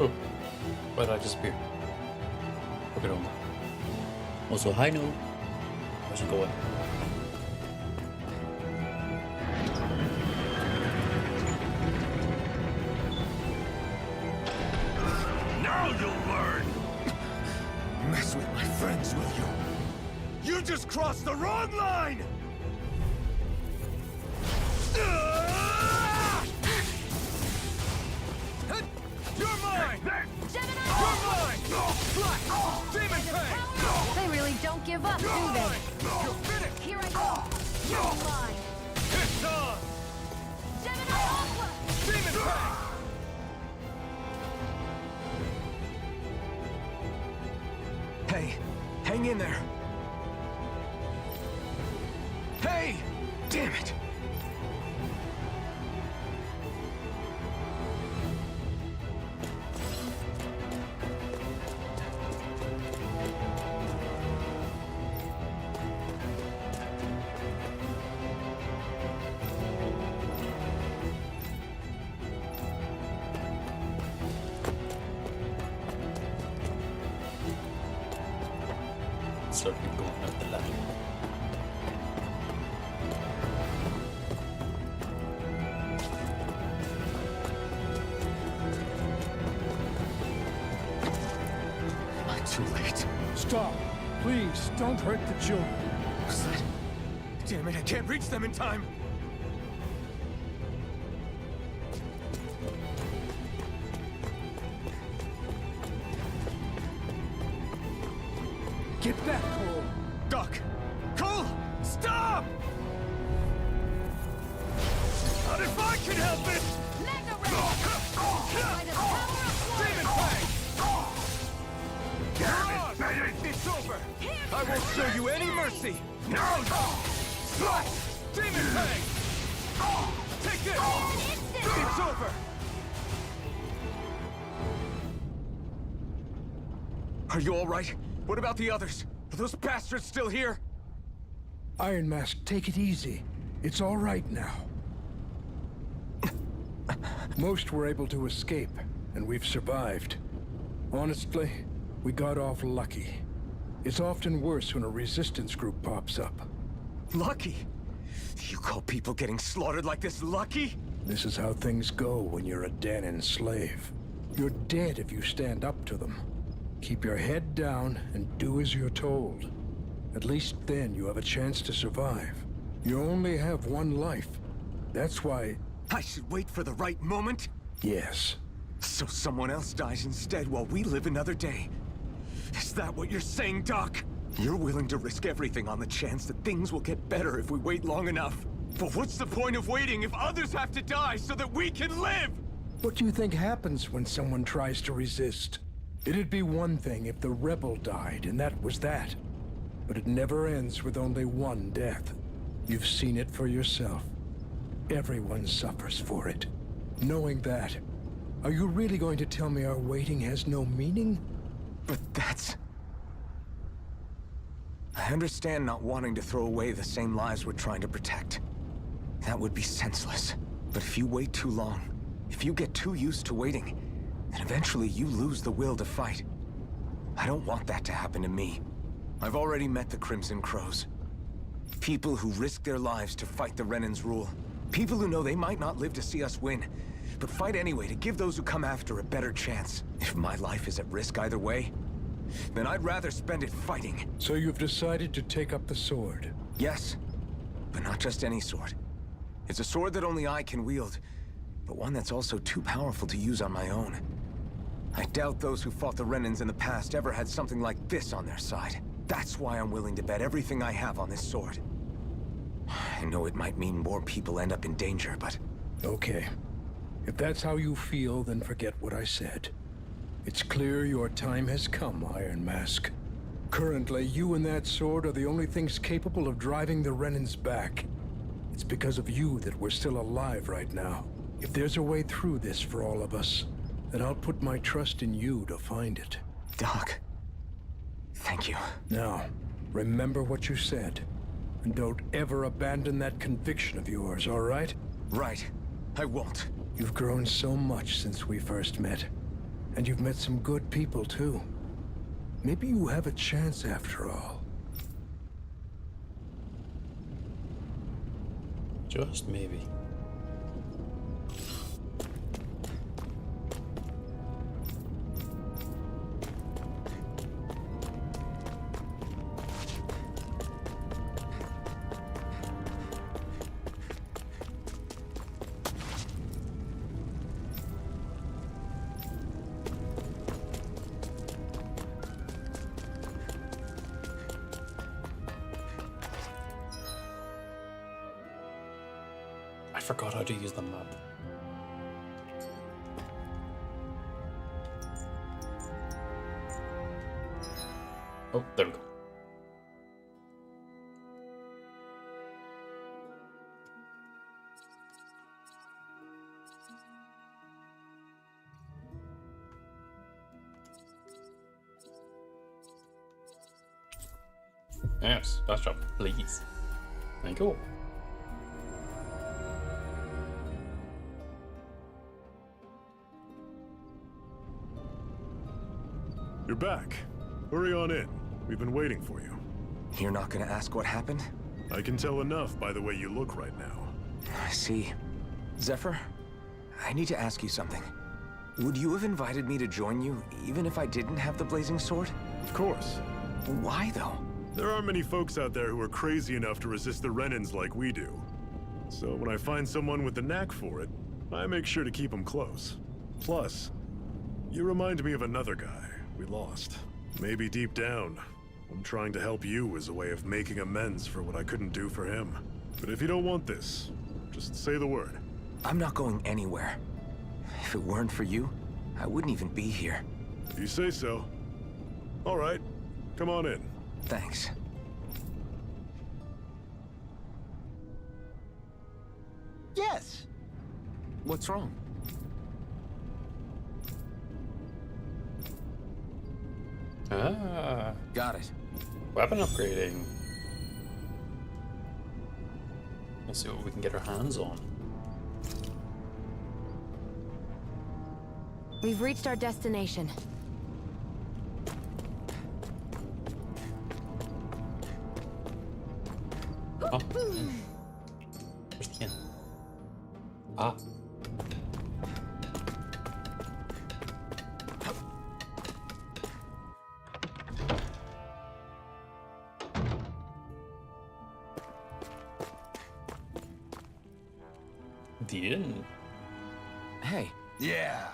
Oh, why did I disappear? Look at him. Also, hi, no. How's it going? Now you'll learn! Mess with my friends, will you? You just crossed the wrong line! You're mine! You're mine! Demon Fang! They really don't give up, do they? You're finished! Here I go. You're mine. It's on! Gemini Aqua! Demon Fang! Hey, hang in there. Hey! Damn it! Start going up the ladder. Am I too late? Stop. Please, don't hurt the children. What's that? Damn it, I can't reach them in time! Get back, Cole. Doc! Cole! Stop! Not if I can help it! Mega Ray! By the power of Demon one! Fang! Damn it! It's over! I won't show you any mercy! No! Slice! Demon Fang! Take this! It's over! Are you all right? What about the others? Are those bastards still here? Iron Mask, take it easy. It's all right now. Most were able to escape, and we've survived. Honestly, we got off lucky. It's often worse when a resistance group pops up. Lucky? You call people getting slaughtered like this lucky? This is how things go when you're a Danon slave. You're dead if you stand up to them. Keep your head down and do as you're told. At least then you have a chance to survive. You only have one life. That's why... I should wait for the right moment? Yes. So someone else dies instead while we live another day. Is that what you're saying, Doc? You're willing to risk everything on the chance that things will get better if we wait long enough. But what's the point of waiting if others have to die so that we can live? What do you think happens when someone tries to resist? It'd be one thing if the rebel died, and that was that. But it never ends with only one death. You've seen it for yourself. Everyone suffers for it. Knowing that, are you really going to tell me our waiting has no meaning? But that's... I understand not wanting to throw away the same lives we're trying to protect. That would be senseless. But if you wait too long, if you get too used to waiting, then eventually you lose the will to fight. I don't want that to happen to me. I've already met the Crimson Crows. People who risk their lives to fight the Renan's rule. People who know they might not live to see us win, but fight anyway to give those who come after a better chance. If my life is at risk either way, then I'd rather spend it fighting. So you've decided to take up the sword? Yes, but not just any sword. It's a sword that only I can wield, but one that's also too powerful to use on my own. I doubt those who fought the Renans in the past ever had something like this on their side. That's why I'm willing to bet everything I have on this sword. I know it might mean more people end up in danger, but... Okay. If that's how you feel, then forget what I said. It's clear your time has come, Iron Mask. Currently, you and that sword are the only things capable of driving the Renans back. It's because of you that we're still alive right now. If there's a way through this for all of us, then I'll put my trust in you to find it. Doc, thank you. Now, remember what you said. And don't ever abandon that conviction of yours, all right? Right. I won't. You've grown so much since we first met. And you've met some good people, too. Maybe you have a chance after all. Just maybe. I forgot how to use the map. Oh, there we go. Yes, fast travel, please. Thank you. You're back. Hurry on in. We've been waiting for you. You're not gonna ask what happened? I can tell enough by the way you look right now. I see. Zephyr, I need to ask you something. Would you have invited me to join you, even if I didn't have the blazing sword? Of course. Why, though? There aren't many folks out there who are crazy enough to resist the Renans like we do. So when I find someone with the knack for it, I make sure to keep them close. Plus, you remind me of another guy we lost. Maybe deep down, I'm trying to help you as a way of making amends for what I couldn't do for him. But if you don't want this, just say the word. I'm not going anywhere. If it weren't for you, I wouldn't even be here. If you say so. All right, come on in. Thanks. Yes! What's wrong? Ah, Got it. weapon upgrading. Let's see what we can get our hands on. We've reached our destination. Oh. Where's the inn? Ah. The inn. Hey. Yeah.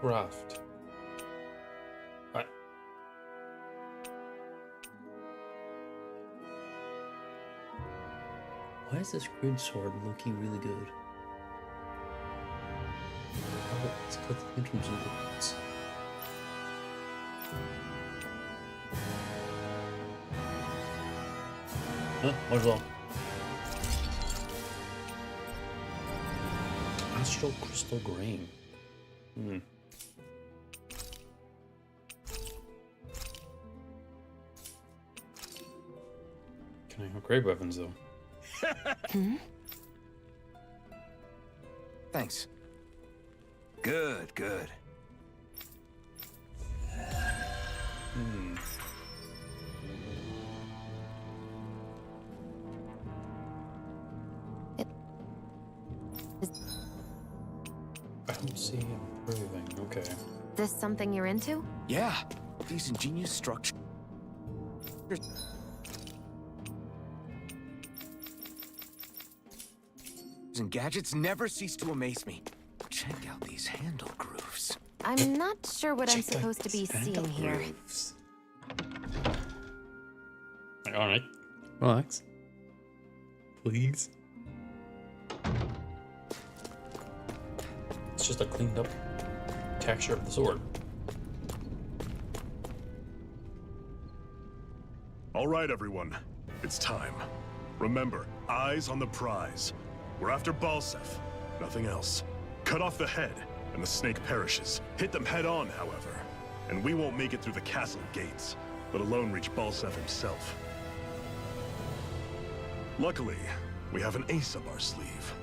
Craft. Right. Why is this grid sword looking really good? Oh, it's got the entrance of the boots. Huh? What's wrong? Astral crystal grain. Hmm. Can I upgrade weapons though? Thanks. Good, good. Hmm. I don't see him improving. Okay. This something you're into? Yeah. These ingenious structures and gadgets never cease to amaze me. Check out these handle grooves. I'm not sure what I'm Check out supposed to be these seeing handle here. grooves. Alright. Relax. Please. It's just a cleaned up texture of the sword. All right, everyone. It's time. Remember, eyes on the prize. We're after Balsef, nothing else. Cut off the head, and the snake perishes. Hit them head on, however, and we won't make it through the castle gates, let alone reach Balsef himself. Luckily, we have an ace up our sleeve.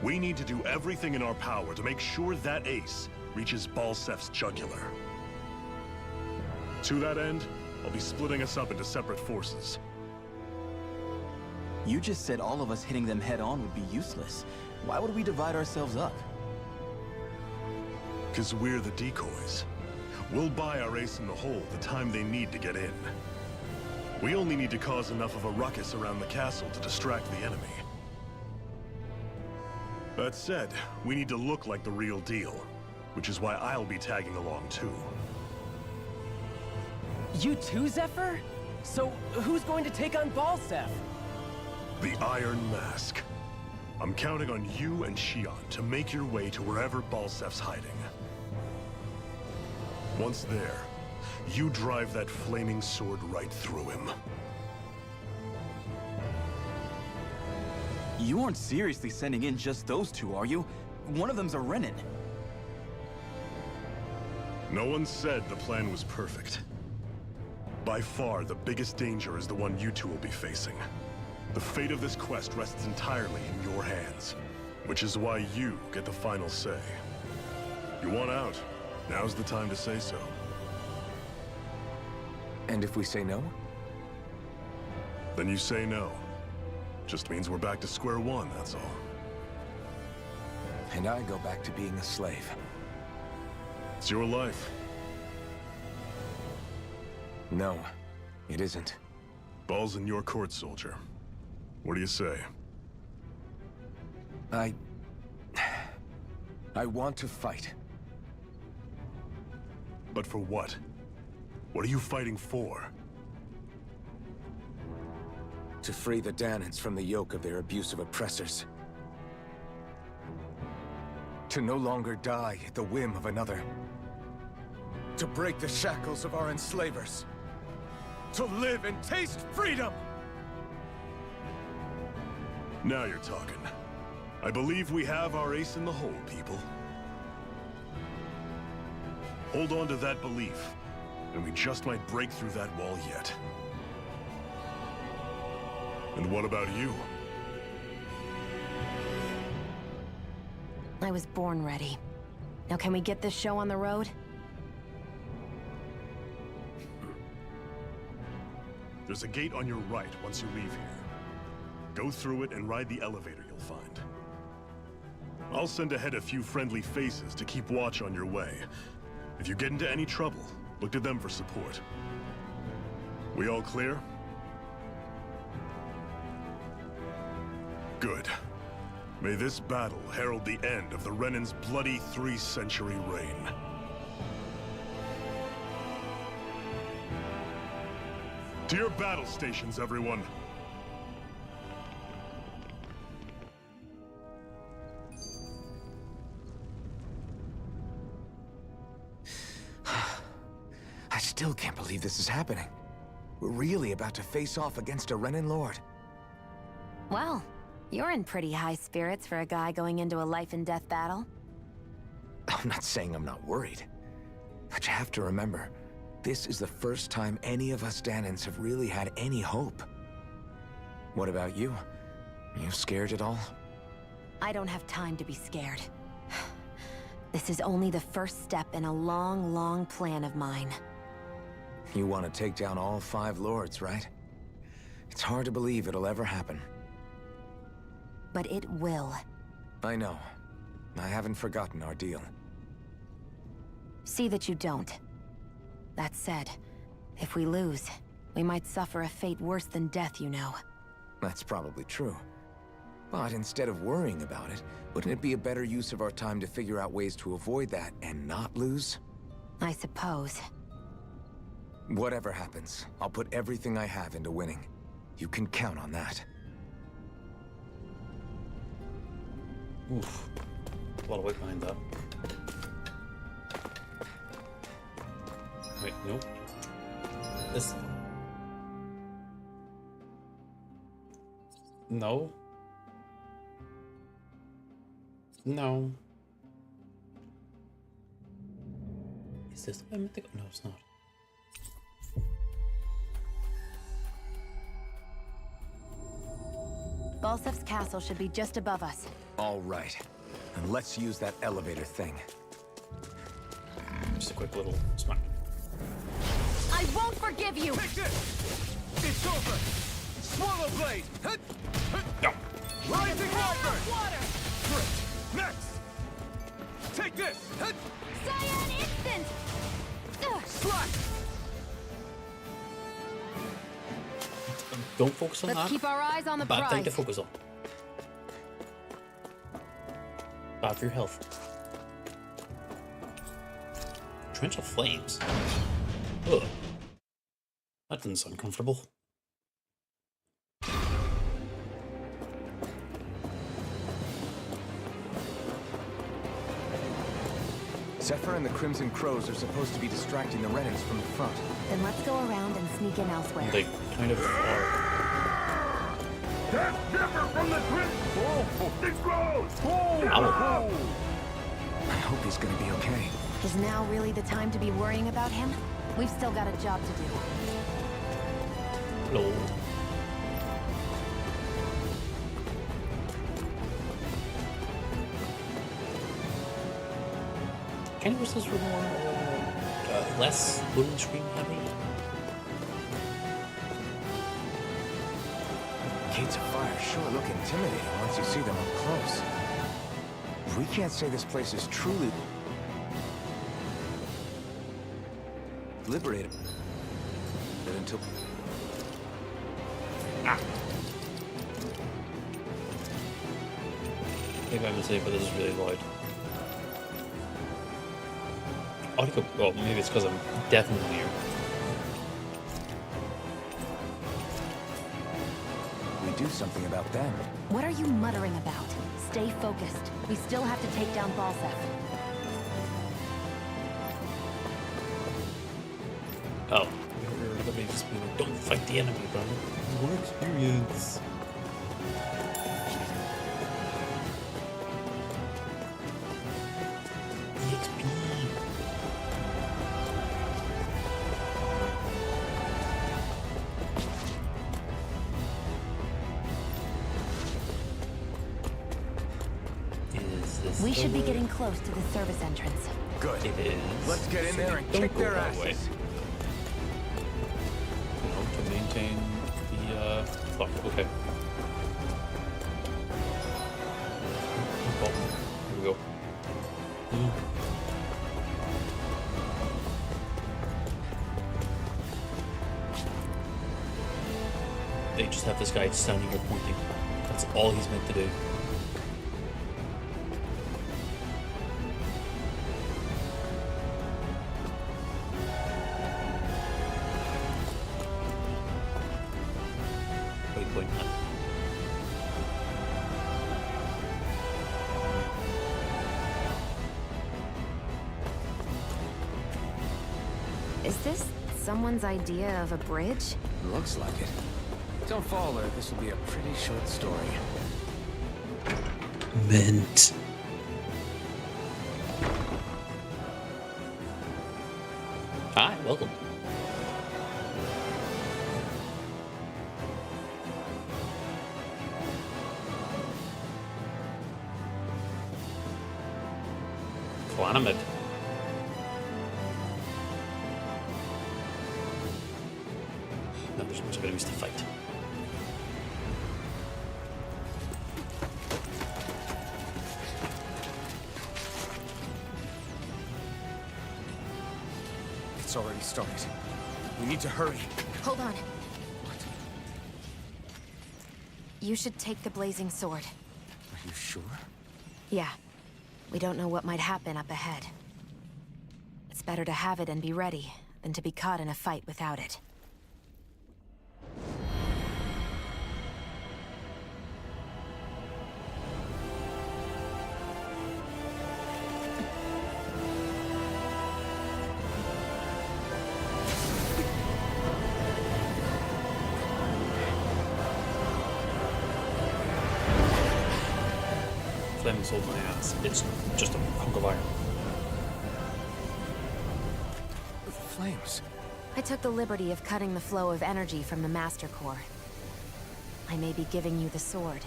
We need to do everything in our power to make sure that ace reaches Balsef's jugular. To that end, I'll be splitting us up into separate forces. You just said all of us hitting them head-on would be useless. Why would we divide ourselves up? Because we're the decoys. We'll buy our ace in the hole the time they need to get in. We only need to cause enough of a ruckus around the castle to distract the enemy. That said, we need to look like the real deal, which is why I'll be tagging along too. You too, Zephyr? So, who's going to take on Balsef? The Iron Mask. I'm counting on you and Shion to make your way to wherever Balsef's hiding. Once there, you drive that flaming sword right through him. You aren't seriously sending in just those two, are you? One of them's a Renin. No one said the plan was perfect. By far, the biggest danger is the one you two will be facing. The fate of this quest rests entirely in your hands, which is why you get the final say. You want out? Now's the time to say so. And if we say no? Then you say no. Just means we're back to square one, that's all. And I go back to being a slave. It's your life. No, it isn't. Ball's in your court, soldier. What do you say? I want to fight. But for what? What are you fighting for? To free the Danans from the yoke of their abusive oppressors. To no longer die at the whim of another. To break the shackles of our enslavers. To live and taste freedom! Now you're talking. I believe we have our ace in the hole, people. Hold on to that belief, and we just might break through that wall yet. And what about you? I was born ready. Now can we get this show on the road? There's a gate on your right once you leave here. Go through it and ride the elevator you'll find. I'll send ahead a few friendly faces to keep watch on your way. If you get into any trouble, look to them for support. We all clear? Good. May this battle herald the end of the Renan's bloody 3-century reign. To your battle stations, everyone! I still can't believe this is happening. We're really about to face off against a Renin Lord. Well, you're in pretty high spirits for a guy going into a life-and-death battle. I'm not saying I'm not worried. But you have to remember, this is the first time any of us Danans have really had any hope. What about you? Are you scared at all? I don't have time to be scared. This is only the first step in a long, long plan of mine. You want to take down all 5 lords, right? It's hard to believe it'll ever happen. But it will. I know. I haven't forgotten our deal. See that you don't. That said, if we lose, we might suffer a fate worse than death, you know. That's probably true. But instead of worrying about it, wouldn't it be a better use of our time to figure out ways to avoid that and not lose? I suppose. Whatever happens, I'll put everything I have into winning. You can count on that. Oof. A lot of weight behind that. Wait, no. This. No. No. Is this the way I'm meant to go? No, it's not. Balsef's castle should be just above us. All right. And let's use that elevator thing. Just a quick little smack. I won't forgive you! Take this! It's over! Swallow blade! Hut! Hut! No. Rising wyvern! Water! Great! Next! Take this! Hut! Cyan instant! Ugh. Slack! Don't focus on Let's that. keep our eyes on the Bad thing to prize. focus on. Bad for your health. Trench of flames. Ugh. That didn't sound comfortable. Zephyr and the Crimson Crows are supposed to be distracting the Renans from the front. Then let's go around and sneak in elsewhere. They kind of are. That's Zephyr from the Crimson! Ow. I hope he's gonna be okay. Is now really the time to be worrying about him? We've still got a job to do. Hello. Can you wish this were more, less loading screen heavy? Gates of Fire sure look intimidating once you see them up close. We can't say this place is truly liberated until Maybe I'm mistaken, but this is really loud. Audio, well, maybe it's because I'm definitely near. we do something about them. What are you muttering about? Stay focused. We still have to take down Balsef. Oh. Everybody just be like, don't fight the enemy, brother. More experience. EXP. Is this We the should be way? getting close to the service entrance. Good. It is. Let's get in So there and don't kick go their that way. asses. You know, to maintain the clock. Okay. Oh, here we go. They just have this guy standing here pointing. That's all he's meant to do. Waypoint. Is this someone's idea of a bridge? Looks like it. Don't fall, or this will be a pretty short story. Mint. Hi, welcome. Clanamid. No, there's a bunch of enemies to fight. It's already started. We need to hurry. Hold on. You should take the blazing sword. Are you sure? Yeah. We don't know what might happen up ahead. It's better to have it and be ready than to be caught in a fight without it. Flaming sword in my ass. It's just a hunk of iron. The flames. I took the liberty of cutting the flow of energy from the Master Core. I may be giving you the sword,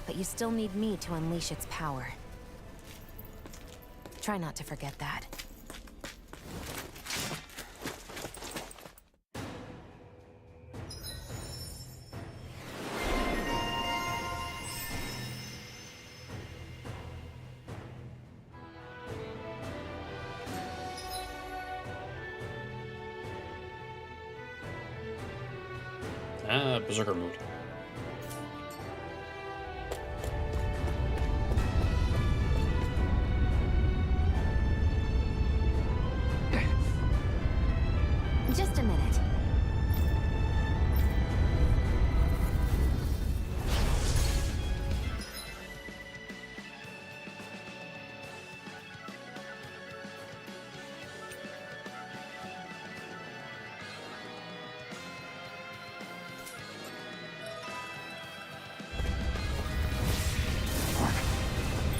but you still need me to unleash its power. Try not to forget that. Ah, Berserker mode. Just a minute.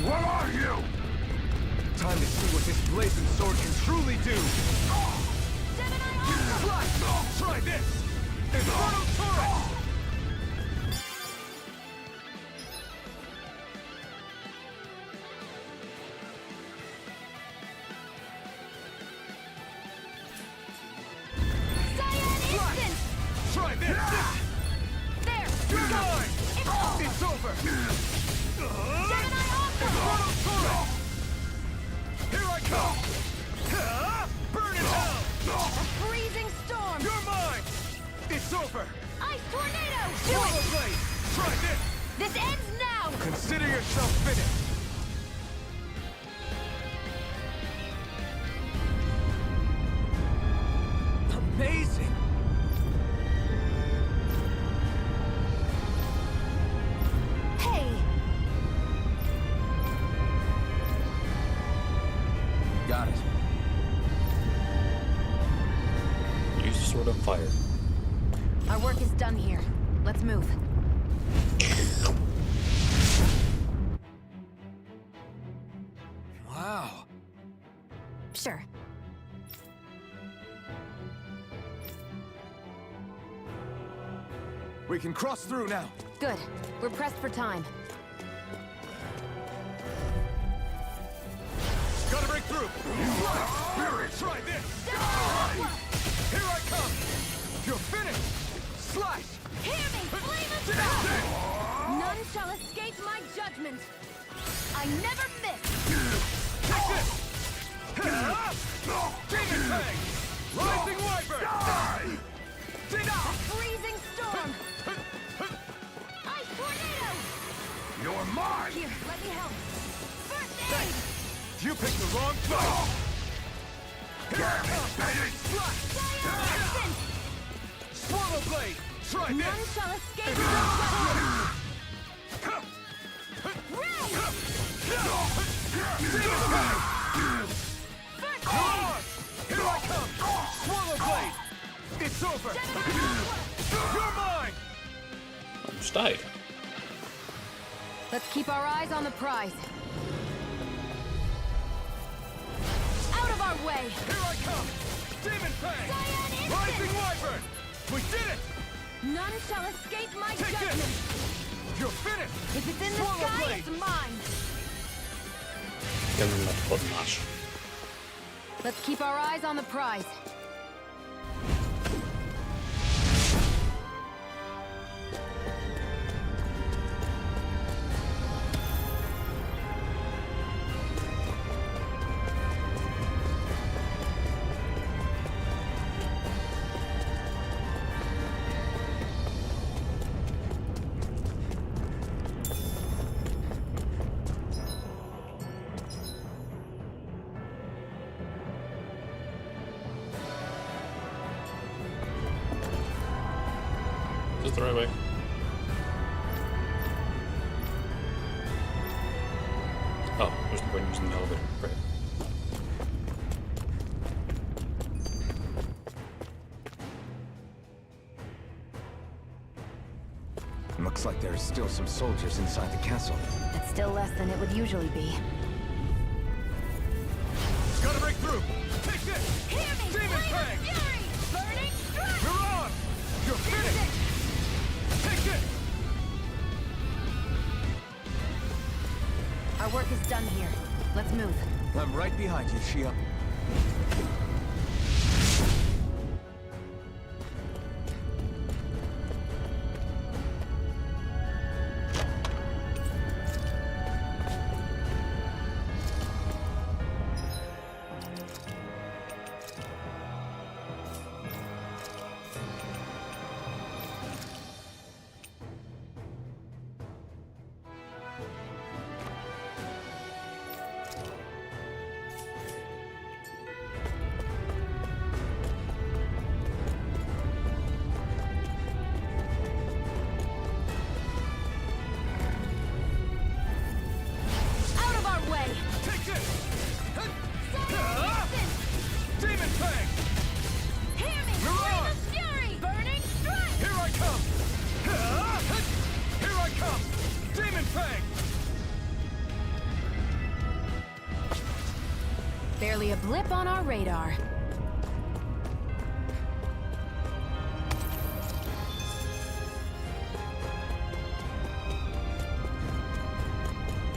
What are you? Time to see what this blazing sword can truly do. Slash! Try this! Inferno turret! Try this! There! You're mine! It's over! Inferno turret! Here I come! Burn in hell! A freezing storm! You're mine! It's over! Ice tornado! Do Swallow it! blade! Try this! This ends now! Consider yourself finished! Amazing! Hey! Got it. Use the sword of fire. Our work is done here. Let's move. Wow! Sure. We can cross through now! Good. We're pressed for time. Gotta break through! Try this! Here I come! You're finished! Slash! Hear me! Flame of God! None shall escape my judgment! I never miss! Take this! Demon Fang! Rising Wyvern! Freezing storm! Ice tornado! You're mine! Here, let me help. First aid! You picked the wrong fight! Here I come! Slash! Instant! Swallow blade! Try None this! shall escape my judgment! Ray! Demon Fang! First Hold aid! on! Here I come! Swallow blade! It's over! You're mine! Almost died. Let's keep our eyes on the prize. Out of our way! Here I come! Demon Fang! Cyan instant! Rising Wyvern! We did it! None shall escape my Take judgment! this! You're finished! If it's in the Swallow sky, blade! it's mine! Ik heb hem net podmash. Let's keep our eyes on the prize. Is this the right way? Oh, there's the point using the elevator. Right. Looks like there's still some soldiers inside the castle. It's still less than it would usually be. Gotta break through! Take this! Hear me! Demon Fang! Fury! Burning strike! You're on! You're finished! Take this! work is done here. Let's move. I'm right behind you, Shia. Out of our way! Take this! Demon Fang! Hear me! Mirage! Of fury! Burning strike! Here I come! Here I come! Demon Fang! Barely a blip on our radar.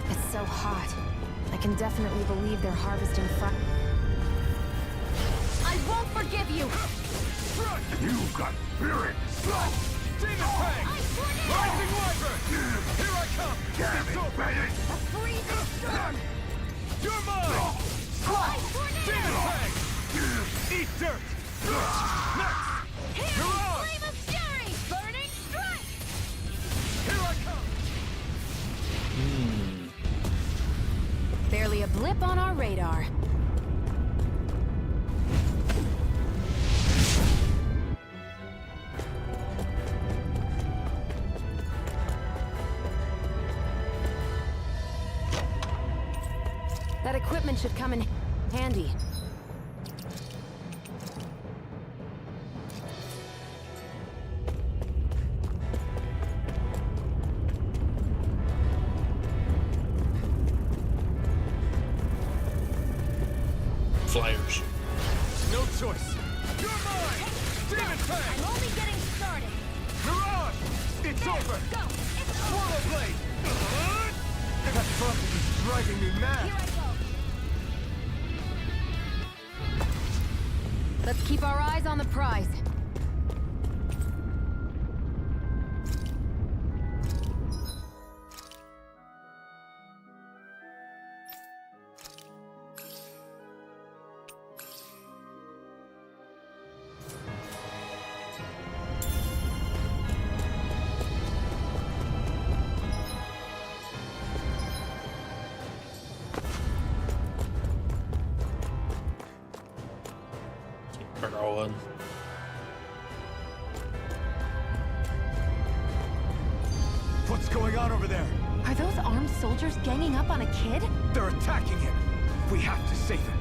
It's so hot. I can definitely believe they're harvesting fire. I won't forgive you! You've got spirit! Demon Fang! Rising Wyvern! Here I come! A freezing storm! You're mine! Demon Fang! Eat dirt! Next! Mirage! Flame of fury! Burning strike! Here I come! Barely a blip on our radar. That equipment should come in handy. Flyers. No choice! You're mine! Demon Fang! I'm only getting started. Mirage! It's over! Go! It's over! Swallow Blade! That bump is driving me mad! Here I go. Let's keep our eyes on the prize. Going. What's going on over there? Are those armed soldiers ganging up on a kid? They're attacking him. We have to save him.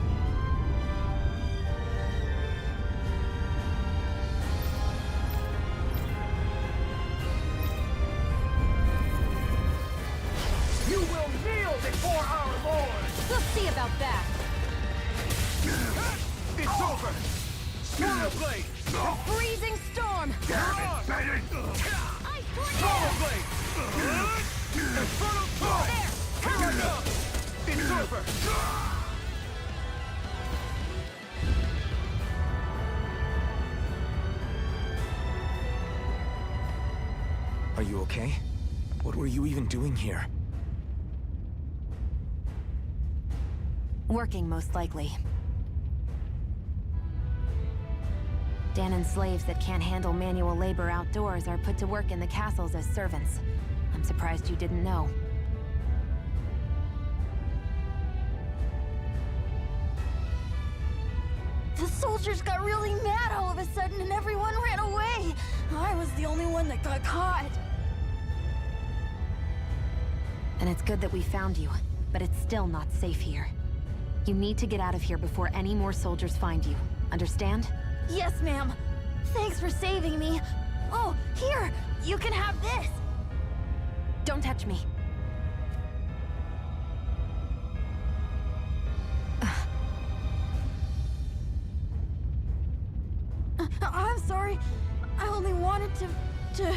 You will kneel before our Lord! We'll see about that. It's over! Swallow Blade! A freezing storm! Mirage! Ice Swallow tornado! Blade! Infernal Tide! Here I come! It's over! Are you okay? What were you even doing here? Working, most likely. Danan's slaves that can't handle manual labor outdoors are put to work in the castles as servants. I'm surprised you didn't know. The soldiers got really mad all of a sudden and everyone ran away. I was the only one that got caught. And it's good that we found you, but it's still not safe here. You need to get out of here before any more soldiers find you. Understand? Yes, ma'am. Thanks for saving me. Oh, here! You can have this! Don't touch me. I'm sorry. I only wanted to...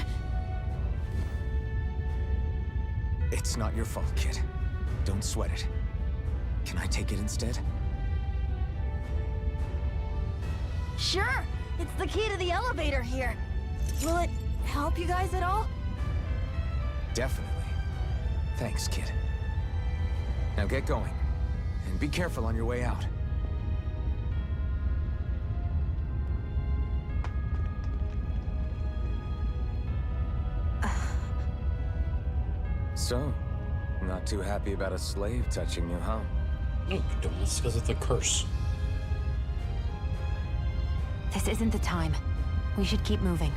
It's not your fault, kid. Don't sweat it. Can I take it instead? Sure! It's the key to the elevator here. Will it help you guys at all? Definitely. Thanks, kid. Now get going. And be careful on your way out. So, not too happy about a slave touching you, huh? No, you don't. It's because of the curse. This isn't the time. We should keep moving.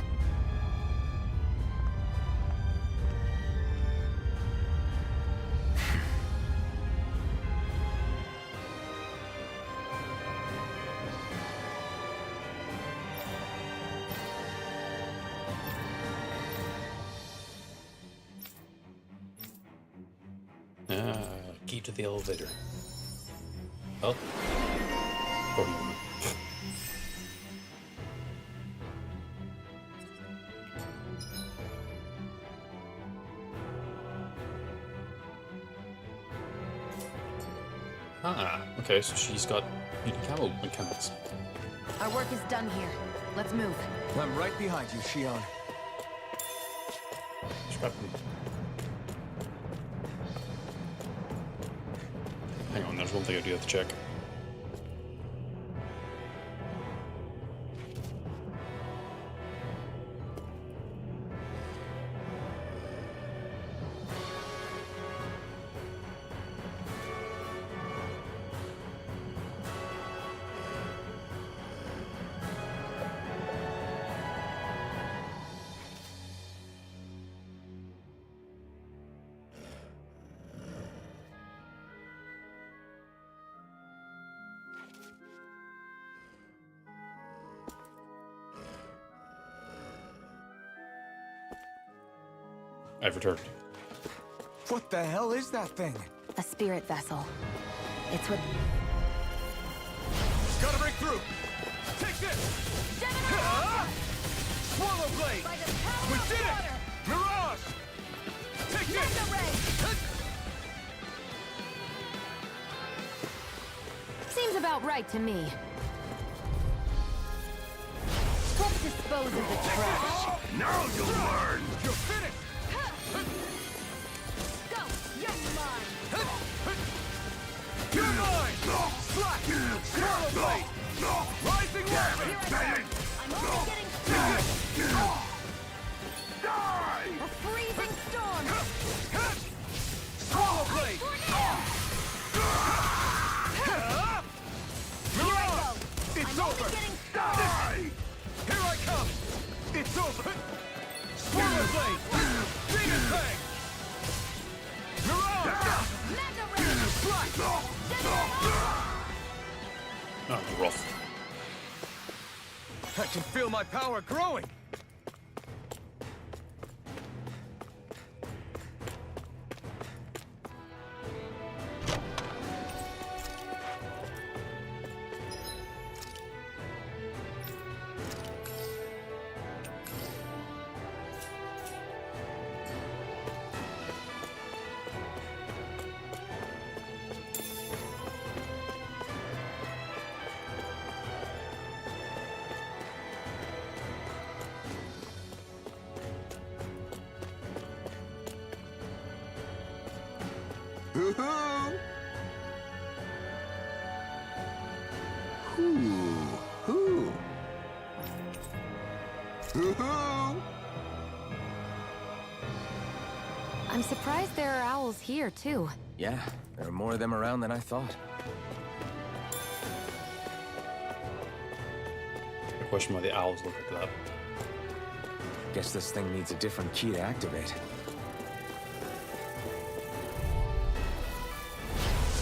Key to the elevator. Oh. Oh. Ah, okay, so she's got camo mechanics. Our work is done here. Let's move. I'm right behind you, Shion. Scrap them. Hang on, there's one thing I do have to check. I've returned. What the hell is that thing? A spirit vessel. It's what... Gotta break through! Take this! Swallow blade! We did it! Mirage! Take this! Seems about right to me. Let's dispose of the trash. Now you'll learn! You're finished! Go! You're mine! You're mine! Slack! Swallow blade! Rising weapon! I'm only getting started! A freezing storm! Swallow blade! Mirage! It's I'm over! only getting started! Here I come! It's over! Swallow blade! Demon Fang! Mirage! Mega ray! Slack! Oh, rough. I can feel my power growing! Hoo-hoo! Hoo-hoo! Hoo-hoo! I'm surprised there are owls here, too. Yeah, there are more of them around than I thought. I question why the owls look like that. Guess this thing needs a different key to activate.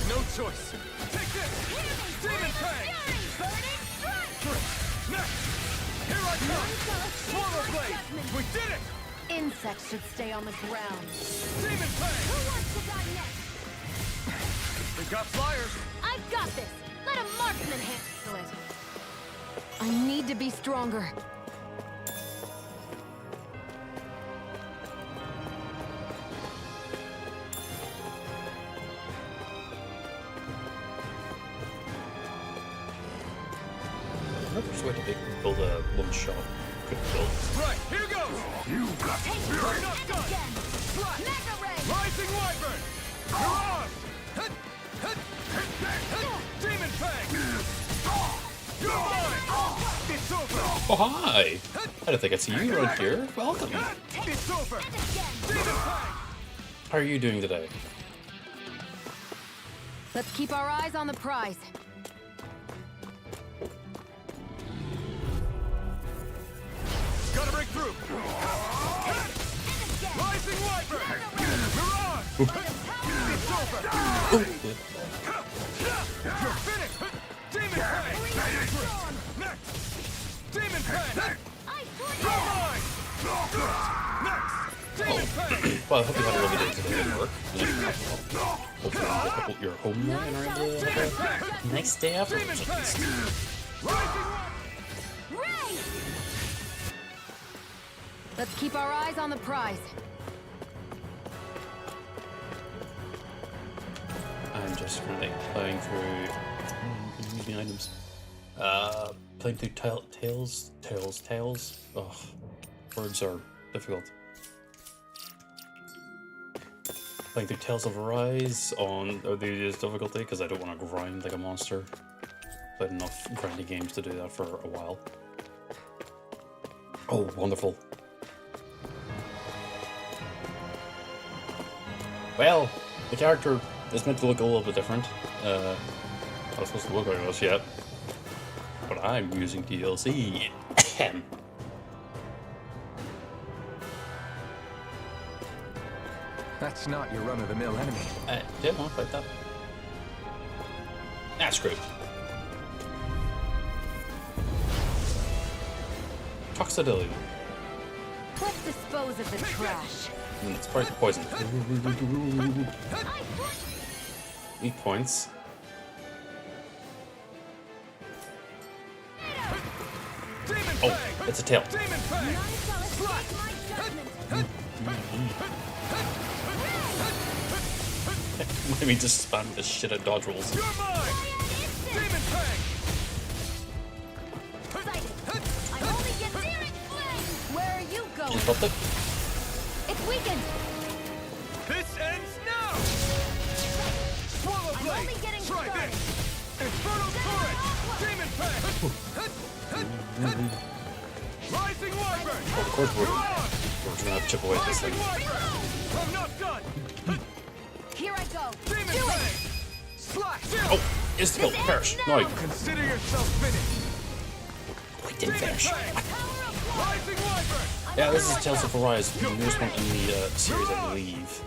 No choice! Take this! Demon Fang! Next! Here I come! Swallow blade! We did it! Insects should stay on the ground. Demon Fang! Who wants to die next? We got flyers! I've got this! Let a marksman handle it! I need to be stronger. wonder if there's a way to build a one-shot quick build. Right, here goes! You got You're not done! Slash! Rising Wyvern! Mirage! Hit! Hit! Hit! Hit! Demon Fang! You're mine! It's over! Oh, hi! I didn't think I'd see you around here. Welcome. It's over! Demon Fang! How are you doing today? Let's keep our eyes on the prize. Gotta break through! Rising Wyvern! Mirage! It's over! You're finished! Demon Fang! Next! Demon Fang! You're mine! Next! Demon Fang! Well, I hope you had a lovely day today at work. Hopefully you're home now and are able to have a nice day afterwards at least. Let's keep our eyes on the prize. I'm just currently playing through using items. Playing through Tails. Ugh, words are difficult. Playing through Tales of Arise on the easiest difficulty because I don't want to grind like a monster. Played enough grindy games to do that for a while. Oh, wonderful. Well, the character is meant to look a little bit different. Not supposed to look like this yet. But I'm using DLC. That's not your run-of-the-mill enemy. I didn't want to fight that. Ah, screw it. Toxidillion. Let's dispose of the trash. It's probably poison. 8 points. Oh, it's a tail. Let me just spam this shit at dodge rolls. You're mine! Demon Fang! I'm only getting Where are you going? Interrupt it. It's weakened. This ends now! Swallow I'm Blade! only getting Try started. this! Infernal Torrent! Demon Fang! Rising Wyvern! Oh, of course we're gonna have to chip away at this thing. Rising Wyvern! I'm not done! Here I go. Demon Do it. Fang! Slash! Oh, is the kill. Perish. No, Consider yourself finished! we didn't finish. Rising Wyvern! Yeah, this is Tales of Arise, the newest one in the series, I believe.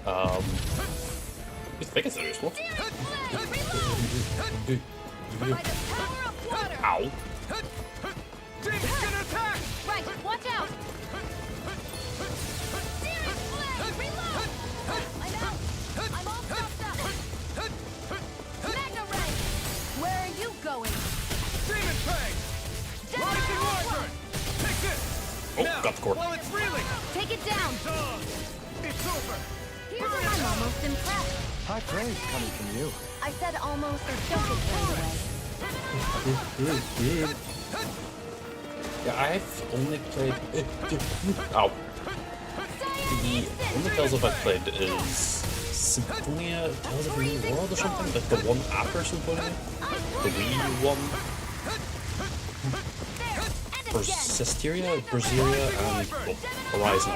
I think it's the newest one. Ow. Demon's gonna attack! Right, watch out. I'm out. I'm all stuffed up. Magna Ray. Where are you going? Demon Fang! Rising Wyvern! Take this! Oh, Now, got the cord. while it's reeling! Take it down. It's over! I'm almost impressed. High praise coming from you. I said almost or don't get carried away. Yeah, I've only played. Ow. The only Tales of I've played is Symphonia, Tales of the New World or something, like the one after Symphonia, the Wii one. Berseria, and Horizon.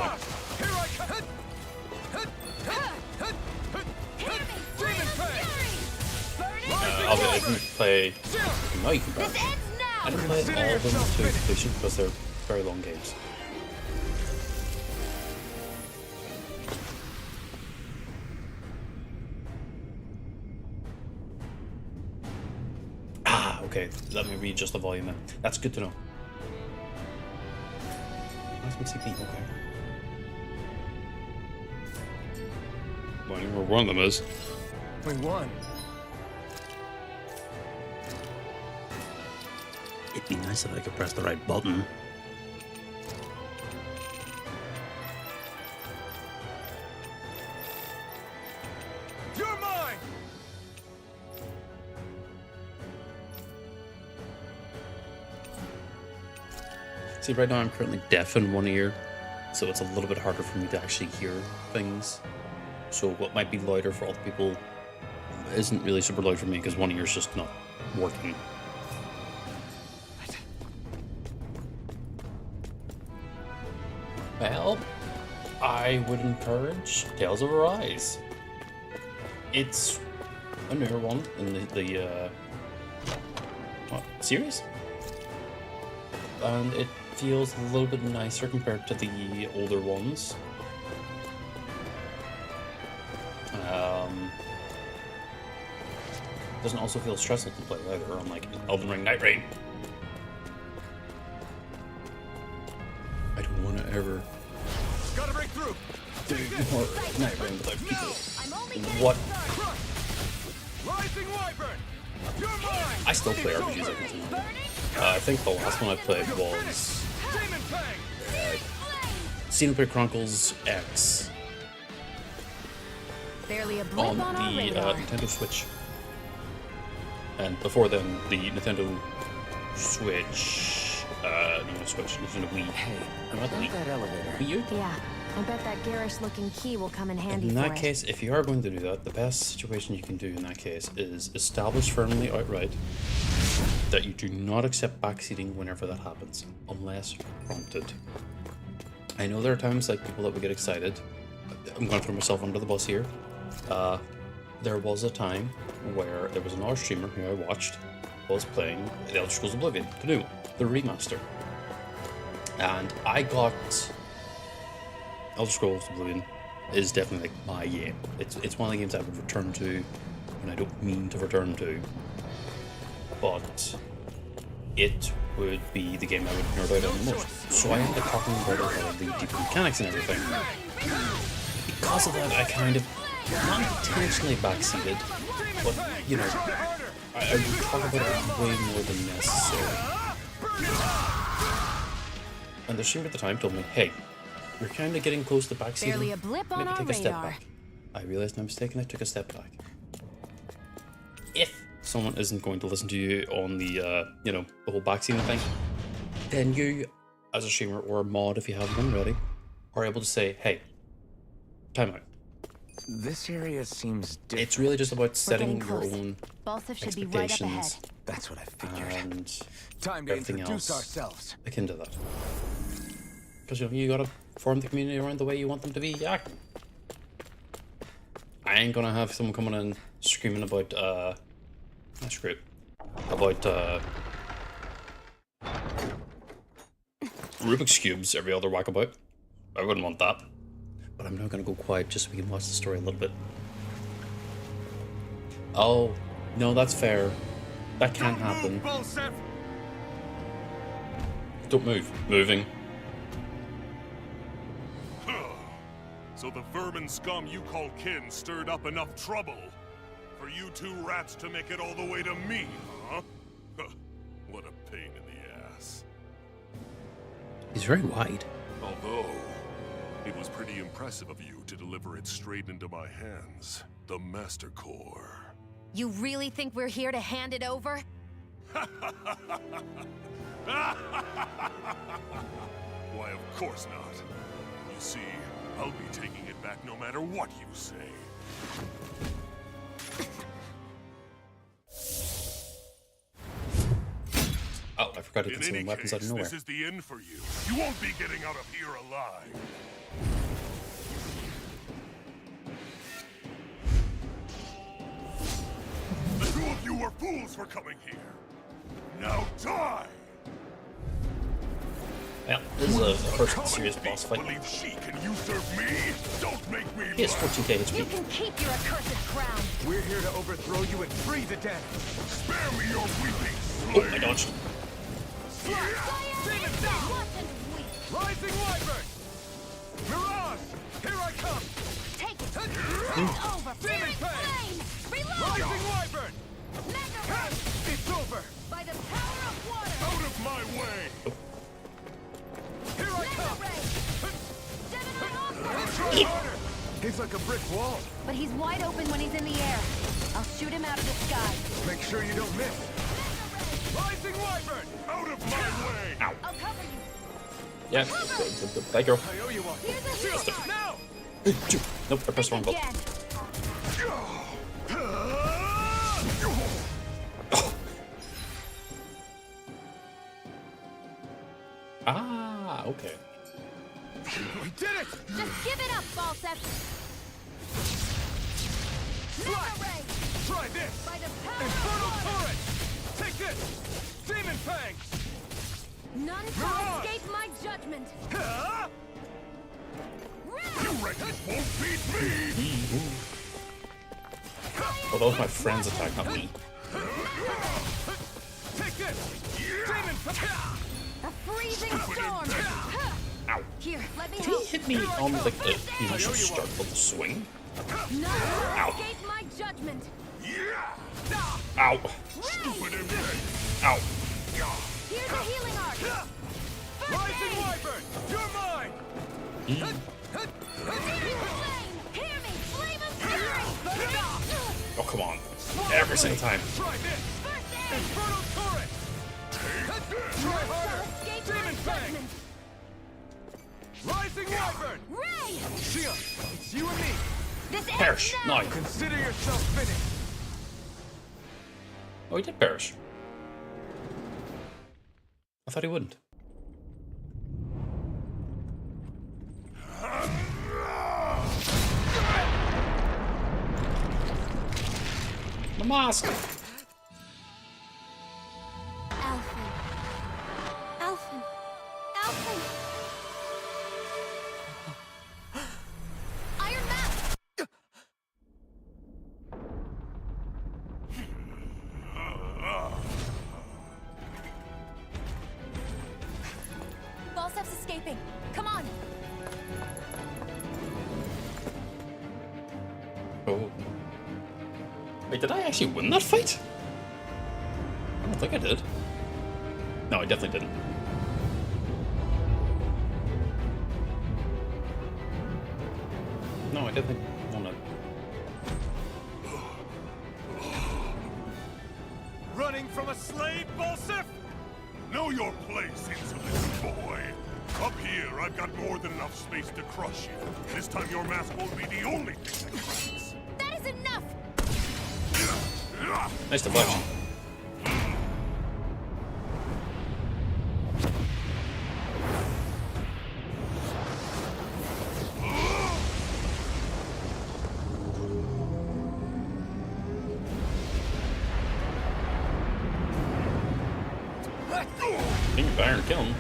I didn't play. No, you can play. I didn't play all of them to completion because they're very long games. Ah, okay. That may be just the volume then. That's good to know. That's CP, okay. Well, I don't know where one of them is. We won. It'd be nice if I could press the right button. You're mine! See, right now I'm currently deaf in one ear, so it's a little bit harder for me to actually hear things. So what might be louder for other people isn't really super loud for me because one ear's just not working. Well, I would encourage Tales of Arise. It's a newer one in the series, and it feels a little bit nicer compared to the older ones. Doesn't also feel stressful to play either, unlike Elden Ring Nightreign. I don't want to ever Gotta break through. do more Nightreign without people. What? Rising Wyvern. You're mine. I still play RPGs like this. I think the last one I played was Demon Fang. Xenoblade Chronicles X Barely a blip on on our the radar. Nintendo Switch. And before then, the Nintendo Switch, Nintendo Wii. Hey, Not the about Wii. that elevator. Wii U? Yeah, I bet that garish-looking key will come in handy In for that it. case, if you are going to do that, the best situation you can do in that case is establish firmly outright that you do not accept backseating whenever that happens, unless prompted. I know there are times like people that would get excited. I'm going to throw myself under the bus here. There was a time where there was another streamer who I watched was playing The Elder Scrolls Oblivion, the new one, the remaster. And I got Elder Scrolls Oblivion is definitely like my game. It's one of the games I would return to when I don't mean to return to. But it would be the game I would nerd out on the most. So I ended up talking about all of the deeper mechanics and everything. Because of that, I kind of, not intentionally backseated, but, you know, I would talk about it way more than necessary. And the streamer at the time told me, hey, you're kind of getting close to backseating. Barely a blip on Maybe our take a step radar. back. I realized my mistake and I took a step back. If someone isn't going to listen to you on the, the whole backseating thing, then you, as a streamer or a mod, if you have one ready, are able to say, hey, time out. This area seems different. It's really just about setting getting your close. own Balthus should be right up ahead. expectations That's what I figured. and Time to everything introduce else ourselves. akin to that. Because you gotta form the community around the way you want them to be acting. I ain't gonna have someone coming in screaming about screw it. About Rubik's Cubes every other wackabout. I wouldn't want that. But I'm now gonna go quiet just so we can watch the story a little bit. Oh, no, that's fair. That can't happen. Don't move. Moving. So the vermin scum you call kin stirred up enough trouble for you two rats to make it all the way to me, huh? What a pain in the ass. He's very wide. Although, it was pretty impressive of you to deliver it straight into my hands. The Master Core. You really think we're here to hand it over? Why, of course not. You see, I'll be taking it back no matter what you say. Oh, I forgot to In conceal any weapons out case, of nowhere. this is the end for you. You won't be getting out of here alive. The two of you were fools for coming here. Now die! Well, this is a first serious boss fight. Believe she can usurp me? Don't make me He has lie. 14k You HP. can keep your accursed crown. We're here to overthrow you and free the dead. Spare me your weeping, Oh, slave. I dodged. Demon Fang. Rising Wyvern. Mirage. Here I come. Take it. Over. Demon Fang. Rising Wyvern. It's over. By the power of water. Out of my way! Here I come. Gemini Harder. He's like a brick wall. But he's wide open when he's in the air. I'll shoot him out of the sky. Make sure you don't miss. Rising Wyvern. Out of my way! I'll cover you. Yeah, that girl. I owe you one. Now! Nope, I pressed the wrong button. Ah, okay. We did it! Just give it up, Balsep. Mega Ray! Try this! By the power Infernal of water! Turret! Take this! Demon Fang! None shall escape my judgment. Huh? You wretches won't beat me! Oh, that was my friend's attack, not me. Take this! Demon Fang! A freezing storm. Ow. Here, let me Did help. he hit me on like the initial start of the swing? None shall escape my judgment. Ow. Stupid impact! Ow. Here's a healing arc. Rising Wyvern! You're mine! Demon flame. Hear me, flame of fury. Oh, come on. Every single time. Try this! First aid. Infernal Turret! Try None shall harder! escape Demon my Fang! judgment. Rising Wyvern! Ray. Shia, it's you and me. This ends Perish. now. No. Consider yourself finished. Oh, he did perish. I thought he wouldn't. My mask! Alphen. Alphen. Alphen. Iron Mask. Balsep's escaping. Come on. Oh. Wait, did I actually win that fight? I don't think I did. No, I definitely didn't. No, I definitely won it. Running from a slave, Balsef? Know your place, insolent boy. Up here, I've got more than enough space to crush you. This time your mask won't be the only thing that cracks. That is enough. Nice deflection. Think you're iron kill him.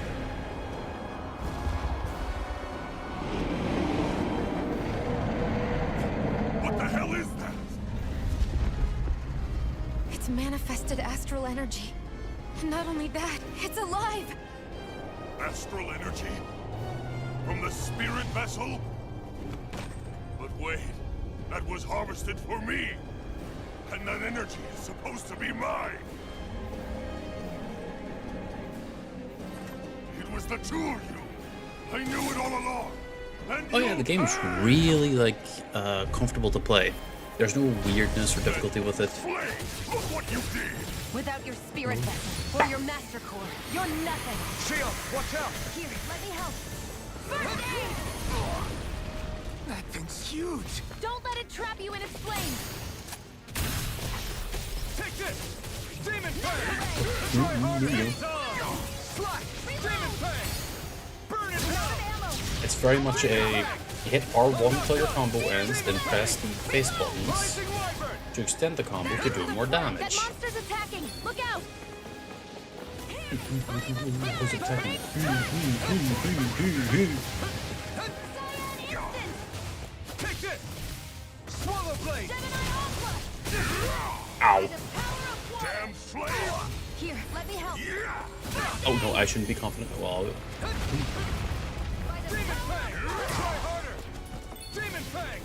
What the hell is that? It's manifested astral energy. And not only that, it's alive. Astral energy? From the spirit vessel? But wait, that was harvested for me. And that energy is supposed to be mine. It was the two of you. I knew it all along. And Oh yeah, the game's really like comfortable to play. There's no weirdness or difficulty with it. Flame, look what you did. Without your spirit vessel or your master core, you're nothing. Shia, watch out! Here, let me help. First aid! That thing's huge. Don't let it trap you in its flames. Take this! Demon Fang! Try harder! Slash! Demon Fang! Burn it down! It's very much a you hit R1 till your combo ends, then press the face buttons Rising Wyvern! to extend the combo to do more That damage. monster's attacking. Look out! Who's attacking? Take this! Swallow Blade! Ow! Damn flame! Here, let me help. Oh no, I shouldn't be confident. Well, Demon Fang! Try harder! Demon Fang!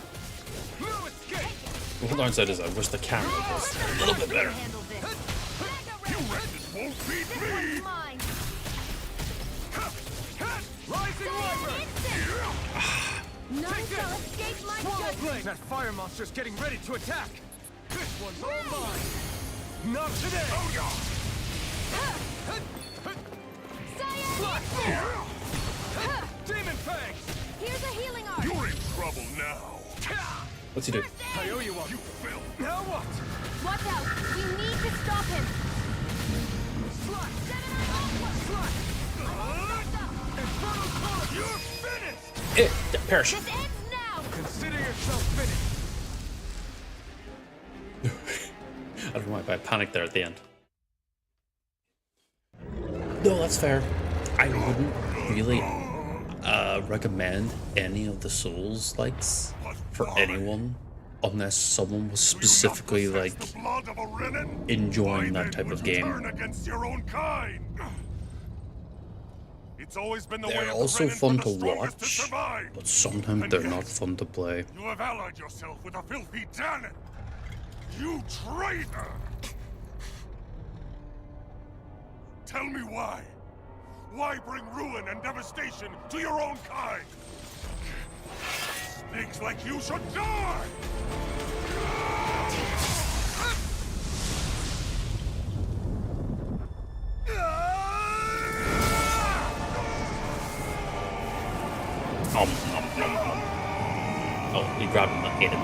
No escape! the downside is I wish the camera was a little bit better. Handle this. You wretches won't beat me! Mine. Rising Wyvern! None shall escape my Swallow judgment. Blade! That fire monster's getting ready to attack! This one's all mine! Not today! Oh, yeah! Science instant. Demon Fang! Here's a healing art. You're in trouble now. What's he do? I owe you one. You failed. Now what? Watch out. We need to stop him. Slide! Infernal Sword! You're finished! Perish. This ends now. Consider yourself finished. I don't know why I panicked there at the end. No, that's fair. I wouldn't really recommend any of the Souls likes for anyone unless someone was specifically like enjoying that type of game. Against your own kind. It's always been the way They're of also the fun Renin to for the strongest to watch, survive. but sometimes they're not fun to play. You have allied yourself with a filthy Danon. You traitor! Tell me why. Why bring ruin and devastation to your own kind? Snakes like you should die! Oh, he grabbed him and ate him.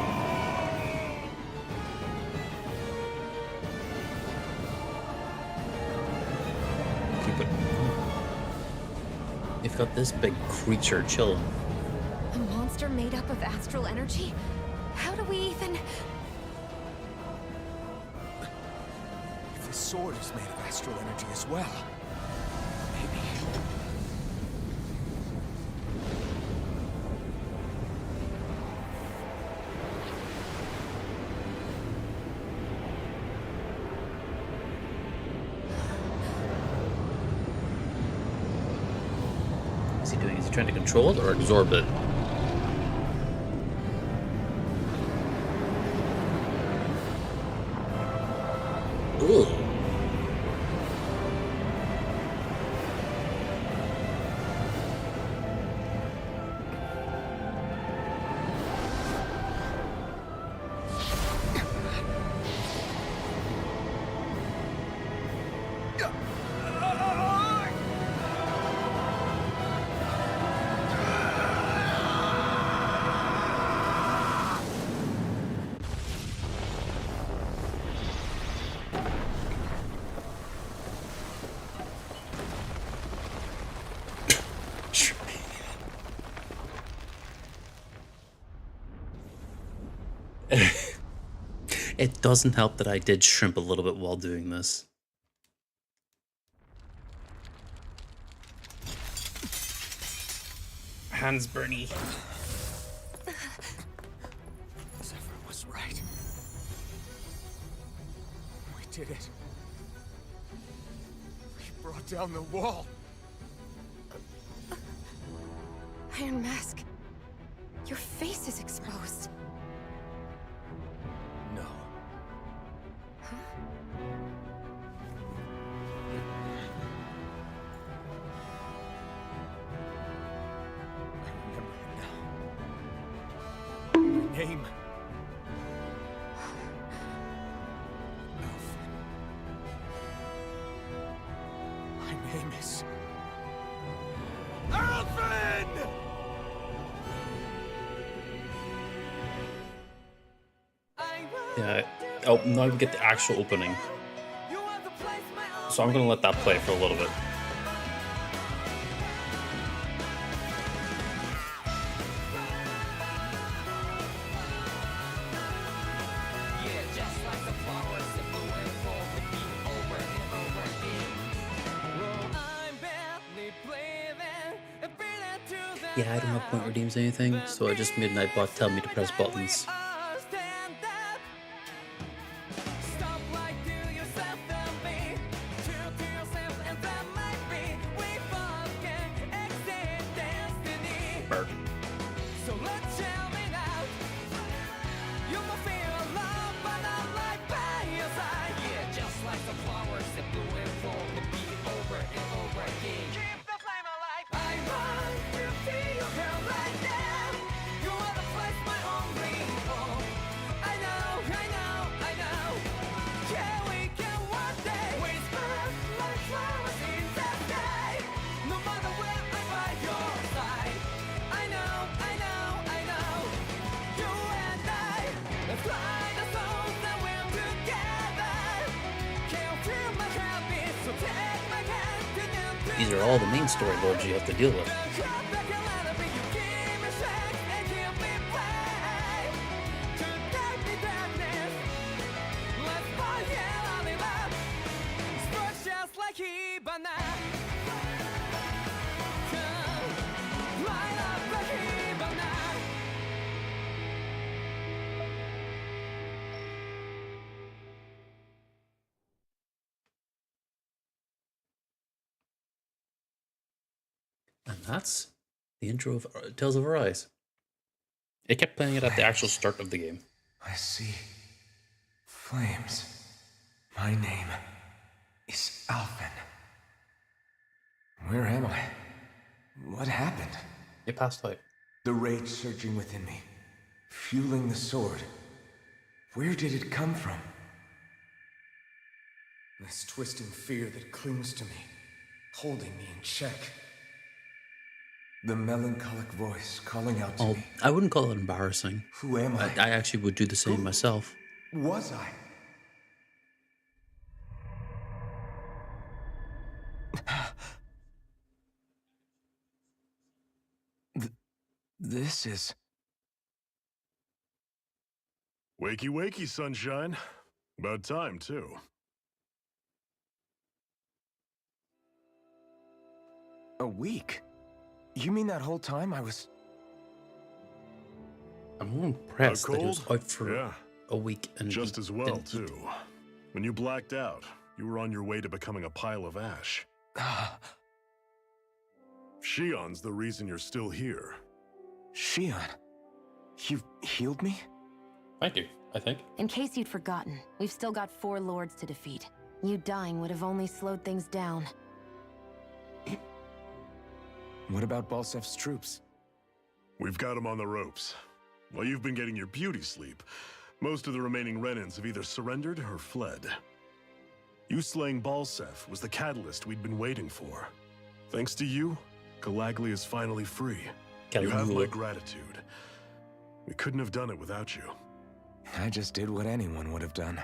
Keep it. You've got this big creature chilling. A monster made up of astral energy? How do we even... If the sword is made of astral energy as well, maybe... What's he doing? Is he trying to control it or absorb it? Ooh. It doesn't help that I did shrimp a little bit while doing this. Hands Bernie. Zephyr was right. We did it. We brought down the wall. Iron Mask, your face is exposed. No. I remember it now. My name. Elfin. My name is... Elfin! Yeah. Oh, now we get the actual opening. So I'm gonna let that play for a little bit. Yeah, I don't have point redeems anything, so I just made Nightbot tell me to press buttons. Bird. These are all the main story lords you have to deal with. And that's the intro of Tales of Arise. It kept playing it at the actual start of the game. I see. Flames. My name is Alphen. Where am I? What happened? It passed out. The rage surging within me, fueling the sword. Where did it come from? This twisting fear that clings to me, holding me in check. The melancholic voice calling out to me. I wouldn't call it embarrassing. Who am I? I actually would do the same myself. Was I? This is... Wakey, wakey, sunshine. About time, too. A week? You mean that whole time I was... I'm more impressed that he was cold? out for Yeah. a week and Just he as well, didn't too. eat. When you blacked out, you were on your way to becoming a pile of ash. Shion's the reason you're still here. Shion, you've healed me? Thank you, I think. In case you'd forgotten, we've still got 4 lords to defeat. You dying would have only slowed things down. What about Balsef's troops? We've got him on the ropes. While you've been getting your beauty sleep, most of the remaining Renans have either surrendered or fled. You slaying Balsef was the catalyst we'd been waiting for. Thanks to you, Galagly is finally free. You have my gratitude. We couldn't have done it without you. I just did what anyone would have done.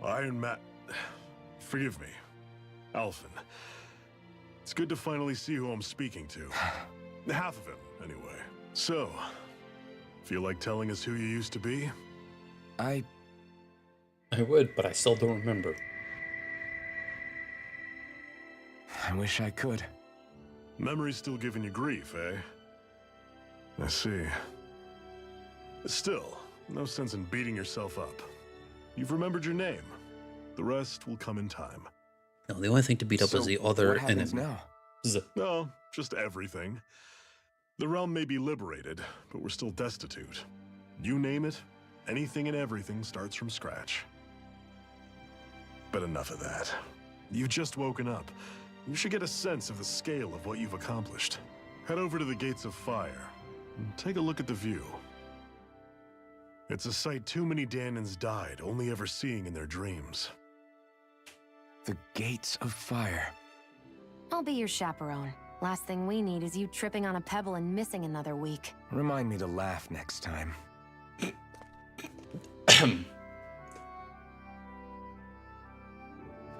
Iron Matt... Forgive me. Alphen. It's good to finally see who I'm speaking to. Half of him, anyway. So, feel like telling us who you used to be? I would, but I still don't remember. I wish I could. Memory's still giving you grief, eh? I see. Still, no sense in beating yourself up. You've remembered your name. The rest will come in time. No, the only thing to beat up is the other what happens enemy. now? No, just everything. The realm may be liberated, but we're still destitute. You name it, anything and everything starts from scratch. But enough of that. You've just woken up. You should get a sense of the scale of what you've accomplished. Head over to the Gates of Fire and take a look at the view. It's a sight too many Danans died only ever seeing in their dreams. The Gates of Fire. I'll be your chaperone. Last thing we need is you tripping on a pebble and missing another week. Remind me to laugh next time.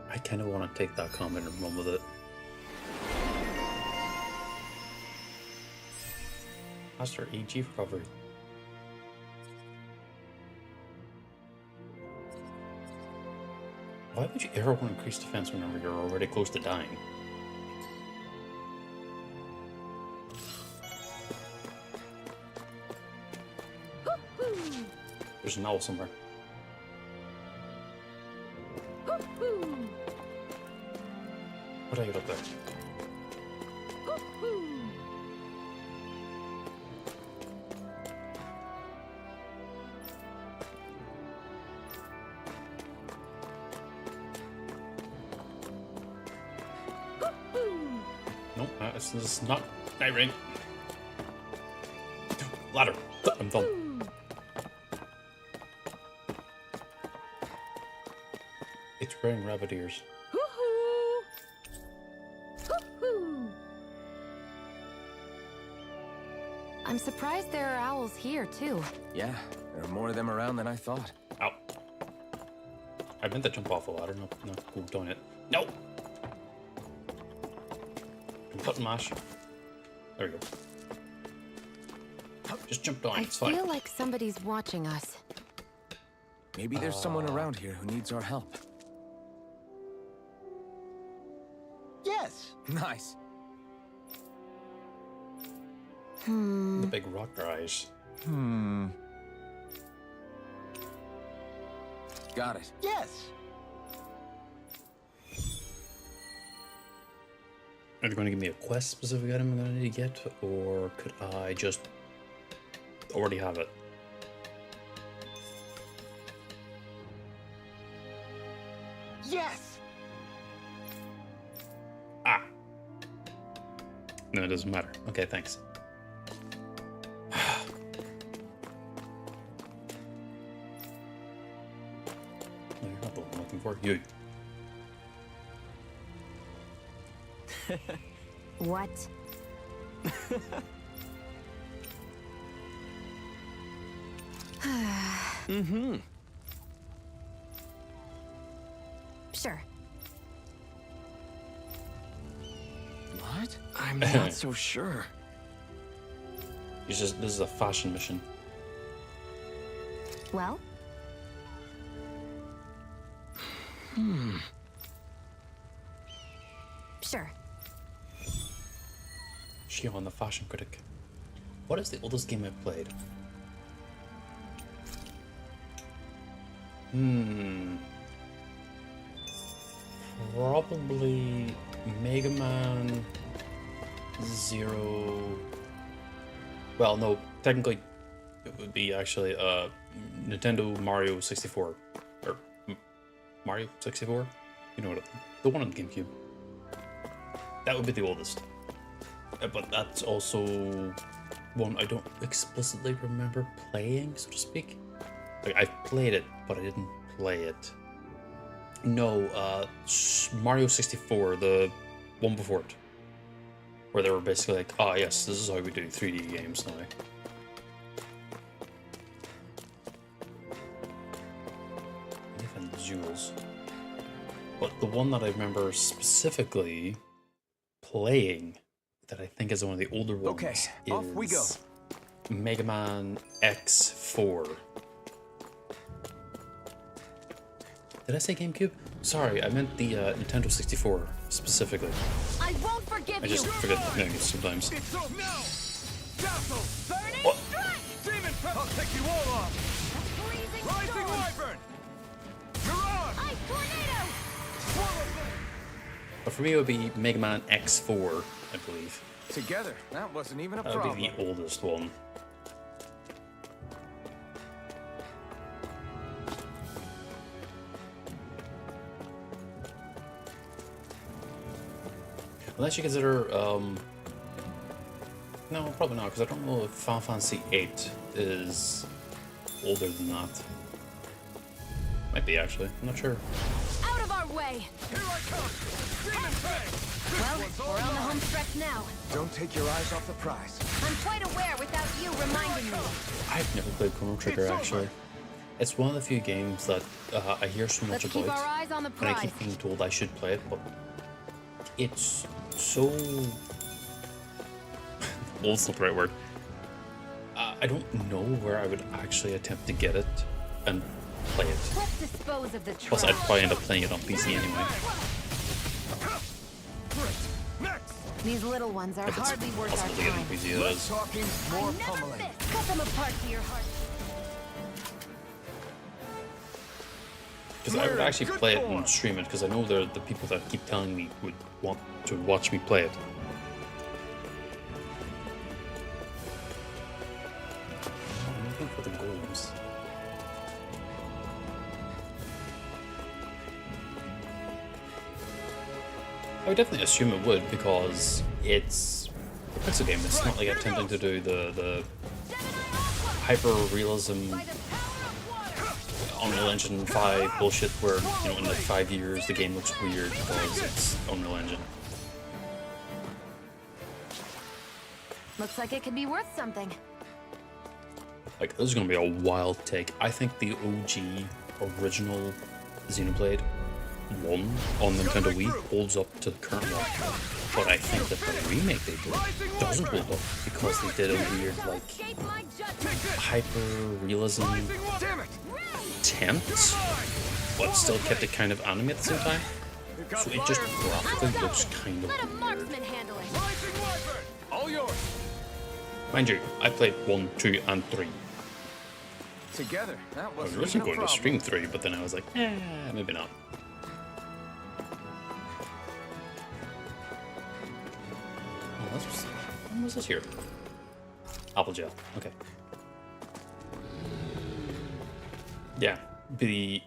I kind of want to take that comment and run with it. Master AG recovery. Why would you ever want to increase defense whenever you're already close to dying? There's an owl somewhere. What did I get up there? Nope, this is not nightreign. Ladder. I'm done. It's wearing rabbit ears. I'm surprised there are owls here, too. Yeah, there are more of them around than I thought. Ow. I meant to jump off a ladder, not go down it. No! Button mash. There we go. Just jump down, I it's fine. feel like somebody's watching us. Maybe there's someone around here who needs our help. Yes. Nice. The big rock eyes. Got it. Yes. Are they going to give me a quest specific item I'm going to need to get, or could I just already have it? Yes. Ah! No, it doesn't matter. Okay, thanks. No, you're not the one I'm looking for. You. What? Sure. What? I'm not so sure. This is a fashion mission. Well? Sure. Shion, the fashion critic. What is the oldest game I've played? Probably Mega Man 0. Well, no, technically it would be actually Nintendo Mario 64 or Mario 64. You know what? The one on the GameCube. That would be the oldest. But that's also one I don't explicitly remember playing, so to speak. Like, I've played it, but I didn't play it. No, Mario 64, the one before it. Where they were basically like, ah, yes, this is how we do 3D games now. Even Jewels. But the one that I remember specifically playing, that I think is one of the older ones, Okay, off we go. Mega Man X4. Did I say GameCube? Sorry, I meant the Nintendo 64 specifically. I won't forgive I just you. forget the names sometimes. It's up now. Dazzle. Burning What? strike. Demon Pep. I'll take you all off. Freezing Rising storm. Wyvern. Mirage. Ice tornado. Swallow Blade. But for me, it would be Mega Man X4, I believe. Together, that wasn't even a That problem. would be the oldest one. Unless you consider, no, probably not, because I don't know if Final Fantasy VIII is older than that. Might be, actually. I'm not sure. Out of our way. Here I come. Demon Fang. Well, we're on the home stretch now. Don't take your eyes off the prize. I'm quite aware without you reminding me. I've never played Chrono Trigger, actually. It's one of the few games that I hear so much Let's keep about, our eyes on the and I prize. keep being told I should play it, but it's so... Old's not the right word. I don't know where I would actually attempt to get it and play it. Let's dispose of the Plus, trash. I'd probably end up playing it on PC anyway. Next. These little ones are If it's hardly worth possible our to get on time. PC, that is. Talking I more never pummeling. miss. Cut them apart to your heart. Because I would actually play it and stream it, because I know the people that keep telling me would want to watch me play it. I'm looking for the golems. I would definitely assume it would, because it's a pixel game. It's not like attempting to do the hyper-realism Unreal Engine 5 bullshit where, you know, in like 5 years the game looks weird because it's Unreal Engine. Looks like it could be worth something. Like, this is gonna be a wild take. I think the OG original Xenoblade 1 on Nintendo Wii holds up to the current one. But I think that the remake they did doesn't hold up because they did a weird, like, hyper-realism attempt, but still kept it kind of anime at the same time. So it just graphically looks kind of weird. Mind you, I played 1, 2, and 3. Together, that I was wasn't originally going to stream 3, but then I was like, maybe not. Oh, when was this here? Apple gel. Okay. Yeah,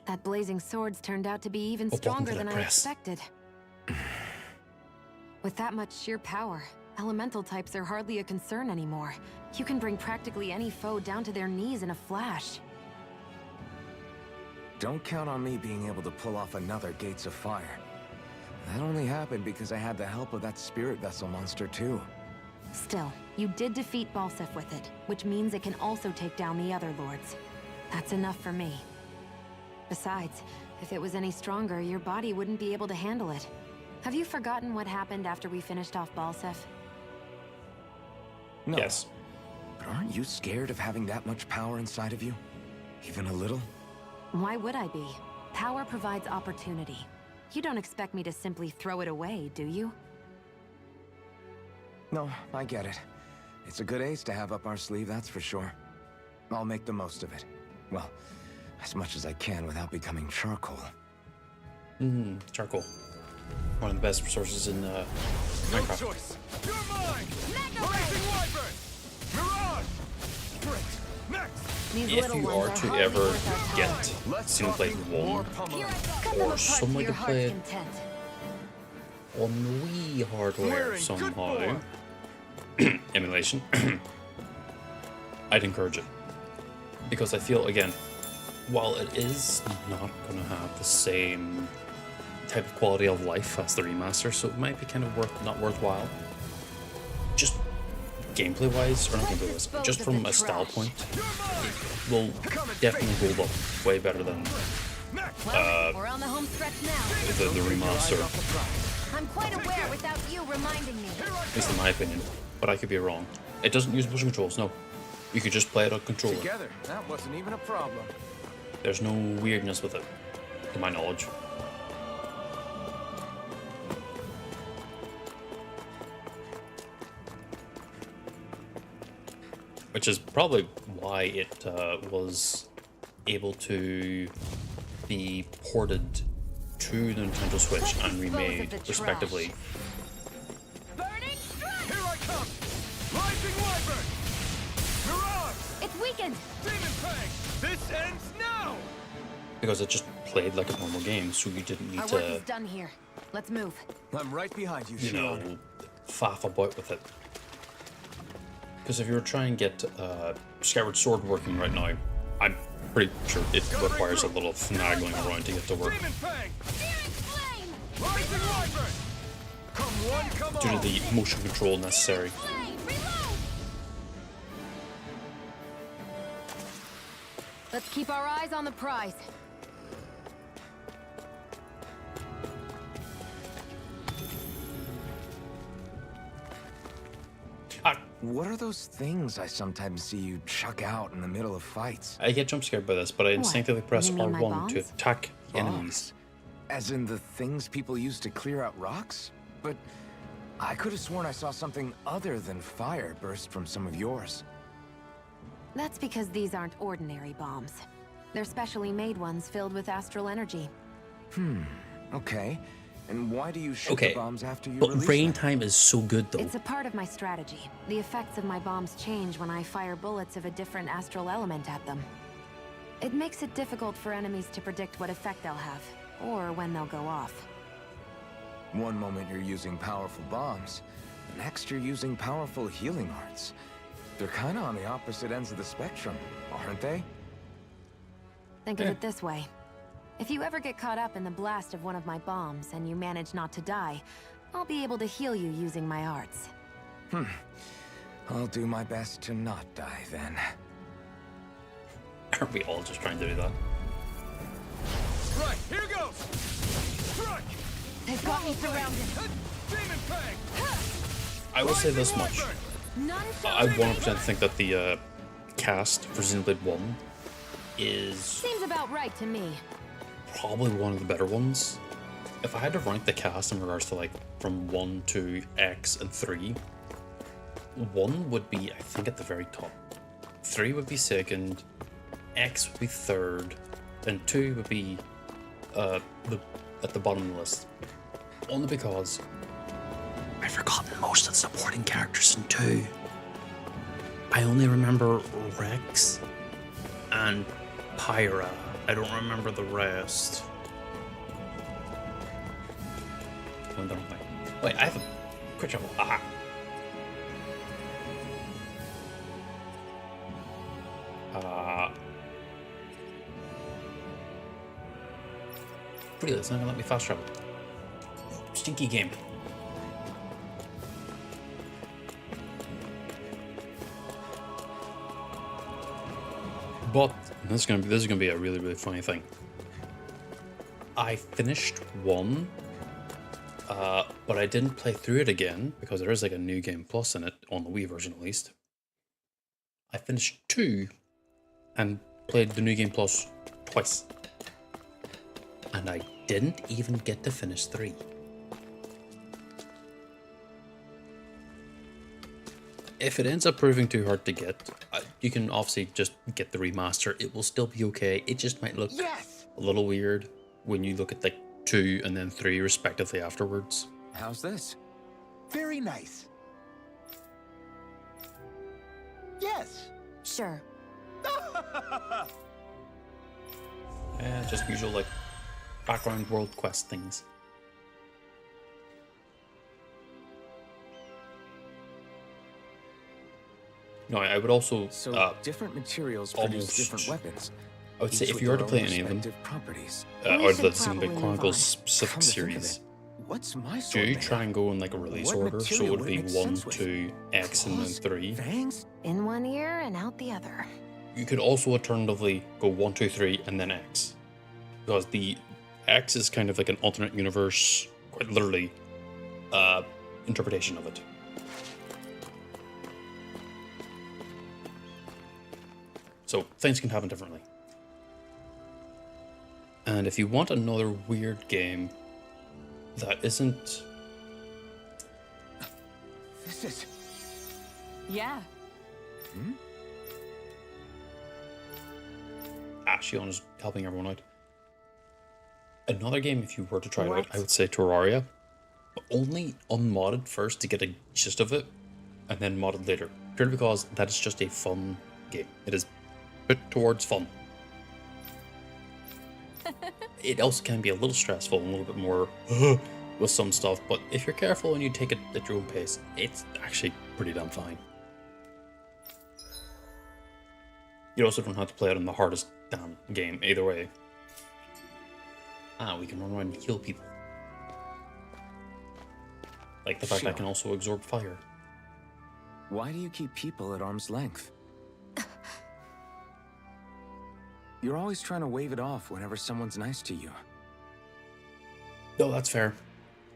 That blazing sword's turned out to be even button stronger did I than I press? expected. With that much sheer power, elemental types are hardly a concern anymore. You can bring practically any foe down to their knees in a flash. Don't count on me being able to pull off another Gates of Fire. That only happened because I had the help of that spirit vessel monster too. Still, you did defeat Balsef with it, which means it can also take down the other lords. That's enough for me. Besides, if it was any stronger, your body wouldn't be able to handle it. Have you forgotten what happened after we finished off Balsef? No. Yes. But aren't you scared of having that much power inside of you? Even a little? Why would I be? Power provides opportunity. You don't expect me to simply throw it away, do you? No, I get it. It's a good ace to have up our sleeve, that's for sure. I'll make the most of it. Well, as much as I can without becoming charcoal. Charcoal. One of the best resources in Minecraft. Choice. You're mine. Rising Wyvern. Mirage. Sprint. Next. These If little you ones are to hardly ever worth our time. get Xenoblade 1 Cut them or apart some to way your to heart's play it content. on Wii hardware Wearing good somehow, form. emulation, I'd encourage it. Because I feel, again, while it is not going to have the same type of quality of life as the remaster, so it might be kind of not worthwhile. Just gameplay wise, or not gameplay wise, just from a style point, it will definitely hold up way better than We're on the home stretch now. the remaster, I'm quite aware without you reminding me. at least in my opinion, but I could be wrong. It doesn't use motion controls, no. You could just play it on controller. Together, that wasn't even a problem. There's no weirdness with it, to my knowledge. Which is probably why it was able to be ported to the Nintendo Switch and remade, respectively. Burning strike. Here I come. Rising Wyvern. Mirage. It's weakened. Demon Fang. This ends now. Because it just played like a normal game, so you didn't need Our work is to, done here. Let's move. I'm right behind you, you know, faff about with it. Because if you were trying to get Skyward Sword working right now, I'm pretty sure it requires a little finagling around to get to work Demon Fang. Searing flame. Rising Wyvern. Come one, come due all. to the motion control necessary. Flame, reload! Let's keep our eyes on the prize. What are those things I sometimes see you chuck out in the middle of fights? I get jump scared by this, but I instinctively press You mean my R1 to bombs? attack enemies. As in the things people use to clear out rocks? But I could have sworn I saw something other than fire burst from some of yours. That's because these aren't ordinary bombs. They're specially made ones filled with astral energy. Okay. And why do you shoot Okay, the bombs after you but release rain them? time is so good though. It's a part of my strategy. The effects of my bombs change when I fire bullets of a different astral element at them. It makes it difficult for enemies to predict what effect they'll have, or when they'll go off. One moment you're using powerful bombs, next you're using powerful healing arts. They're kind of on the opposite ends of the spectrum, aren't they? Think of it this way. If you ever get caught up in the blast of one of my bombs and you manage not to die, I'll be able to heal you using my arts. I'll do my best to not die then. Aren't we all just trying to do that? Right, here goes! Strike! They've got me surrounded. Demon Fang! I will say this much. None I 100% think that the cast for Xenoblade 1 is Seems about right to me. probably one of the better ones. If I had to rank the cast in regards to like from 1 to X and 3, 1 would be, I think, at the very top. 3 would be second, X would be third, and 2 would be at the bottom of the list. Only because I've forgotten most of the supporting characters in 2. I only remember Rex and Pyra. I don't remember the rest. Wait, I have a quick trouble. Aha. Really, it's not gonna let me fast travel. Stinky game. But this is gonna be a really funny thing. I finished 1, but I didn't play through it again because there is like a new game plus in it on the Wii version at least. I finished 2 and played the new game plus twice, and I didn't even get to finish 3. If it ends up proving too hard to get, you can obviously just get the remaster. It will still be okay. It just might look a little weird when you look at like 2 and then 3 respectively afterwards. How's this? Very nice. Yes. Sure. Just usual like background world quest things. No, I would also different materials produce almost different weapons. I would say each if with you were to their play own any of them, respective properties. or the should Xenoblade probably move Chronicles on. specific Come to think of series, it, what's my do sword you made try of? and go in like a release What order? So material it would would be it make 1, sense with? 2, X, and then Claws? 3. Fangs? In one ear and out the other. You could also alternatively go 1, 2, 3, and then X. Because the X is kind of like an alternate universe, quite literally, interpretation of it. So things can happen differently. And if you want another weird game that isn't... This is... Yeah. Ashion is helping everyone out. Another game, if you were to try it out, What? I would say Terraria. But only unmodded first to get a gist of it, and then modded later. Purely because that is just a fun game. It is put towards fun. It also can be a little stressful and a little bit more with some stuff, but if you're careful and you take it at your own pace, it's actually pretty damn fine. You also don't have to play it on the hardest damn game either way. We can run around and heal people. Like the fact I can also absorb fire. Why do you keep people at arm's length? You're always trying to wave it off whenever someone's nice to you. No, that's fair.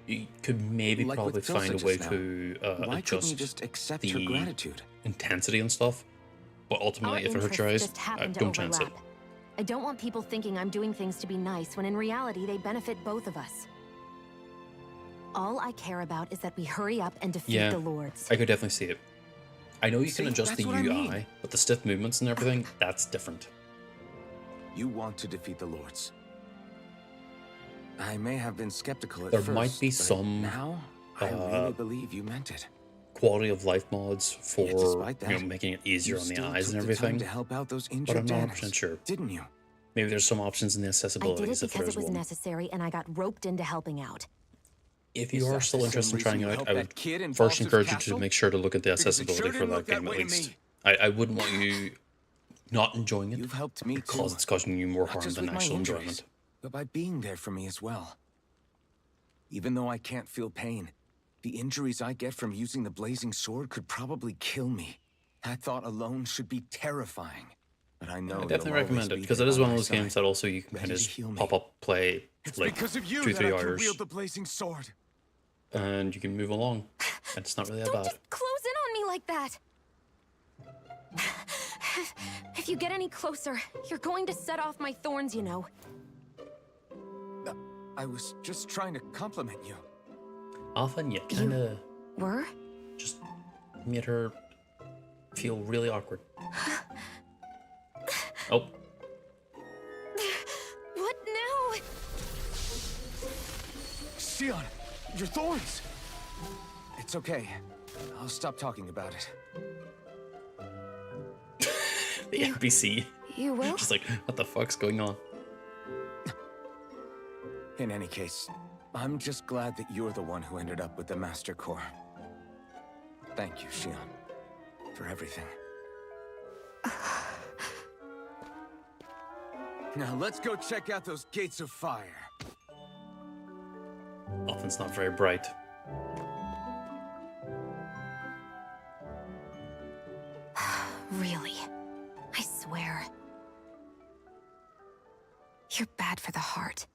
You could maybe Like probably with find a Tilsa way just to Why couldn't you adjust just accept her the gratitude? intensity and stuff. But ultimately, if it hurts your eyes, just happen to don't chance it. overlap. I don't want people thinking I'm doing things to be nice when in reality they benefit both of us. All I care about is that we hurry up and defeat Yeah, the lords. I could definitely see it. I know you can See, adjust the that's what I UI, mean. but the stiff movements and everything, that's different. You want to defeat the lords. I may have been skeptical at There first, might be but some, now I really believe you meant it. Quality of life mods for despite that, making it easier You on the still eyes took and the time everything. to help out those But injured I'm not Danas, 100% sure. didn't you? Maybe there's some options in the I did accessibilities it if there because is it was one. necessary and I got roped into helping out. If Is you are that still the interested in same trying reason it you out, helped I that would kid in first Balthaz's encourage you to castle? make sure to look at the Because it accessibility sure for didn't that look that game at way to least. me. I wouldn't want you not enjoying it You've helped me because too. it's causing you more Not harm just than with my actual injuries, enjoyment. but by being there for me as well. Even though I can't feel pain, the injuries I get from using the blazing sword could probably kill me. That thought alone should be terrifying. but I know I you'll definitely recommend always it be because there it is by one of my those games side. that also you can Ready kind of to just heal me. pop up, play It's like because of you 2-3 that I can hours, wield the blazing sword. and you can move along, and it's not really that Don't bad. just close in on me like that! If you get any closer, you're going to set off my thorns, you know. I was just trying to compliment you. Often you kind of Were? just made her feel really awkward. Oh, What now? Sion, your thorns! It's okay. I'll stop talking about it. the NPC. You will? Just like, what the fuck's going on? In any case, I'm just glad that you're the one who ended up with the Master Core. Thank you, Xion, for everything. Now let's go check out those gates of fire. Often's not very bright. Really? I swear. You're bad for the heart.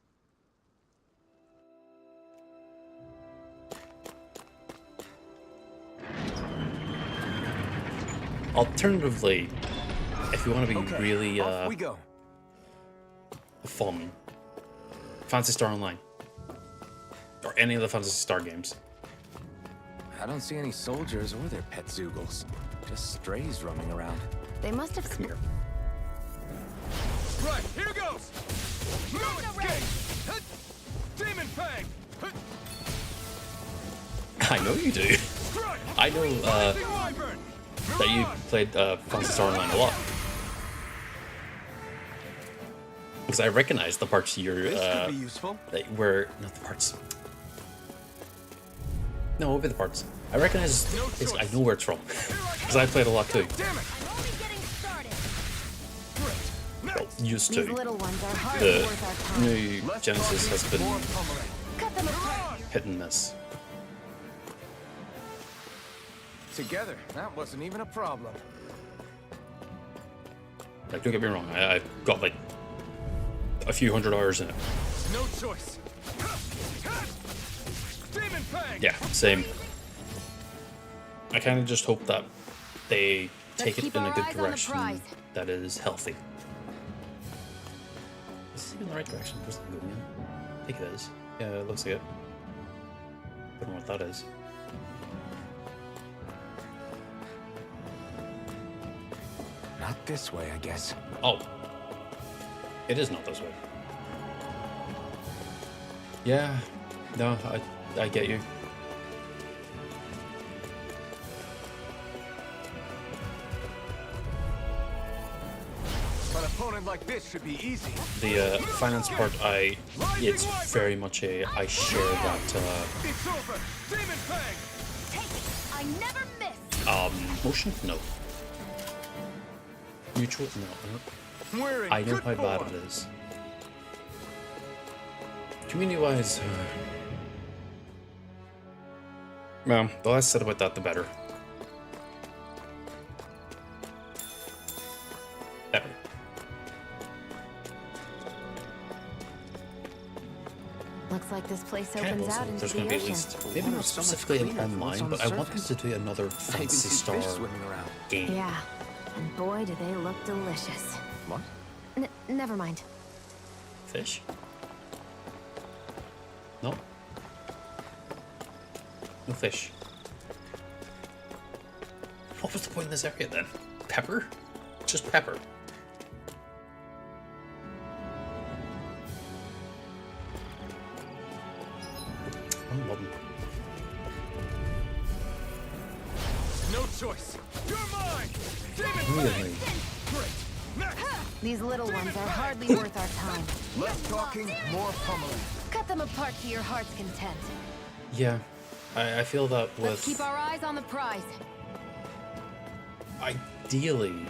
Alternatively, if you want to be Okay, really off we go. fun, Phantasy Star Online, or any of the Phantasy Star games. I don't see any soldiers or their pet Zoogles. Just strays roaming around. They must have... Come here. Right, here goes! No escape! Hut! Demon Fang! Hut! I know you do. Strike! I know Rising Wyvern! that you played Phantasy Star Online a lot. Because I recognize the parts you're, This could be useful. that were, not the parts. No, over the parts. I recognize, basically, I know where it's from. Because I played a lot too. Damn it! I'm only getting started. Well, used These to. little ones are hardly The worth our time. new Genesis has been More pummeling. Cut them apart. hit and miss. Together, that wasn't even a problem. Like, don't get me wrong, I've got like a few hundred hours in it. No choice. Demon Fang! Yeah, same. I kind of just hope that they take it keep in a our good eyes on the direction prize. that is healthy. Is this even the right direction? Where's it going in? I think it is. Yeah, it looks like it. Don't know what that is. Not this way, I guess. Oh. It is not this way. Yeah. No, I get you. An opponent like this should be easy. The finance part, it's very much I share that It's over! Demon Fang! Take it. I never miss. motion? No. Mutual? No. We're in I know good how bad form. it is. Community-wise, well, the less said about that, the better. Better. Looks like this place Kind of opens also, out into there's the going to be at ocean. least, maybe Wow, not so much specifically an cleaner than what's online, on but the I want them surface. to do another I even Phantasy see Star fish swimming around. game. Yeah, and boy, do they look delicious. What? Never mind. Fish? No? No fish. What was the point in this area then? Pepper? Just pepper. I'm loving it. No choice! You're mine! Demon Really? Great! Next! These little ones are hardly worth our time. Less talking, more pummeling. Cut them apart to your heart's content. Yeah, I feel that Let's with keep our eyes on the prize. ideally,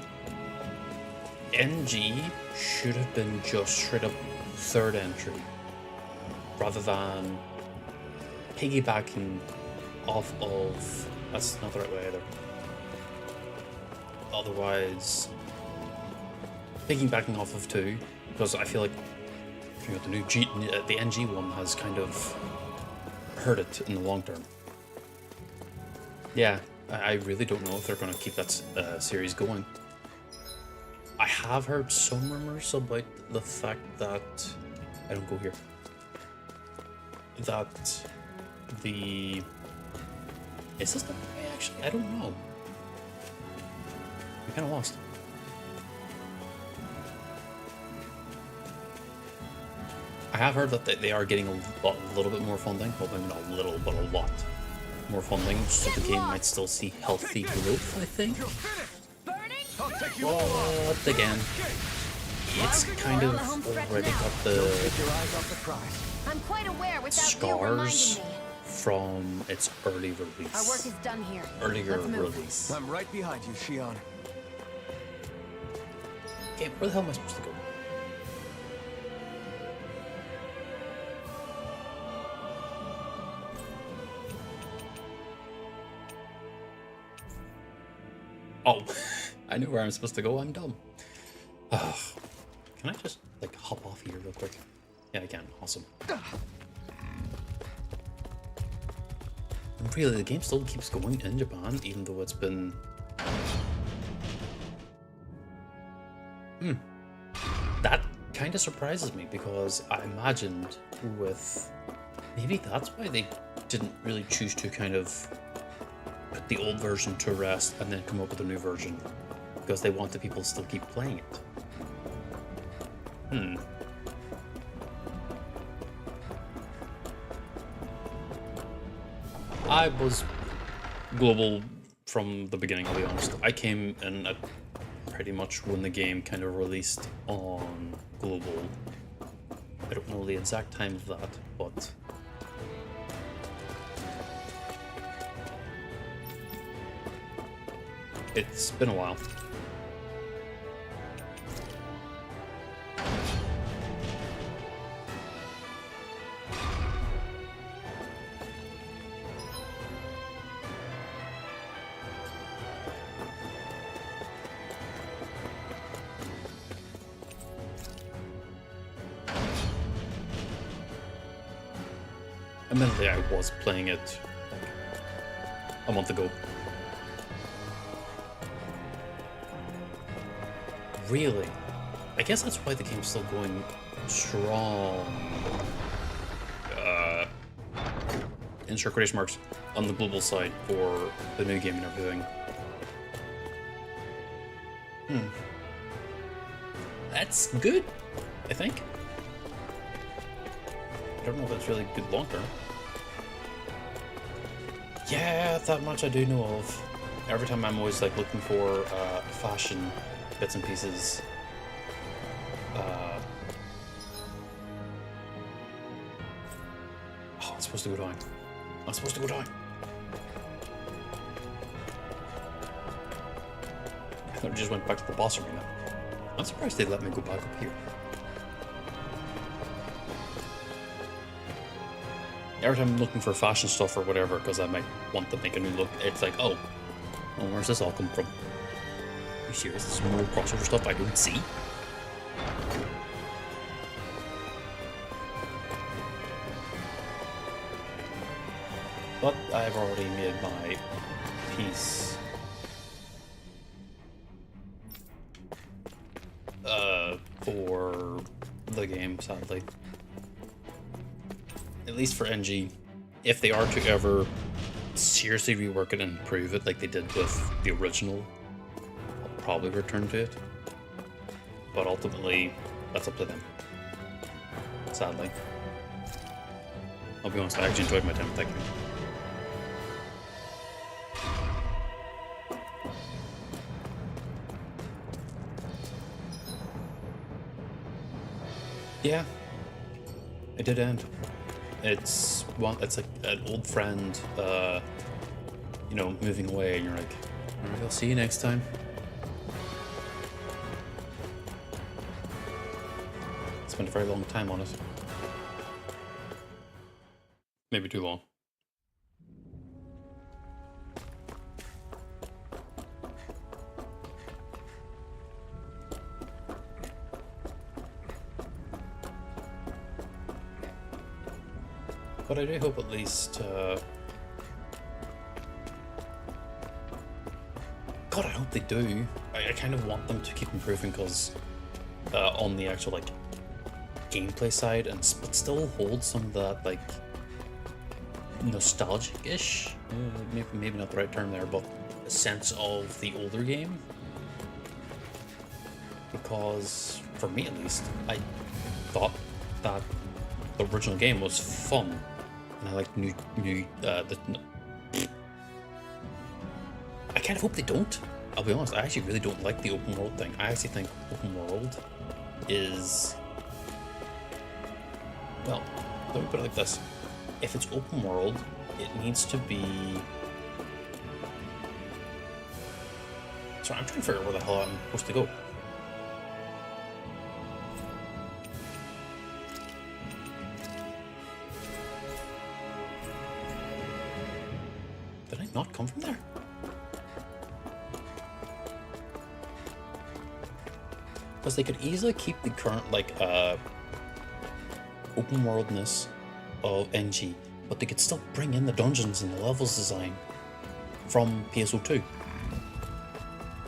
NG should have been just straight up third entry rather than piggybacking off of. That's not the right way either. Otherwise, piggybacking off of 2, because I feel like the new the NG one has kind of hurt it in the long term. Yeah, I really don't know if they're going to keep that series going. I have heard some rumors about the fact that I don't go here. That is this the way actually? I don't know. I'm kind of lost. I have heard that they are getting a little bit more funding. Well, maybe not a little, but a lot more funding, so the game might still see healthy growth, I think. But again, it's kind of already got the I'm quite aware without you reminding scars me. from its early Our work release. is done here. Earlier Let's move. release. I'm right behind you, Shion. Okay, where the hell am I supposed to go? Oh, I know where I'm supposed to go. I'm dumb. Ugh. Can I just, like, hop off here real quick? Yeah, I can. Awesome. And really, the game still keeps going in Japan, even though it's been... That kind of surprises me, because I imagined with... Maybe that's why they didn't really choose to kind of put the old version to rest and then come up with a new version, because they want the people to still keep playing it. I was global from the beginning, I'll be honest. I came in at pretty much when the game kind of released on global. I don't know the exact time of that, but it's been a while. Admittedly, I was playing it like a month ago. Really? I guess that's why the game's still going strong. Insert quotation marks on the global side for the new game and everything. That's good, I think. I don't know if that's really good long term. Yeah, that much I do know of. Every time I'm always like looking for fashion bits and pieces. Oh, it's supposed to go down. I'm supposed to go down. I thought I just went back to the boss arena. I'm surprised they let me go back up here. Every time I'm looking for fashion stuff or whatever, because I might want to make a new look, it's like, oh, well, where's this all come from? Are you serious? There's more crossover stuff I don't see? But I've already made my peace. For the game, sadly. At least for NG. If they are to ever seriously rework it and improve it like they did with the original, I'll probably return to it. But ultimately, that's up to them. Sadly. I'll be honest, I actually enjoyed my time with that game. Yeah, it did end. It's one. It's like an old friend, you know, moving away, and you're like, "Alright, I'll see you next time." Spent a very long time on it. Maybe too long. But I do hope at least, God, I hope they do. I kind of want them to keep improving because on the actual like gameplay side, but still hold some of that like nostalgic-ish, maybe not the right term there, but a sense of the older game. Because for me at least, I thought that the original game was fun, and I like I kind of hope they don't. I'll be honest, I actually really don't like the open world thing. I actually think open world is, well, let me put it like this. If it's open world, it needs to be... Sorry, I'm trying to figure out where the hell I'm supposed to go. Did I not come from there? Because they could easily keep the current, like, open worldness of NG, but they could still bring in the dungeons and the levels design from PSO2.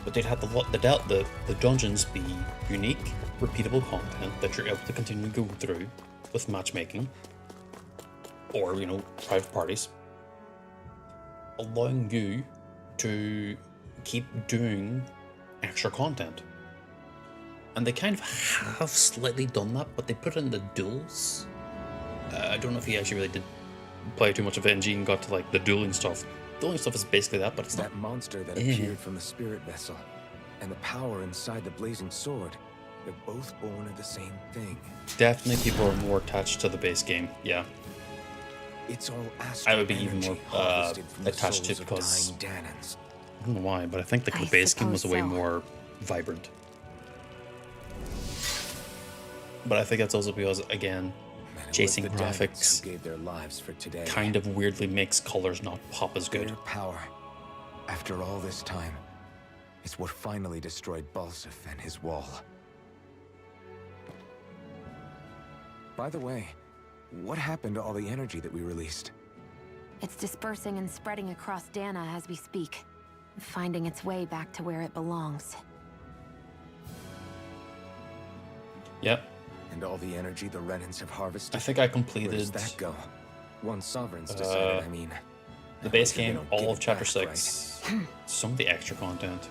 But they'd have the dungeons be unique, repeatable content that you're able to continue to go through with matchmaking, or, you know, private parties, allowing you to keep doing extra content. And they kind of have slightly done that, but they put in the duels. I don't know if he actually really did play too much of NG and got to like the dueling stuff. Dueling stuff is basically that, but it's that monster that appeared from the spirit vessel and the power inside the blazing sword. They're both born of the same thing. Definitely people are more attached to the base game, yeah. It's all I would be even more attached to it because I don't know why, but I think like the base game was way more vibrant. But I think that's also because, again, chasing graphics gave their lives for today. Kind of weirdly makes colors not pop as good. Their power, after all this time, is what finally destroyed Balsif and his wall. By the way, what happened to all the energy that we released? It's dispersing and spreading across Dana as we speak, finding its way back to where it belongs. Yep. And all the energy the Renans have harvested. I think I completed. Where does that go? Once Sovereigns decided, I mean. The base game, all of Chapter 6, right? Some of the extra content.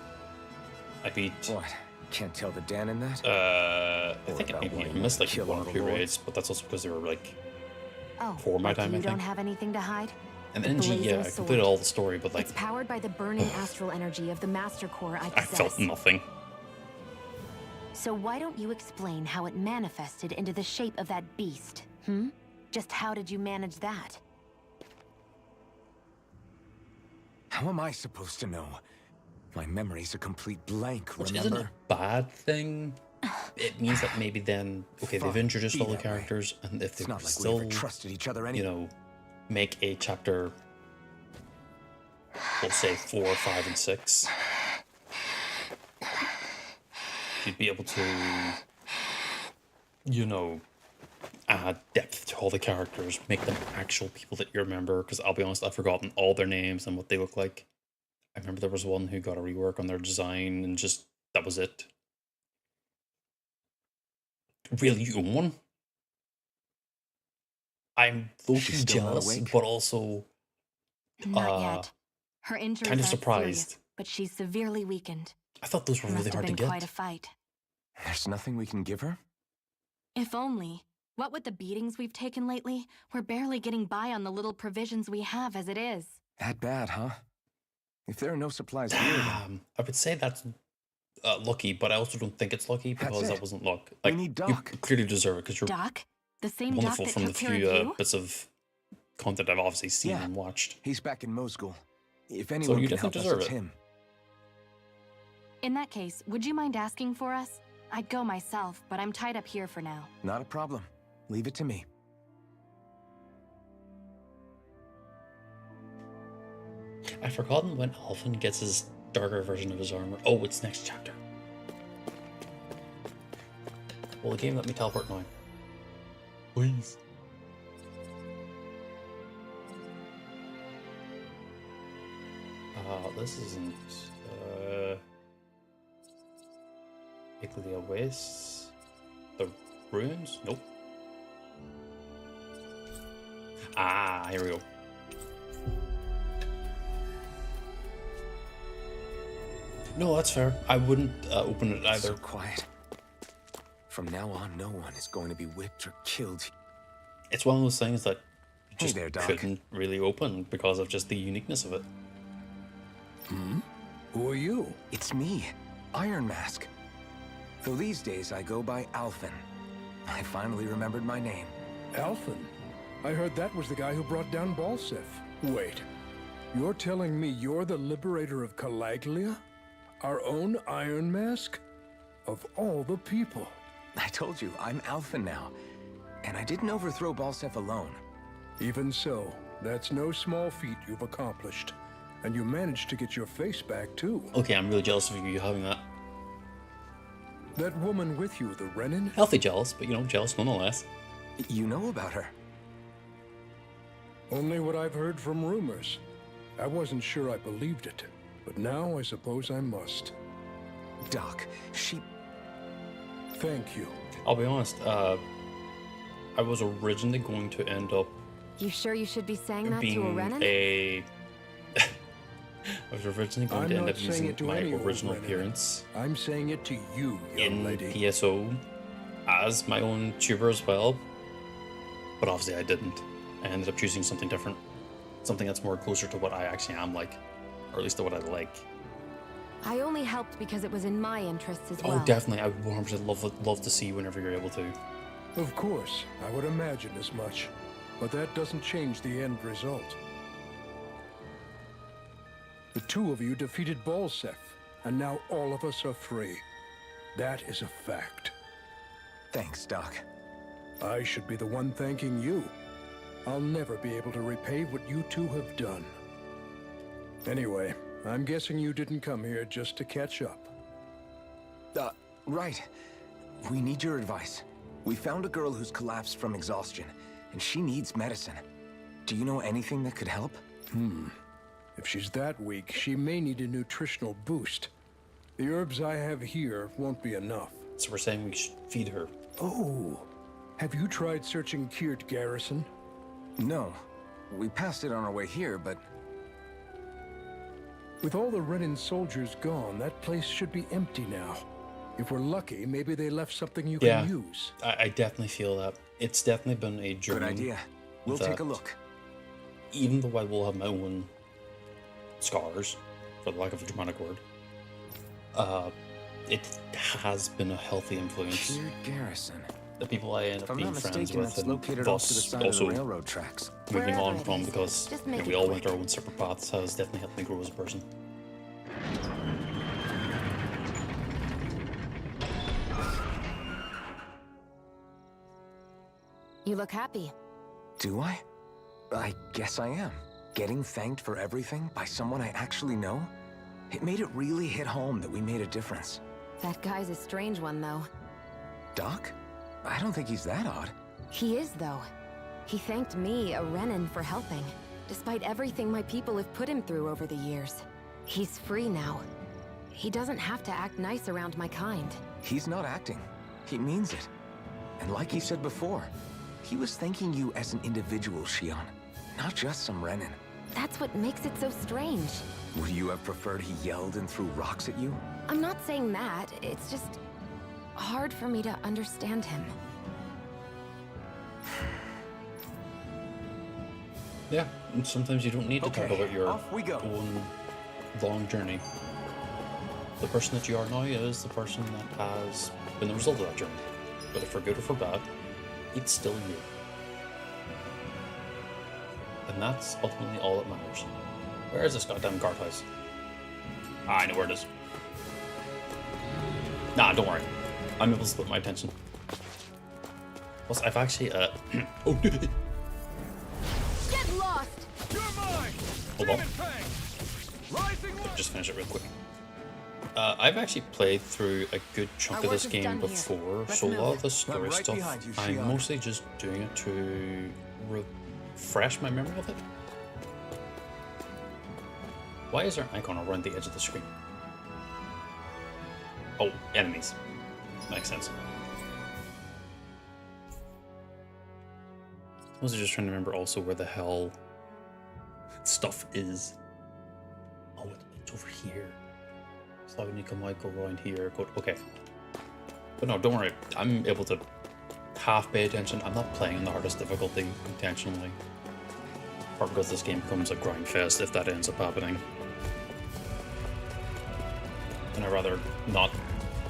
I beat. What? Can't tell the Dan in that? I think I maybe missed like 1 or 2 raids, but that's also because they were like before my time. I think. You don't have anything to hide. And then NG, yeah, I completed all the story, but like. It's powered by the burning astral energy of the Master Core I possess. I felt nothing. So why don't you explain how it manifested into the shape of that beast, Just how did you manage that? How am I supposed to know? My memory's a complete blank, which remember? Isn't a bad thing. It means that maybe then, okay, they've introduced all the characters, and if they still, trusted each other, you know, make a chapter, we'll say 4, 5, and 6, you'd be able to, you know, add depth to all the characters, make them actual people that you remember, because I'll be honest, I've forgotten all their names and what they look like. I remember there was one who got a rework on their design, and just, that was it. Really, you own one? I'm low-key jealous, but also not yet. Her injuries kind of are surprised. Serious, but she's severely weakened. I thought those were really hard to get. Quite a fight. There's nothing we can give her? If only. What with the beatings we've taken lately, we're barely getting by on the little provisions we have as it is. That bad, huh? If there are no supplies here, I would say that's lucky, but I also don't think it's lucky because that wasn't luck. Like, we need Doc. You clearly deserve it because you're Doc? The same wonderful Doc that from the took care of few you? bits of content I've obviously seen and watched. He's back in Moscow. If anyone can help us, it's him. In that case, would you mind asking for us? I'd go myself, but I'm tied up here for now. Not a problem. Leave it to me. I've forgotten when Alphen gets his darker version of his armor. Oh, it's next chapter. Well, the game let me teleport now. Please. This isn't Iglia West. The ruins? Nope. Ah, here we go. No, that's fair. I wouldn't open it either. So quiet. From now on, no one is going to be whipped or killed. It's one of those things that you Hey just there, Doc. couldn't really open because of just the uniqueness of it. Hmm? Who are you? It's me, Iron Mask. Though these days I go by Alphen. I finally remembered my name. Alphen? I heard that was the guy who brought down Balsef. Wait, you're telling me you're the liberator of Calaglia? Our own Iron Mask? Of all the people. I told you, I'm Alphen now. And I didn't overthrow Balsef alone. Even so, that's no small feat you've accomplished. And you managed to get your face back, too. Okay, I'm really jealous of you having that. That woman with you, the Renin? Healthy jealous, but you know, jealous nonetheless. You know about her? Only what I've heard from rumors. I wasn't sure I believed it, but now I suppose I must. Doc, she... Thank you. I'll be honest, I was originally going to end up You sure you should be saying that to a being Renin? a... I was originally going I'm to end not up saying using it to my any old original Renin. appearance I'm saying it to you, young in lady. PSO as my own tuber as well, but obviously I didn't. I ended up choosing something different, something that's more closer to what I actually am like, or at least to what I like. I only helped because it was in my interests as well. Oh, definitely. I would 100% love to see you whenever you're able to. Of course, I would imagine as much. But that doesn't change the end result. The two of you defeated Balsef, and now all of us are free. That is a fact. Thanks, Doc. I should be the one thanking you. I'll never be able to repay what you two have done. Anyway, I'm guessing you didn't come here just to catch up. Right. We need your advice. We found a girl who's collapsed from exhaustion, and she needs medicine. Do you know anything that could help? If she's that weak, she may need a nutritional boost. The herbs I have here won't be enough. So we're saying we should feed her. Oh, have you tried searching Kirt Garrison? No. We passed it on our way here, but... With all the Renin soldiers gone, that place should be empty now. If we're lucky, maybe they left something you can use. I definitely feel that. It's definitely been a journey. Good idea. We'll take a look. Even though I will have my own scars, for the lack of a dramatic word, it has been a healthy influence. Kirt Garrison. The people I end If up I'm being not friends mistaken, with, that's and located off to the thus side of the also railroad tracks. moving on Wherever it from, is, because just you know, make we it all went quick. our own separate paths, has definitely helped me grow as a person. You look happy. Do I? I guess I am. Getting thanked for everything by someone I actually know? It made it really hit home that we made a difference. That guy's a strange one, though. Doc? I don't think he's that odd. He is, though. He thanked me, a Renin, for helping, despite everything my people have put him through over the years. He's free now. He doesn't have to act nice around my kind. He's not acting. He means it. And like he said before, he was thanking you as an individual, Shion, not just some Renin. That's what makes it so strange. Would you have preferred he yelled and threw rocks at you? I'm not saying that, it's just hard for me to understand him. Yeah, and sometimes you don't need to talk Okay, about your off we go. own long journey. The person that you are now is the person that has been the result of that journey. Whether for good or for bad, it's still you. And that's ultimately all that matters. Where is this goddamn guardhouse? Ah, I know where it is. Nah, don't worry. I'm able to split my attention. Plus, I've actually, oh, Get lost! You're mine! hold on. Demon Fang! Rising Light! Just finish it real quick. I've actually played through a good chunk Our of this work is game done here. before, Let's so a lot move. of the story right stuff, behind you, I'm Shion. mostly just doing it to refresh my memory of it. Why is there an icon around the edge of the screen? Oh, enemies. Makes sense. I was just trying to remember also where the hell stuff is. Oh, it's over here. So when you come out, go around here, go... Okay. But no, don't worry. I'm able to half pay attention. I'm not playing on the hardest difficulty intentionally. Or because this game becomes a grind fest if that ends up happening. And I'd rather not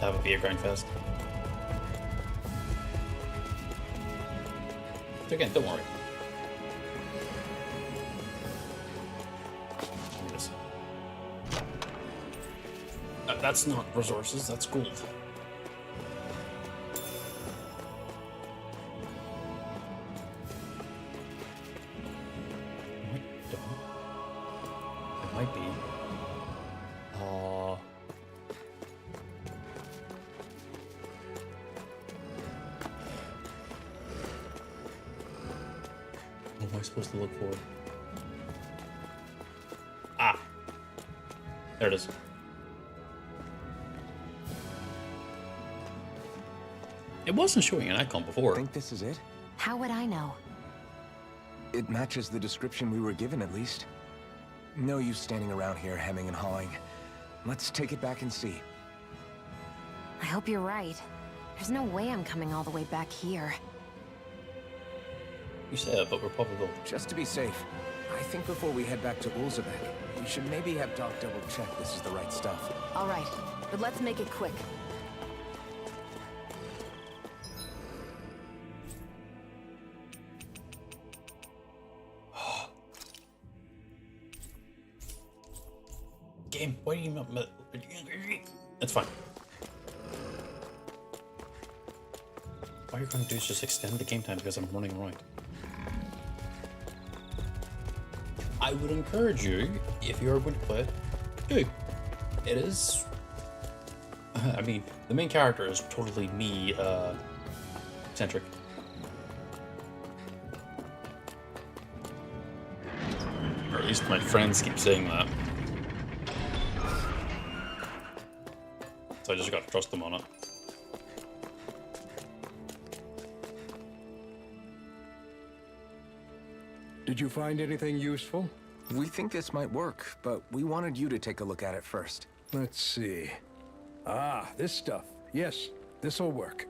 have it be a grind fest. So again, don't worry. Yes. That's not resources, that's gold. It might be. What am I supposed to look for? Ah! There it is. It wasn't showing an icon before. Think this is it? How would I know? It matches the description we were given, at least. No use standing around here hemming and hawing. Let's take it back and see. I hope you're right. There's no way I'm coming all the way back here. You said, but we're probably... Just to be safe, I think before we head back to Ulzabek, we should maybe have Doc double-check this is the right stuff. All right, but let's make it quick. Game, why do you not... It's fine. All you're going to do is just extend the game time because I'm running around. I would encourage you, if you are going to play it, do. It is... I mean, the main character is totally me, centric. Or at least my friends keep saying that. So I just got to trust them on it. Did you find anything useful? We think this might work, but we wanted you to take a look at it first. Let's see. Ah, this stuff. Yes, this'll work.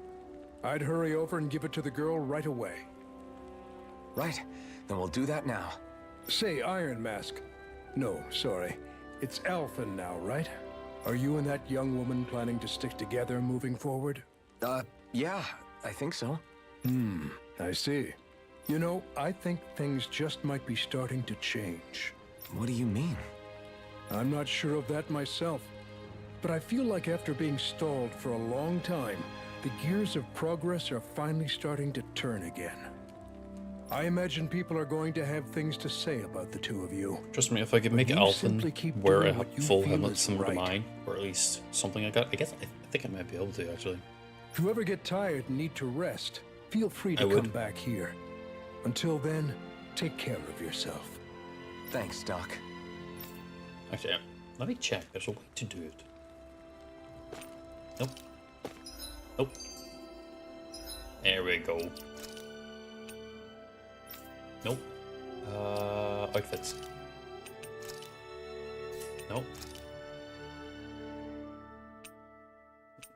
I'd hurry over and give it to the girl right away. Right, then we'll do that now. Say, Iron Mask. No, sorry. It's Alphen now, right? Are you and that young woman planning to stick together moving forward? Yeah, I think so. I see. You know, I think things just might be starting to change. What do you mean? I'm not sure of that myself, but I feel like after being stalled for a long time, the gears of progress are finally starting to turn again. I imagine people are going to have things to say about the two of you. Trust me, if I could make Alphen wear a full helmet similar to mine, or at least something like that, I think I might be able to, actually. If you ever get tired and need to rest, feel free to come back here. Until then, take care of yourself. Thanks, Doc. Actually, let me check. There's a way to do it. Nope. Nope. There we go. Nope. Outfits. Nope.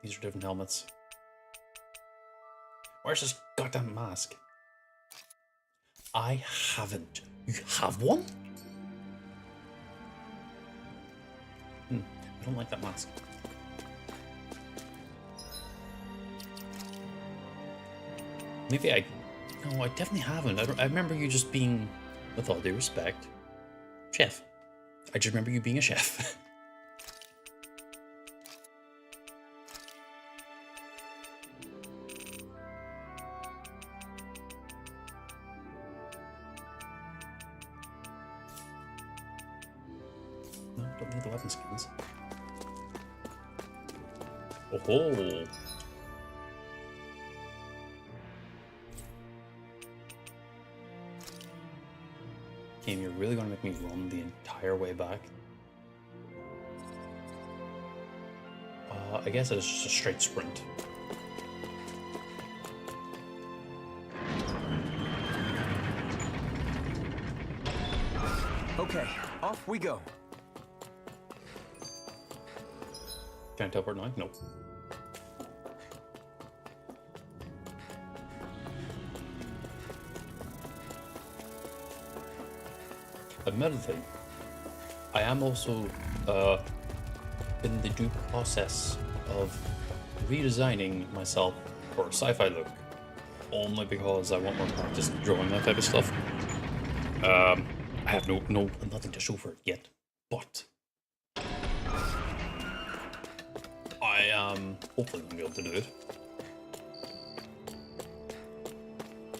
These are different helmets. Where's this goddamn mask? I haven't. You have one? I don't like that mask. Maybe I... No, I definitely haven't. I remember you just being, with all due respect, chef. I just remember you being a chef. No, don't need the weapon skins. Oh-ho! Game, you're really gonna make me run the entire way back? I guess it's just a straight sprint. Okay, off we go. Can I teleport now? Nope. Another thing, I am also in the due process of redesigning myself for a sci-fi look, only because I want more practice drawing that type of stuff. I have nothing to show for it yet, but I am hopefully gonna be able to do it.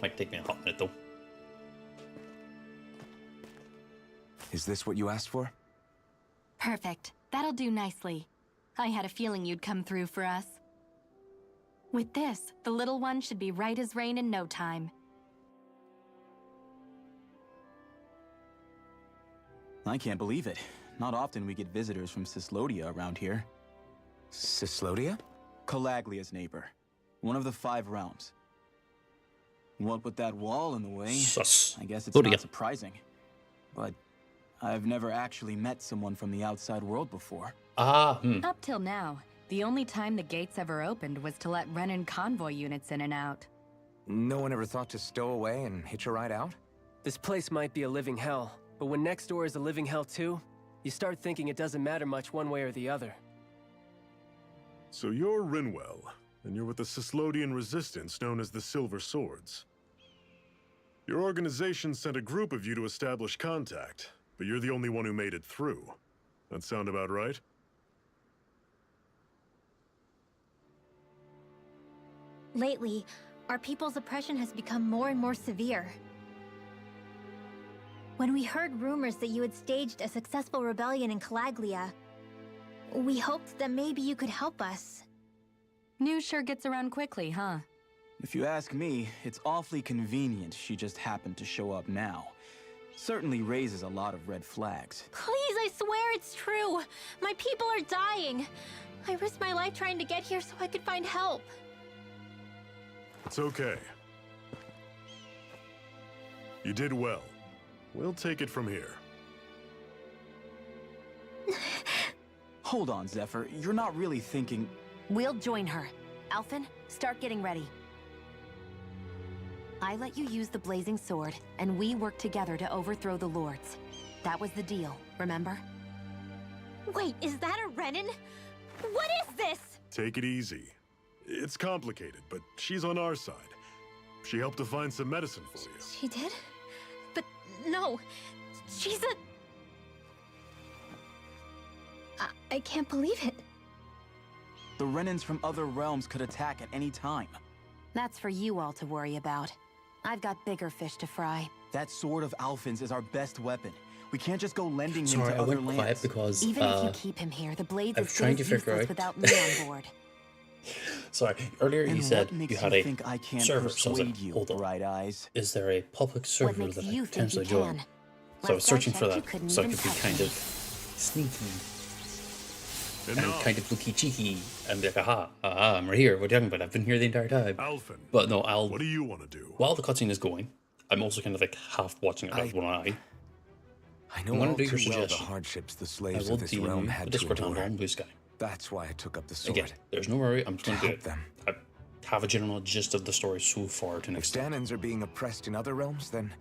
Might take me a hot minute though. Is this what you asked for? Perfect. That'll do nicely. I had a feeling you'd come through for us. With this, the little one should be right as rain in no time. I can't believe it. Not often we get visitors from Cyslodia around here. Cyslodia? Calaglia's neighbor. One of the 5 realms. What with that wall in the way, I guess it's not surprising. But I've never actually met someone from the outside world before. Up till now, the only time the gates ever opened was to let Renan convoy units in and out. No one ever thought to stow away and hitch a ride out? This place might be a living hell, but when next door is a living hell too, you start thinking it doesn't matter much one way or the other. So you're Rinwell, and you're with the Cyslodian resistance known as the Silver Swords. Your organization sent a group of you to establish contact, but you're the only one who made it through. That sound about right? Lately, our people's oppression has become more and more severe. When we heard rumors that you had staged a successful rebellion in Calaglia, we hoped that maybe you could help us. News sure gets around quickly, huh? If you ask me, it's awfully convenient she just happened to show up now. Certainly raises a lot of red flags. Please, I swear it's true! My people are dying! I risked my life trying to get here so I could find help. It's okay. You did well. We'll take it from here. Hold on, Zephyr. You're not really thinking... We'll join her. Alphen, start getting ready. I let you use the blazing sword, and we worked together to overthrow the lords. That was the deal, remember? Wait, is that a Renan? What is this? Take it easy. It's complicated, but she's on our side. She helped to find some medicine for you. She did? But no, she's a... I can't believe it. The Renans from other realms could attack at any time. That's for you all to worry about. I've got bigger fish to fry. That sword of Alphen's is our best weapon. We can't just go lending him Sorry, to I other went lands. quiet because Even if you keep him here, the blades I is was trying to figure useless out. without me on board. Sorry, earlier you And said what makes you had you a think I can't server, so I was like, persuade you, hold on. Bright Eyes? Is there a public server makes that I you could think you potentially join? can? So I was Last I searching for checked, you that, couldn't so I even could be touch kind me. of sneaky and Enough. kind of looky cheeky and be like, aha, I'm right here. What are you talking about? I've been here the entire time. Alphen, But no, what do you want to do? while the cutscene is going, I'm also kind of like half watching it with one eye. I know I'm gonna all do your too well the suggestion. hardships the I slaves will of this DM realm you a had to Discord handle endure. on Blue Sky. That's why I took up the sword. Again, there's no worry, I'm just going to do help it. them. I have a general gist of the story so far to an If extent. Stanins are being oppressed in other realms, then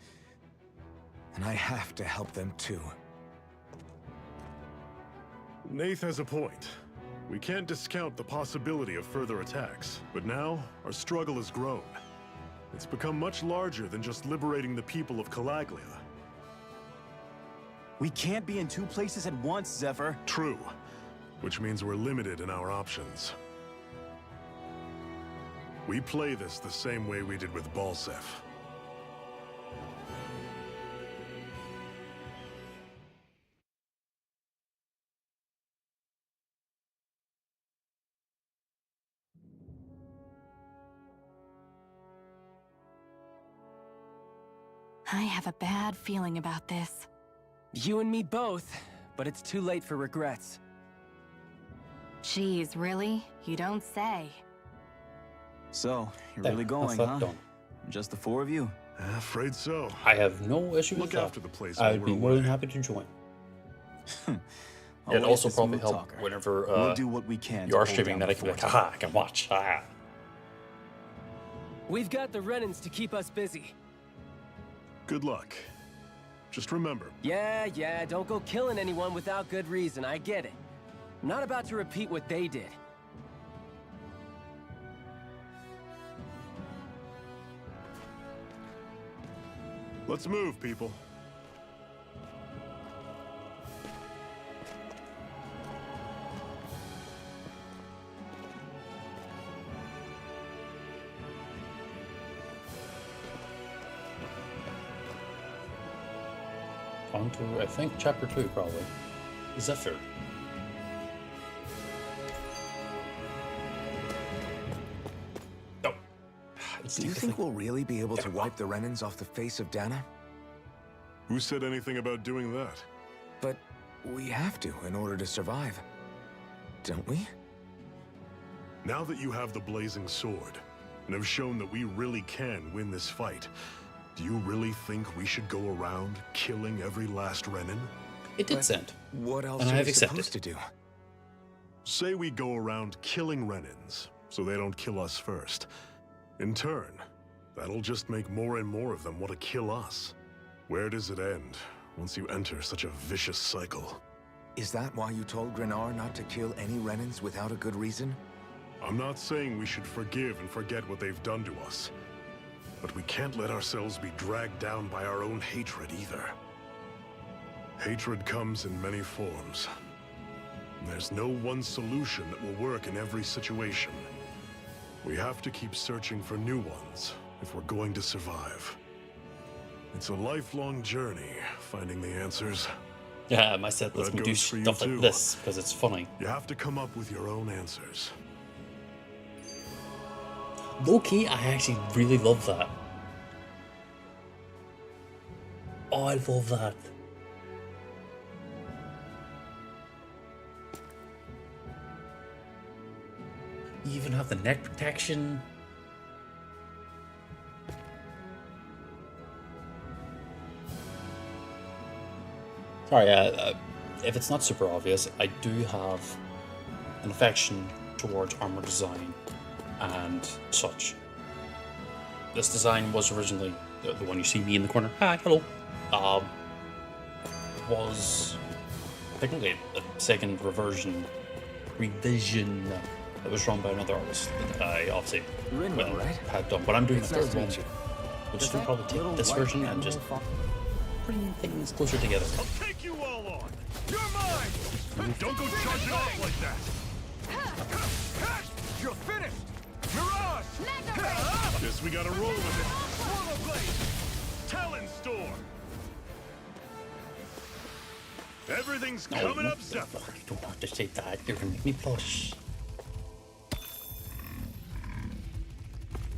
I have to help them too. Nath has a point. We can't discount the possibility of further attacks, but now our struggle has grown. It's become much larger than just liberating the people of Calaglia. We can't be in 2 places at once, Zephyr. True, which means we're limited in our options. We play this the same way we did with Balsef. I have a bad feeling about this. You and me both, but it's too late for regrets. Jeez, really? You don't say. So, you're There, really going, that's that huh? done. Just the four of you? Afraid so. I have no issue with Look that. after the place I while would be we're more than away. happy to join. It'd Always also the probably smooth help talker. whenever We'll do what we can you to are hold streaming down that I the can be like, fort. haha, I can watch. Ah. We've got the Renans to keep us busy. Good luck. Just remember, Yeah, don't go killing anyone without good reason, I get it. I'm not about to repeat what they did. let's move, people. On to, I think, chapter 2, probably. Zephyr. Oh. Do you think we'll really be able to wipe the Renans off the face of Dana? Who said anything about doing that? But we have to in order to survive. Don't we? Now that you have the blazing sword, and have shown that we really can win this fight, do you really think we should go around killing every last Renan? It did send. What else And I are have we accepted. supposed to do? Say we go around killing Renans, so they don't kill us first. In turn, that'll just make more and more of them want to kill us. Where does it end, once you enter such a vicious cycle? Is that why you told Grenar not to kill any Renans without a good reason? I'm not saying we should forgive and forget what they've done to us. But we can't let ourselves be dragged down by our own hatred either. Hatred comes in many forms. And there's no one solution that will work in every situation. We have to keep searching for new ones if we're going to survive. It's a lifelong journey, finding the answers. Yeah, my set lets That me do goes for you stuff like too. this, because it's funny. You have to come up with your own answers. Low-key, I actually really love that. Oh, I love that. You even have the neck protection. Sorry, if it's not super obvious, I do have an affection towards armor design and such. This design was originally the one you see me in the corner. Hi, hello. Was technically a second revision that was drawn by another artist that I obviously had done. But I'm doing the third one, which will probably take this version and just bring things closer together. I'll take you all on! You're mine! Don't go charging off like that! You're finished! Mirage! Guess we gotta roll with it. Portal Blade! Talon Storm! Everything's coming up, Zephyr! You don't have to say that. You're gonna make me blush.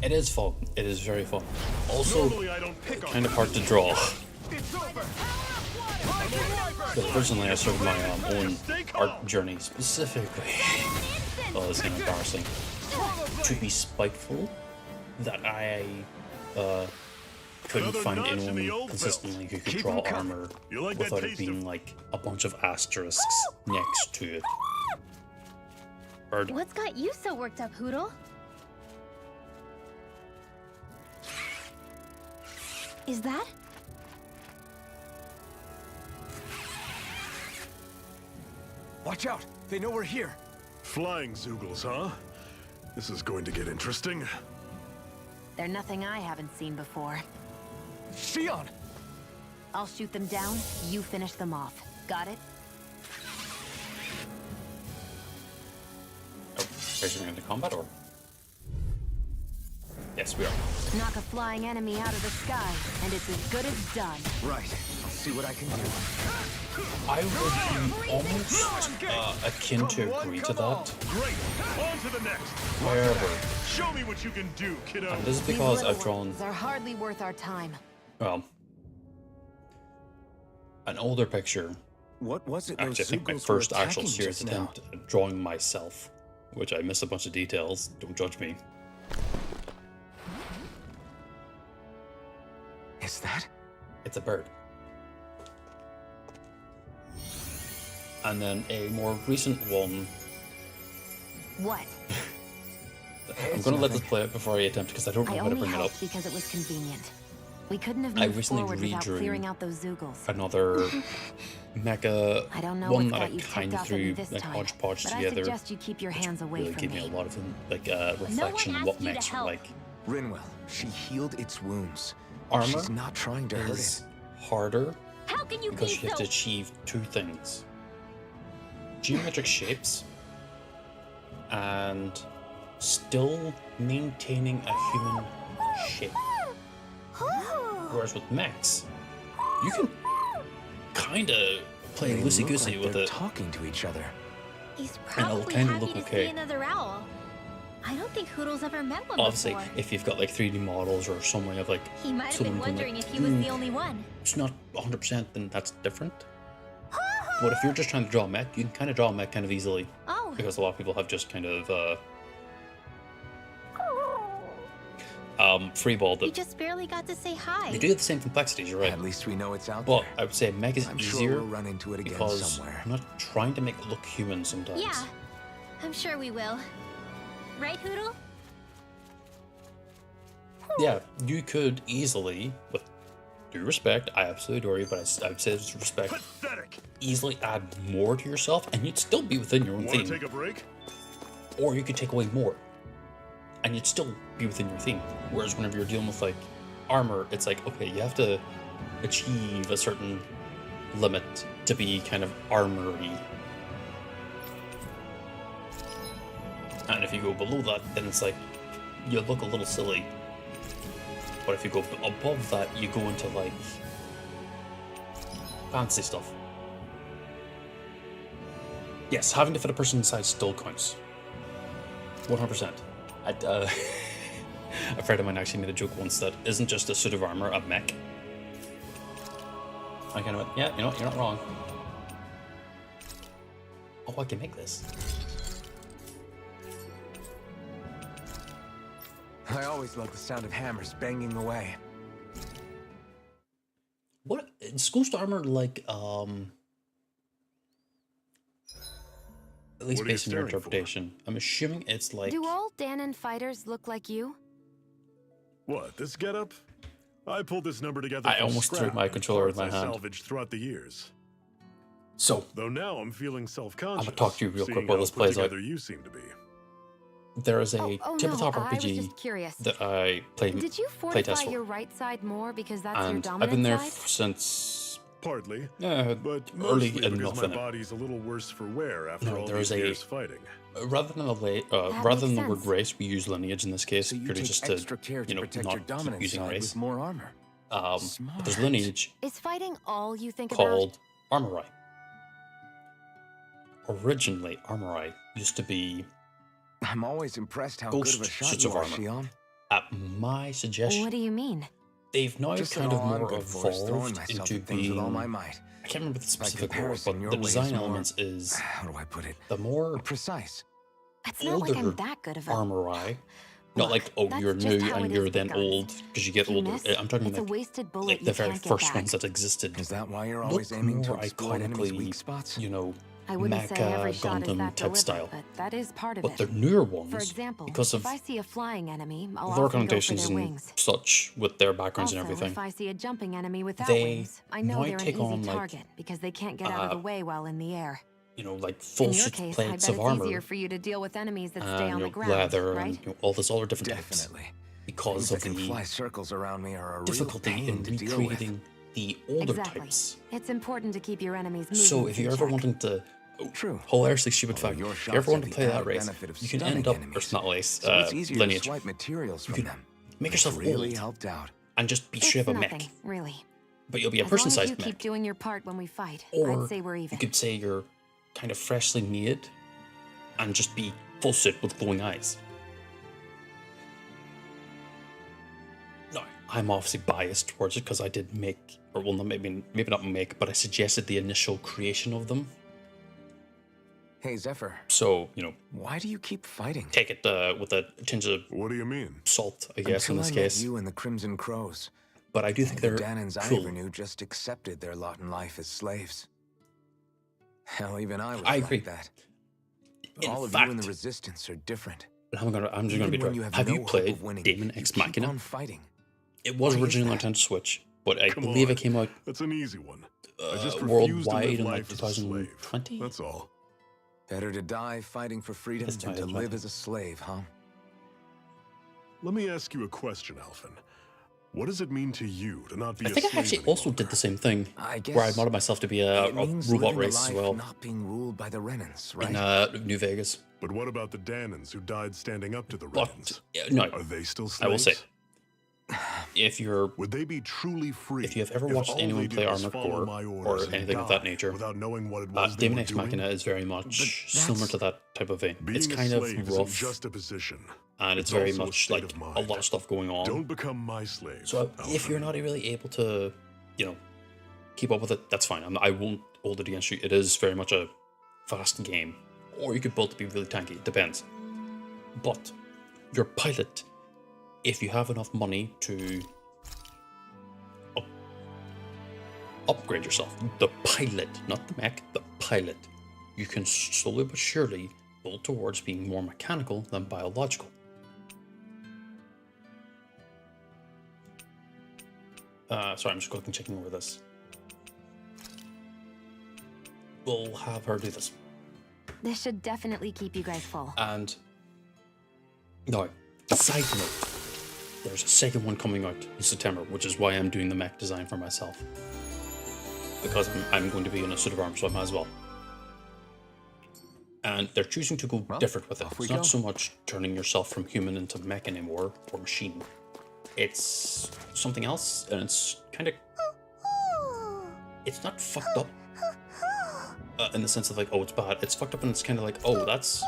It is fun. It is very fun. Also, Normally I don't pick on kind of hard to draw. It's over! Because originally I started my own art journey specifically. Oh, this is kind of embarrassing. To be spiteful that I couldn't find anyone consistently who could draw armor without it being like a bunch of asterisks next to it. Bird. What's got you so worked up, Hoodle? Is that? Watch out! They know we're here! Flying Zoogles, huh? This is going to get interesting. They're nothing I haven't seen before. Shion! I'll shoot them down, you finish them off. Got it? Oh, are we into combat or? Yes, we are. Knock a flying enemy out of the sky, and it's as good as done. Right. I'll see what I can do. I would be almost akin to agree to that. Great! On to the next! However, Show me what you can do, kiddo! and this is These because little I've drawn, ones are hardly worth our time. well, an older picture What was it? Actually, I think my first actual serious attempt at drawing myself, which I missed a bunch of details. Don't judge me. Is that? It's a bird. And then a more recent one. What? I'm going to let this play out before I attempt because I don't know how to bring it up. Because it was convenient. We couldn't have I moved recently forward without redrew clearing out those Zoogles. another mecha I don't know one what's that I got you kind ticked of off at me threw this like time, hodgepodge but together. I suggest you keep your hands away really from gave me a me. lot of like reflection on what asked you to mechs are help. like. Rinwell, she healed its wounds. Armor She's not trying to hurt is it. harder How can you because be you have to achieve two things: geometric shapes and still maintaining a human shape. Whereas with mechs, you can kind of play They loosey look goosey like with they're it. talking to each other. He's And it'll probably kinda happy look to okay. see another owl. I don't think Hoodle's ever met one Obviously, before. if you've got like 3D models or some way of like He might have someone been going wondering like, if he was the only one. it's not 100%, then that's different. But if you're just trying to draw a mech, you can kind of draw a mech kind of easily. Oh. Because a lot of people have just kind of freeballed You it. just barely got to say hi. They do have the same complexities, you're right. At least we know it's out But there. I would say mech is I'm sure easier we'll run into it again because somewhere. I'm not trying to make it look human sometimes. Yeah, I'm sure we will. Right, Hoodle? Yeah, you could easily, with due respect, I absolutely adore you, but I would say with respect, easily add more to yourself, and you'd still be within your own Want theme. to take a break? Or you could take away more, and you'd still be within your theme. Whereas whenever you're dealing with like armor, it's like, okay, you have to achieve a certain limit to be kind of armory. And if you go below that, then it's like you look a little silly. But if you go above that, you go into like fancy stuff. Yes, having to fit a person's size still counts. 100%. A friend of mine actually made a joke once that isn't just a suit of armor a mech. I kind of went, yeah, you know what, you're not wrong. Oh, I can make this. I always love the sound of hammers banging away. What is Ghost Armor like? At least What are you based on your staring for? interpretation, I'm assuming it's like. Do all Danon fighters look like you? What, this getup? I pulled this number together I from almost threw scrap my and controller in parts my I hand. salvaged throughout the years. So, Though now I'm feeling self-conscious. I'm gonna talk to you real quick seeing while how this put plays out. together you seem to be. there is a Oh, tabletop no, I was RPG just curious. that I Did you fortify playtest for, your right side more because that's your and dominant I've been there side? since Partly, early but mostly because enough my in it. body's a little worse for wear after No, all there these is a- years fighting. Rather than the word race, we use lineage in this case, So you purely take just extra to care to protect not your keep dominant using side race. with more armor. But there's Smart. lineage Is fighting all you think called Armorai. Originally, Armorai used to be I'm always impressed how Ghost good of a shot suits you of are, armor. Shion. At my about? suggestion, What do you mean? they've now Just kind that of all I'm more good for is throwing evolved myself into at things with all my being. might. I can't remember the By specific word, comparison, but your the way is design more- elements is How do I put it? the more Precise. It's not like older I'm that good of a... Armorai. Not Look, like, oh, that's you're just new how and it you're is then with guns. old because you get If you older. miss, I'm talking it's a like, wasted bullet like you the very can't get first back. ones that existed. Is that why you're Look always aiming to more exploit enemies' iconically, weak spots? you know, I wouldn't say every Mecha shot is Gundam that type deliberate, style. but that is part of But it. the newer ones, For example, because of if I see a flying enemy, I'll their often go for connotations their and wings. such with their backgrounds Also, and everything, if I see a jumping enemy without they wings, I know now they're an take easy on, like, target because they can't get out of the way while in the air. you know, like full In your suit case, I plates bet of it's armor easier for you to deal with enemies that stay and on you the know, ground, leather right? and all this other different types Definitely. because Things of that can the fly circles around me are a real difficulty pain in to deal with. recreating the older Exactly. types. It's important to keep your enemies moving. So if you're ever wanting to, True. hilariously stupid Although fact, your if you ever shots want have to the play that added race, benefit of you can stunning end up, or enemies. not race, So it's easier lineage, to swipe materials you from can them. make It's yourself really old helped out. and just be It's straight up a nothing, mech. really. But you'll be a As long as you person-sized keep mech. doing your part when we fight, Or I'd say we're even. you could say you're kind of freshly made and just be full suit with glowing eyes. Now, I'm obviously biased towards it because I did make, or well, maybe not make, but I suggested the initial creation of them. Hey, Zephyr. So, you know, why do you keep fighting? Take it with a tinge of what do you mean? Salt, I guess, Until in this I case. met you and the Crimson Crows. But I do think they're the Danans I cool. ever knew just accepted their lot in life as slaves. Hell, even I was agree. like that. But In all of fact, you in the Resistance are different. I'm just gonna be direct. Have you played Daemon X Machina? On fighting. It was originally on Nintendo Switch, but I believe it came out. That's an easy one. I just worldwide in like life as a slave. 2020. That's all. Better to die fighting for freedom than to live as a slave, huh? Let me ask you a question, Alphen. What does it mean to you to not be I think I actually also did the same thing, where I modded myself to be a robot race as well. Not being ruled by the Renans, right? In New Vegas. But what about the Danans who died standing up to the Renans? No, are they still slaves? I will say, if would they be truly free? If you have ever watched anyone play Armored Core or anything of that nature, without knowing what it was Daemon X Machina is very much similar to that type of vein. It's kind of rough, just a position, and it's very much like a lot of stuff going on. Don't become my slave. So if you're not really able to, you know, keep up with it, that's fine. I won't hold it against you. It is very much a fast game, or you could build to be really tanky. It depends. But your pilot, if you have enough money to upgrade yourself, the pilot, not the mech, the pilot, you can slowly but surely build towards being more mechanical than biological. Sorry, I'm just quickly checking over this. We'll have her do this. This should definitely keep you guys full. And no, side note, there's a second one coming out in September, which is why I'm doing the mech design for myself. Because I'm going to be in a suit of armor, so I might as well. And they're choosing to go different with it. It's not so much turning yourself from human into mech anymore, or machine. It's something else, and it's kind of... It's not fucked up. In the sense of like, oh, it's bad. It's fucked up and it's kind of like, oh, that's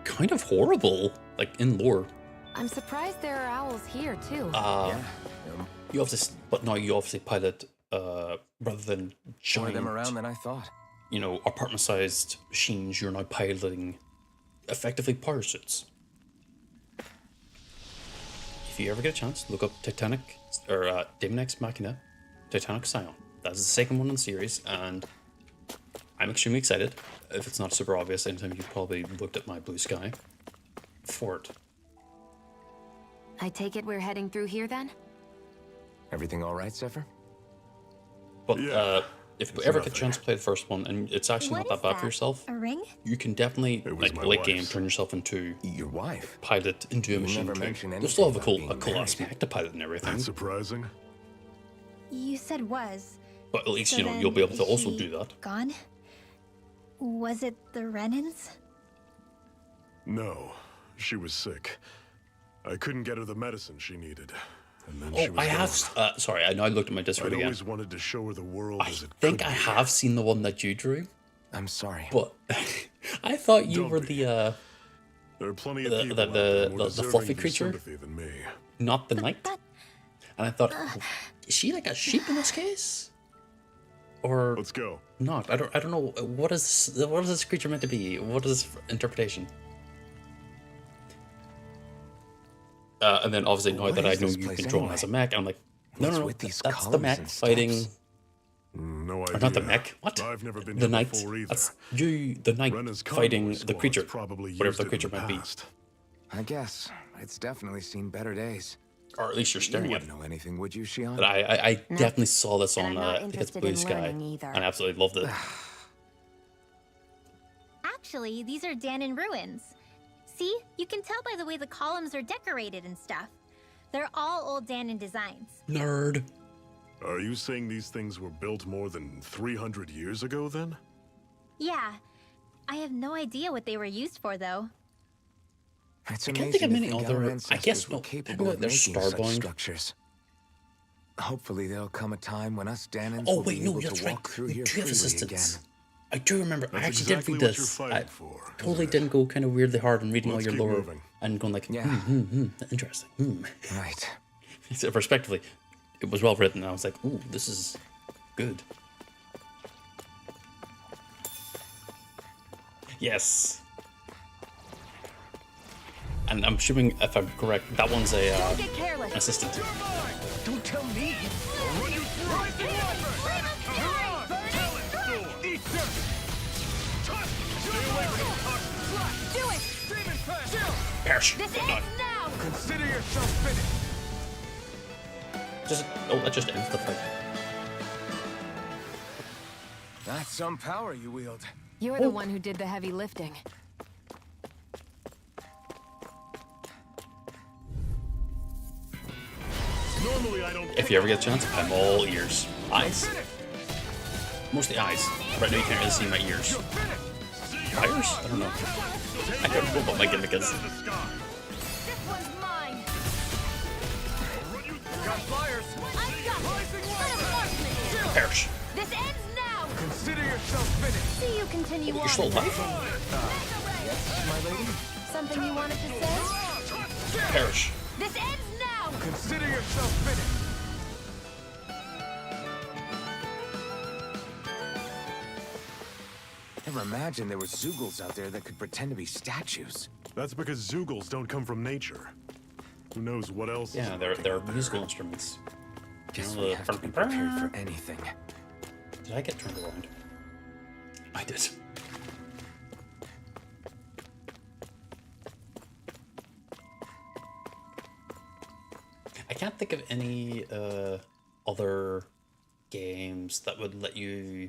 kind of horrible, like in lore. I'm surprised there are owls here too. You obviously, but now you obviously pilot rather than giant, more them around than I thought. You know, apartment-sized machines. You're now piloting effectively power suits. If you ever get a chance, look up Titanic or Daemon X Machina, Titanic Scion. That's the second one in the series, and I'm extremely excited. If it's not super obvious, anytime you probably looked at my blue sky for it. I take it we're heading through here then? Everything all right, Zephyr? But if you ever get a chance to play the first one, and it's actually not that bad for yourself, a ring? you can definitely, like late game, turn yourself into your wife, pilot into a machine. You'll still have a cool aspect to pilot and everything. That's surprising. You said was. But at least so you know you'll be able to also do that. Gone? Was it the Renans? No, she was sick. I couldn't get her the medicine she needed. And then she was I have. Sorry, I know I looked at my Discord again. I always wanted to show her the world as it think I have seen the one that you drew. I'm sorry, but I thought you were the there are plenty of people the fluffy creature, than me. Not the knight. And I thought, is she like a sheep in this case? Or let's go. Not. I don't know. What is this creature meant to be? What is this interpretation? And then obviously now that I know you've been drawn as a mech, I'm like, no, that's the mech fighting. No idea. Or not the mech. What? I've never been the knight. Either. That's you, the knight fighting the creature, whatever the creature might be. I guess it's definitely seen better days. Or at least you're staring at it. You wouldn't know anything, would you, Shion? But I definitely saw this on I think it's Blue Sky, and I absolutely loved it. Actually, these are Danan ruins. See, you can tell by the way the columns are decorated and stuff. They're all old Danan designs. Nerd. Are you saying these things were built more than 300 years ago, then? Yeah. I have no idea what they were used for, though. It's I can't think of many other. I guess no. Capable of making such structures. Hopefully, there'll come a time when us Danans oh will wait, be no, able that's to right. walk through We here do have freely assistance. again. I do remember. That's I actually exactly did read what this. you're I fighting for, totally didn't go kind of weirdly hard and reading Let's all your keep lore moving. and going like, Yeah. interesting. Right. So respectively, it was well written. I was like, ooh, this is good. Yes. And I'm assuming, if I'm correct, that one's a assistant. Don't tell me. Perish. This ends now. Consider yourself finished. That just ends the fight. That's some power you wield. You're the one who did the heavy lifting. Normally I don't. If you ever get a chance, I'm all ears. Eyes. Mostly eyes. Right now you can't really see my ears. Ears? I don't know. I don't know what my gimmick is. This one's mine. Got flyers. Perish. This ends now. Consider yourself finished. See you continue You're on. still alive? Yes, my lady? Something you wanted to say? Perish. This ends now. Consider yourself finished. Never imagined there were Zoogles out there that could pretend to be statues. That's because Zoogles don't come from nature. Who knows what else? Yeah, they're musical instruments. Guess You we know, have to be prepared for anything. Did I get turned around? I did. I can't think of any other games that would let you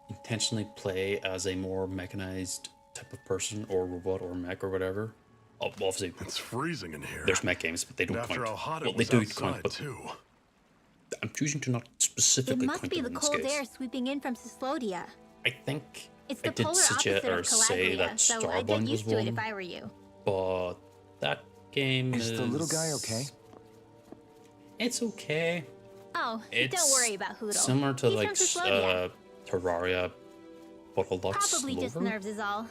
intentionally play as a more mechanized type of person or robot or mech or whatever. Obviously, it's freezing in here. There's mech games, but they don't After count. how hot it Well, they was do outside, count, but too. I'm choosing to not It specifically must count be them the in this cold case. air sweeping in from Cyslodia. I think It's I the did polar suggest opposite or of say that Calabria, so I'd get Starbound was used to it if one, I were you. but that game Is the little guy okay? It's okay. Oh, It's don't worry about Hoodle. similar to He's like from Cyslodia. Terraria, but a lot Probably slower. just nerves is all.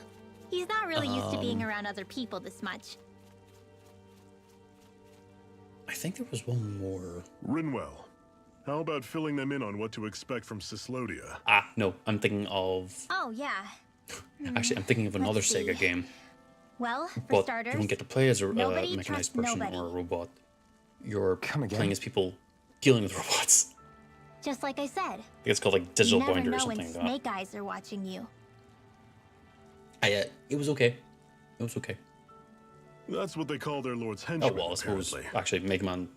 He's not really used to being Um, around other people this much. I think there was one more. Rinwell, how about filling them in on what to expect from Cyslodia? No, I'm thinking of. Oh, yeah. Actually, I'm thinking of another Let's see. Sega game, Well, for but starters, you don't get to play as a nobody mechanized trusts person nobody. or a robot. You're Come again? playing as people dealing with robots. just like I said. I think it's called like Digital You never Binder or know something when like that. Snake Eyes are watching you. It was okay. It was okay. That's what they call their lord's Oh henchmen, well, I suppose apparently. actually Mega Man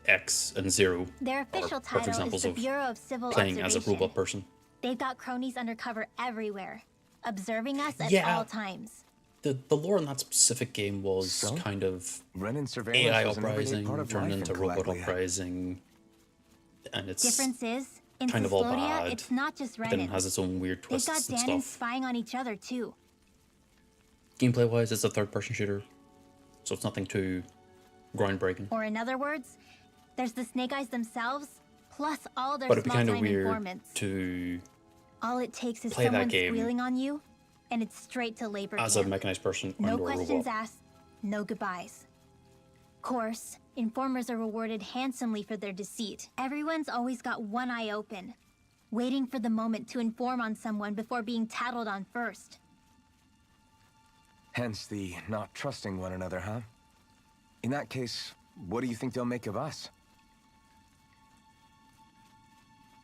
X and Zero Their are official perfect title is examples the of Bureau of Civil playing as a Observation. robot person. They've got cronies undercover everywhere, observing us at Yeah. all times. The lore in that specific game was So? kind of Renin surveillance AI was an everyday uprising part of turned life into in robot Calabria. uprising, and it's Difference is, in kind of all Cyslodia, bad, it's not just but then it Renin. has its own weird They've twists got and Danon stuff. spying on each other too. Gameplay-wise, it's a third-person shooter, so it's nothing too groundbreaking. Or in other words, there's the Snake Eyes themselves, plus all their But it'd be kind of small-time weird informants. to, All it takes is play that someone game squealing on you, and it's straight to labor as a camp. mechanized person No and or a questions robot. asked, no goodbyes. Course, informers are rewarded handsomely for their deceit. Everyone's always got one eye open, waiting for the moment to inform on someone before being tattled on first. Hence the not trusting one another, huh? In that case, what do you think they'll make of us?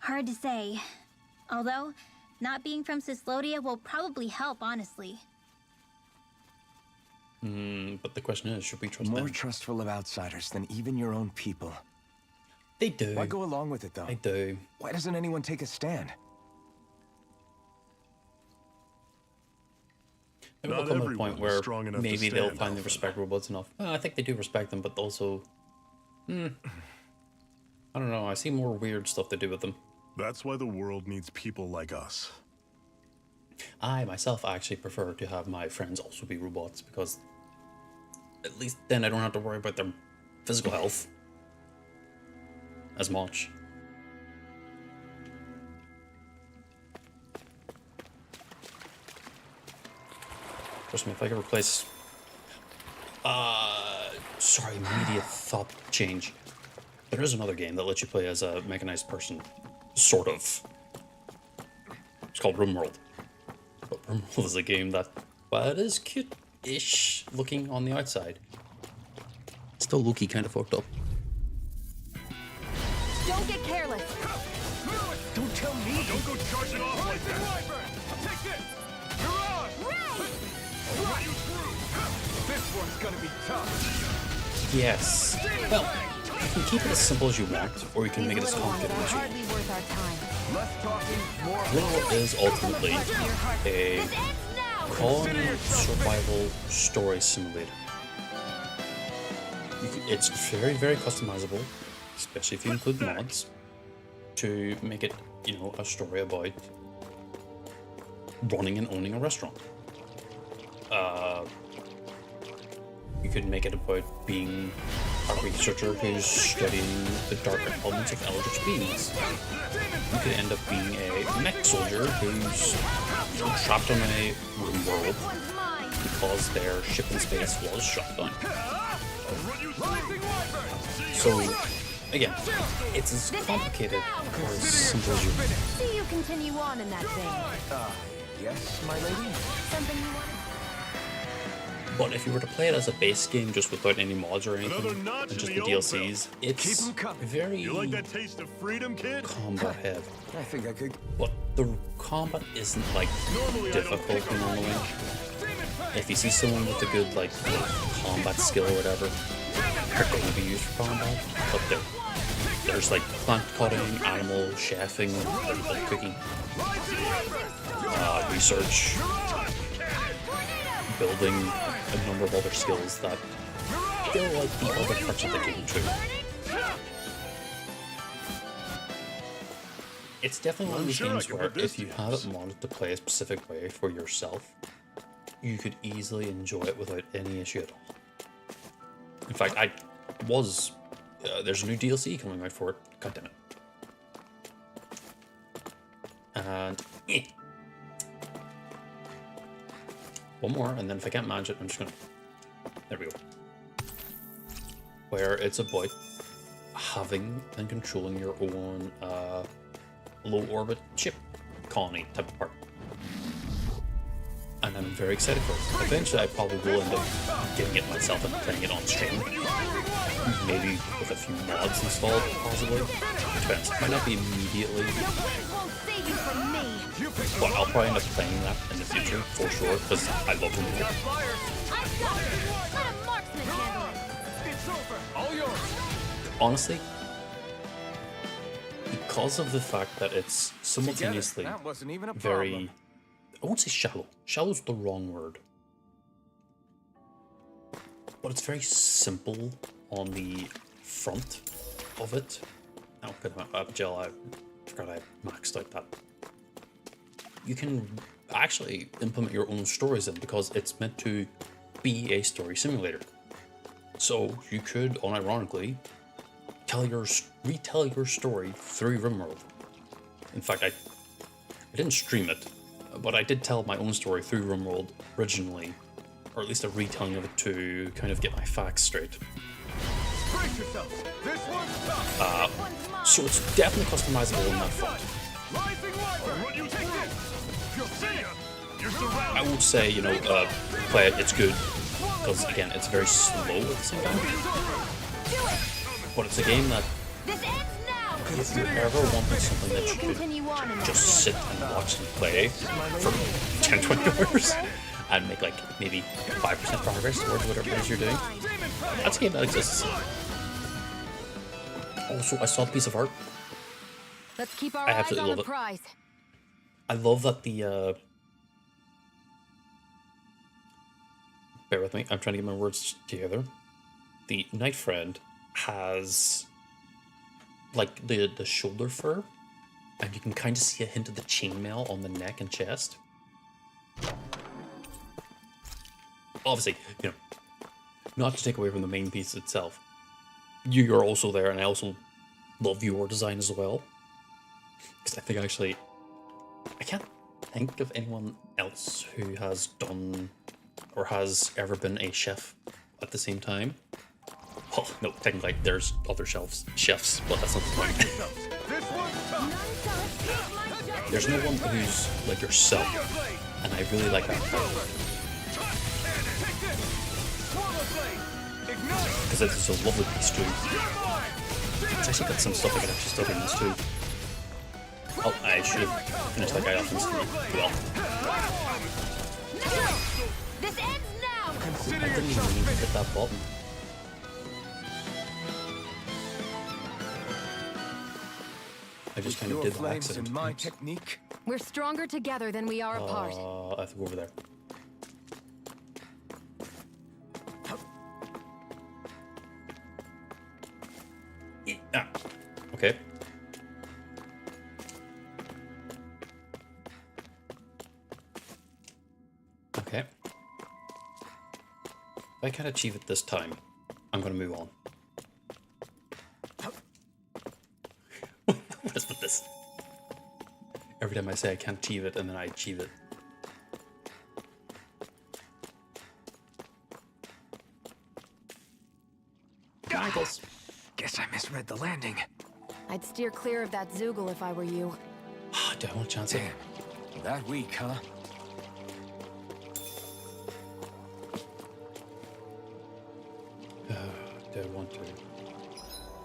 Hard to say. Although, not being from Cyslodia will probably help, honestly. But the question is, should we trust More them? trustful of outsiders than even your own people. They do. Why go along with it, though? They do. Why doesn't anyone take a stand? Maybe Not they'll come to a everyone point is where strong enough to maybe they'll stand, finally Alpha. respect robots enough. Well, I think they do respect them, but also, I don't know. I see more weird stuff they do with them. That's why the world needs people like us. I myself actually prefer to have my friends also be robots because at least then I don't have to worry about their physical health as much. Trust me, if I could replace... sorry, immediate thought change. There is another game that lets you play as a mechanized person, sort of. It's called RimWorld. But RimWorld is a game that, well, it is cute-ish looking on the outside. Still low-key kind of fucked up. Don't get careless. Don't tell me. Don't go charging off like that. Take this. Mirage. I'll run you through. This one's gonna be tough. Yes. Well, you can keep it as simple as you want, or you can make it as complicated as you want. Hardly worth our time. Less talking, more. RimWorld is ultimately a colony survival story simulator. It's very, very customizable, especially if you include mods, to make it, you know, a story about running and owning a restaurant. You could make it about being a researcher who's studying the darker elements of eldritch beings. You could end up being a mech soldier who's trapped on a room world because their ship in space was shut down. So, again, it's as complicated or as simple as you want. See you continue on in that vein. Yes, my lady? Something you want? But if you were to play it as a base game just without any mods or anything, and just the DLCs, it's very You like that taste of freedom, kid? combat heavy. I think I could. But the combat isn't like difficult normally. If you see someone with a good like combat skill or whatever, they're going to be used for combat. But there's like plant cutting, animal chefing, like cooking, research, building a number of other skills that feel like the other parts of the game too. It's definitely one of those games where if you have it modded to play a specific way for yourself, you could easily enjoy it without any issue at all. In fact, there's a new DLC coming out for it. God damn it. And one more, and then if I can't manage it, I'm just gonna... There we go. Where it's about having and controlling your own low-orbit ship colony type of part. And I'm very excited for it. Eventually, I probably will end up getting it myself and playing it on stream. Maybe with a few mods installed, possibly. Depends. Might not be immediately. But I'll probably end up playing that in the future, for sure, because I love them. Honestly, because of the fact that it's simultaneously very... I won't say shallow. Shallow's the wrong word. But it's very simple on the front of it. Oh, good. Gel, I forgot I maxed out that. You can actually implement your own stories in because it's meant to be a story simulator. So you could, unironically, retell your story through RimWorld. In fact, I didn't stream it, but I did tell my own story through RimWorld originally, or at least a retelling of it to kind of get my facts straight. So it's definitely customizable on that front. I would say, you know, play it, it's good, because again, it's very slow at the same time. But it's a game that, if you ever wanted something that you could just sit and watch and play for 10-20 hours, and make like maybe 5% progress towards whatever it is you're doing, that's a game that exists. Also, I saw a piece of art. Let's keep our eyes on the prize. I love that the bear with me, I'm trying to get my words together. The Night Friend has like the shoulder fur, and you can kind of see a hint of the chainmail on the neck and chest. Obviously, you know, not to take away from the main piece itself, you're also there, and I also love your design as well. Because I think actually, I can't think of anyone else who has done or has ever been a chef at the same time. Oh, no, technically there's other chefs, but that's not the point. There's no one who's like yourself, and I really like that part. Because it's a lovely piece too. It's actually got some stuff I could actually study in this too. Oh, I should have finished that guy off instantly. Well. This ends now. I didn't even need to hit that button. I just kind of did by accident. My technique. We're stronger together than we are apart. I have to go over there. Ah, okay. Okay. If I can't achieve it this time, I'm gonna move on. What is with this? Every time I say I can't achieve it, and then I achieve it. Goggles. Guess I misread the landing. I'd steer clear of that Zoogle if I were you. Do I want a chance at it? Damn. That weak, huh? Do I want to?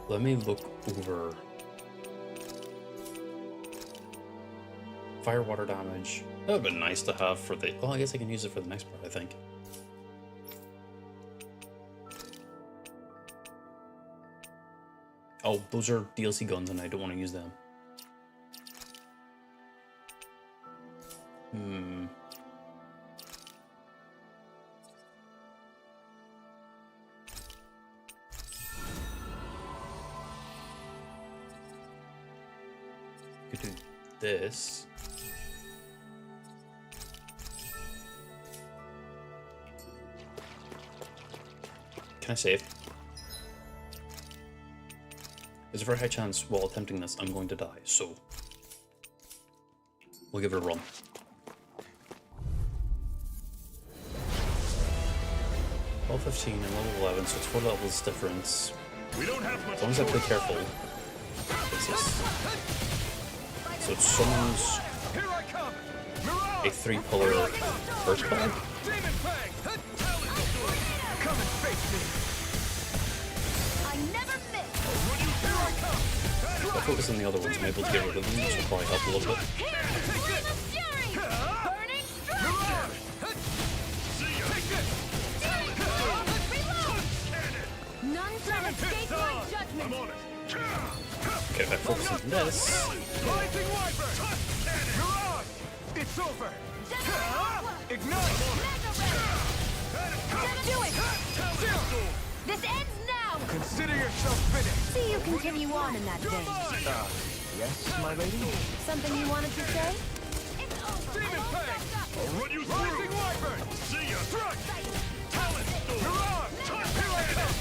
Let me look over. Fire water damage. That would have been nice to have for the... Well, I guess I can use it for the next part, I think. Oh, those are DLC guns and I don't want to use them. Could do this. Can I save? There's a very high chance while attempting this I'm going to die, so we'll give it a run. Level 15 and level 11, so it's 4 levels difference. We don't have much. As long as I play careful. What's this? So it summons a 3-pillar first bag? If I focus on the other ones, I'm able to get rid of them, which will probably help a little bit. Okay, if I focus on this... It's over. Ignite. Do it. This ends now. Consider yourself finished. See you continue on in that vein. Yes, my lady? Something you wanted to say? It's over. Demon Fang! I'll run you through! Rising Wyvern. See ya! Strike. Talent Storm! Mirage. Here I come.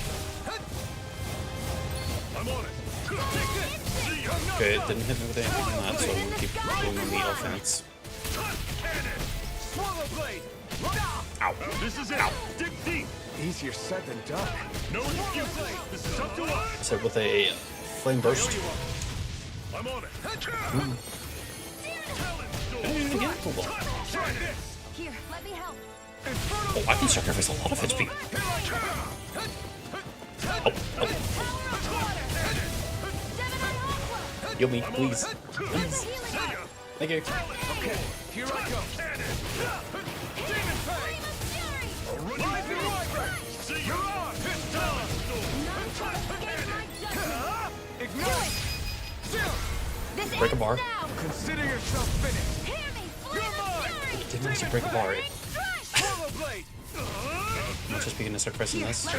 I'm on it! See ya! Okay, it didn't hit me with anything on that, so I'm gonna keep going on the offense. Cannon! Swallow blade. Ow! This is it! Dig deep! Easier said than done. No excuses! This is up to us! So with a flame burst. I'm on it! I didn't even get it. Hold on. Try this! Here, let me help. Oh, I can sacrifice a lot of HP. Oh, oh. Heal me, please. Please. Thank you. Okay, here I go. Demon Fang. Rising Wyvern. Mirage. Ignite. This Break a bar. Consider yourself finished. Hear me, You're mine. It didn't actually break a bar. It Swallow blade. might just begin to sacrifice this. Okay,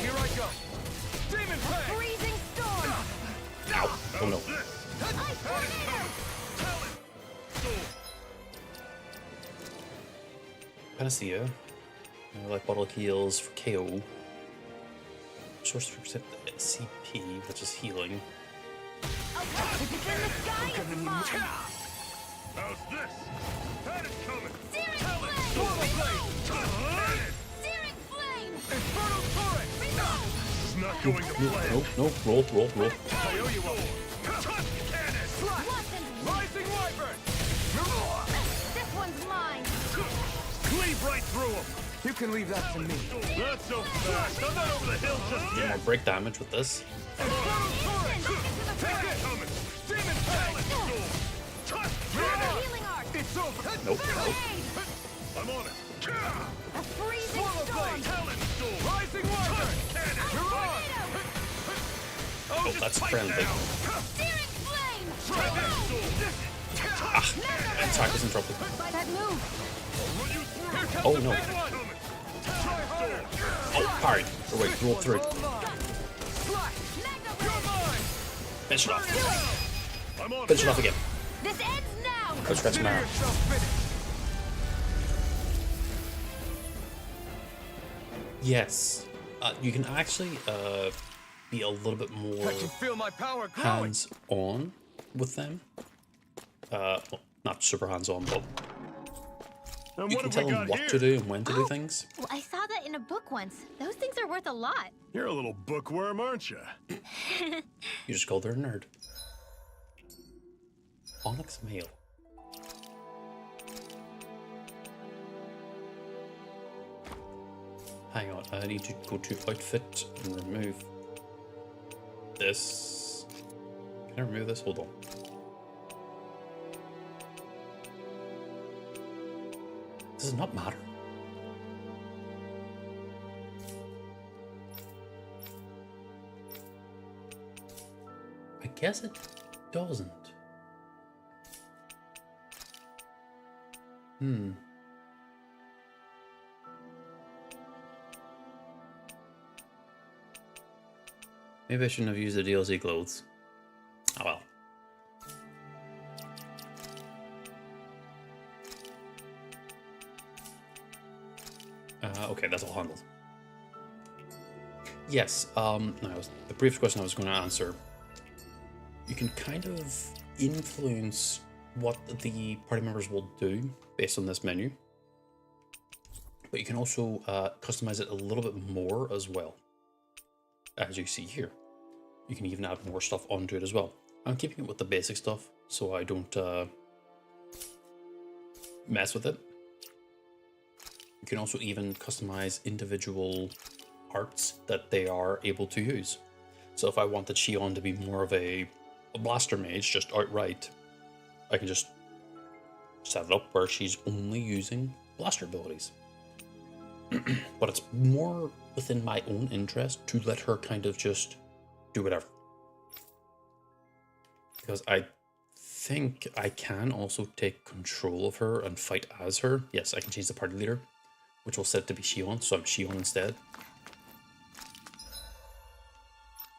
here I go. Demon Fang. Freezing storm. Ow. Oh no. Panacea. Like bottle heals for KO. Source 3% CP, which is healing. How's this? That is coming. Swallow blade. Infernal turret! This is not going to plan. No, roll. I owe you one. Cannon! Rising wyvern! This one's mine. Cleave right through him! You can leave that to me. Not so fast! I'm not over the hill just More yet! break damage with this. Infernal turret! Take it! Coming! Demon talent! Healing art. It's over! Nope. I'm on it! A freezing Swallow storm. blade! Talent storm! Rising wyvern! Cannon! Mirage! Oh, that's friendly. Searing flame. Dragon storm! Attack is in trouble. That move. Run you through! Oh no. Coming! Try harder! Oh, parry. Oh wait, roll through. Finish it off. I'm on Finish it off again. This ends now. Go scratch my arm. Yes. You can actually be a little bit more I can feel my power growing. hands-on with them. Well, not super hands-on, but And you what can have tell we them got what here? to do and when to do things. Well, I saw that in a book once. Those things are worth a lot. You're a little bookworm, aren't you? You just called her a nerd. Onyx Mail. Hang on, I need to go to outfit and remove this. Can I remove this? Hold on. Does it not matter? I guess it doesn't. Maybe I shouldn't have used the DLC clothes. Oh well. Okay, that's all handled. Yes, now the brief question I was going to answer. You can kind of influence what the party members will do based on this menu. But you can also customize it a little bit more as well. As you see here. You can even add more stuff onto it as well. I'm keeping it with the basic stuff so I don't mess with it. You can also even customize individual arts that they are able to use. So if I wanted Shion to be more of a blaster mage, just outright, I can just set it up where she's only using blaster abilities. But it's more within my own interest to let her kind of just do whatever. Because I think I can also take control of her and fight as her. Yes, I can change the party leader, which will set to be Shion, so I'm Shion instead.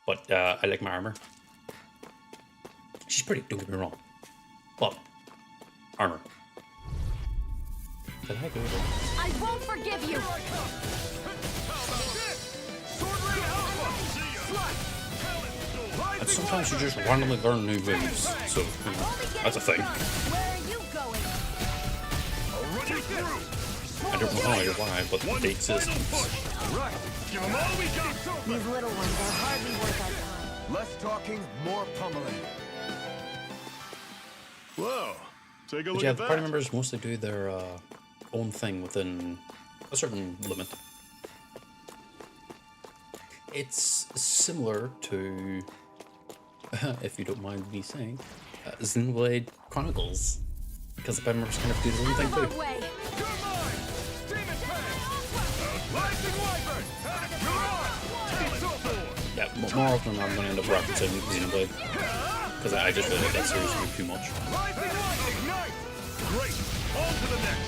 But I like my armor. She's pretty, don't get me wrong. But, armor. Did I go there? I won't forgive you. And sometimes you just randomly learn new moves, so you know, that's a thing. Where are you going? I don't know how or why, but they exist. These little ones are hardly worth our time. Less talking, more pummeling. Whoa, take a But look yeah, at the that. party members mostly do their own thing within a certain limit. It's similar to, if you don't mind me saying, Xenoblade Chronicles, because the party members kind of do their own thing too. Way. Yeah, more often than not, I'm going to end up referencing Xenoblade, because I just feel like that series is too much. Great, on to the next.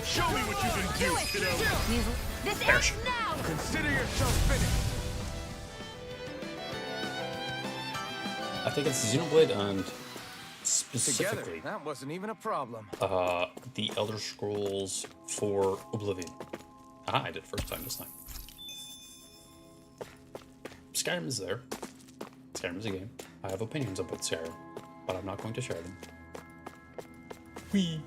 Show me what you can do, kiddo. This Perish. ends now. Consider yourself finished. I think it's Xenoblade and Together, specifically that wasn't even a problem. the Elder Scrolls 4 Oblivion. Ah, I did it first time this time. Skyrim is there. Skyrim is a game. I have opinions about Skyrim, but I'm not going to share them. Whee!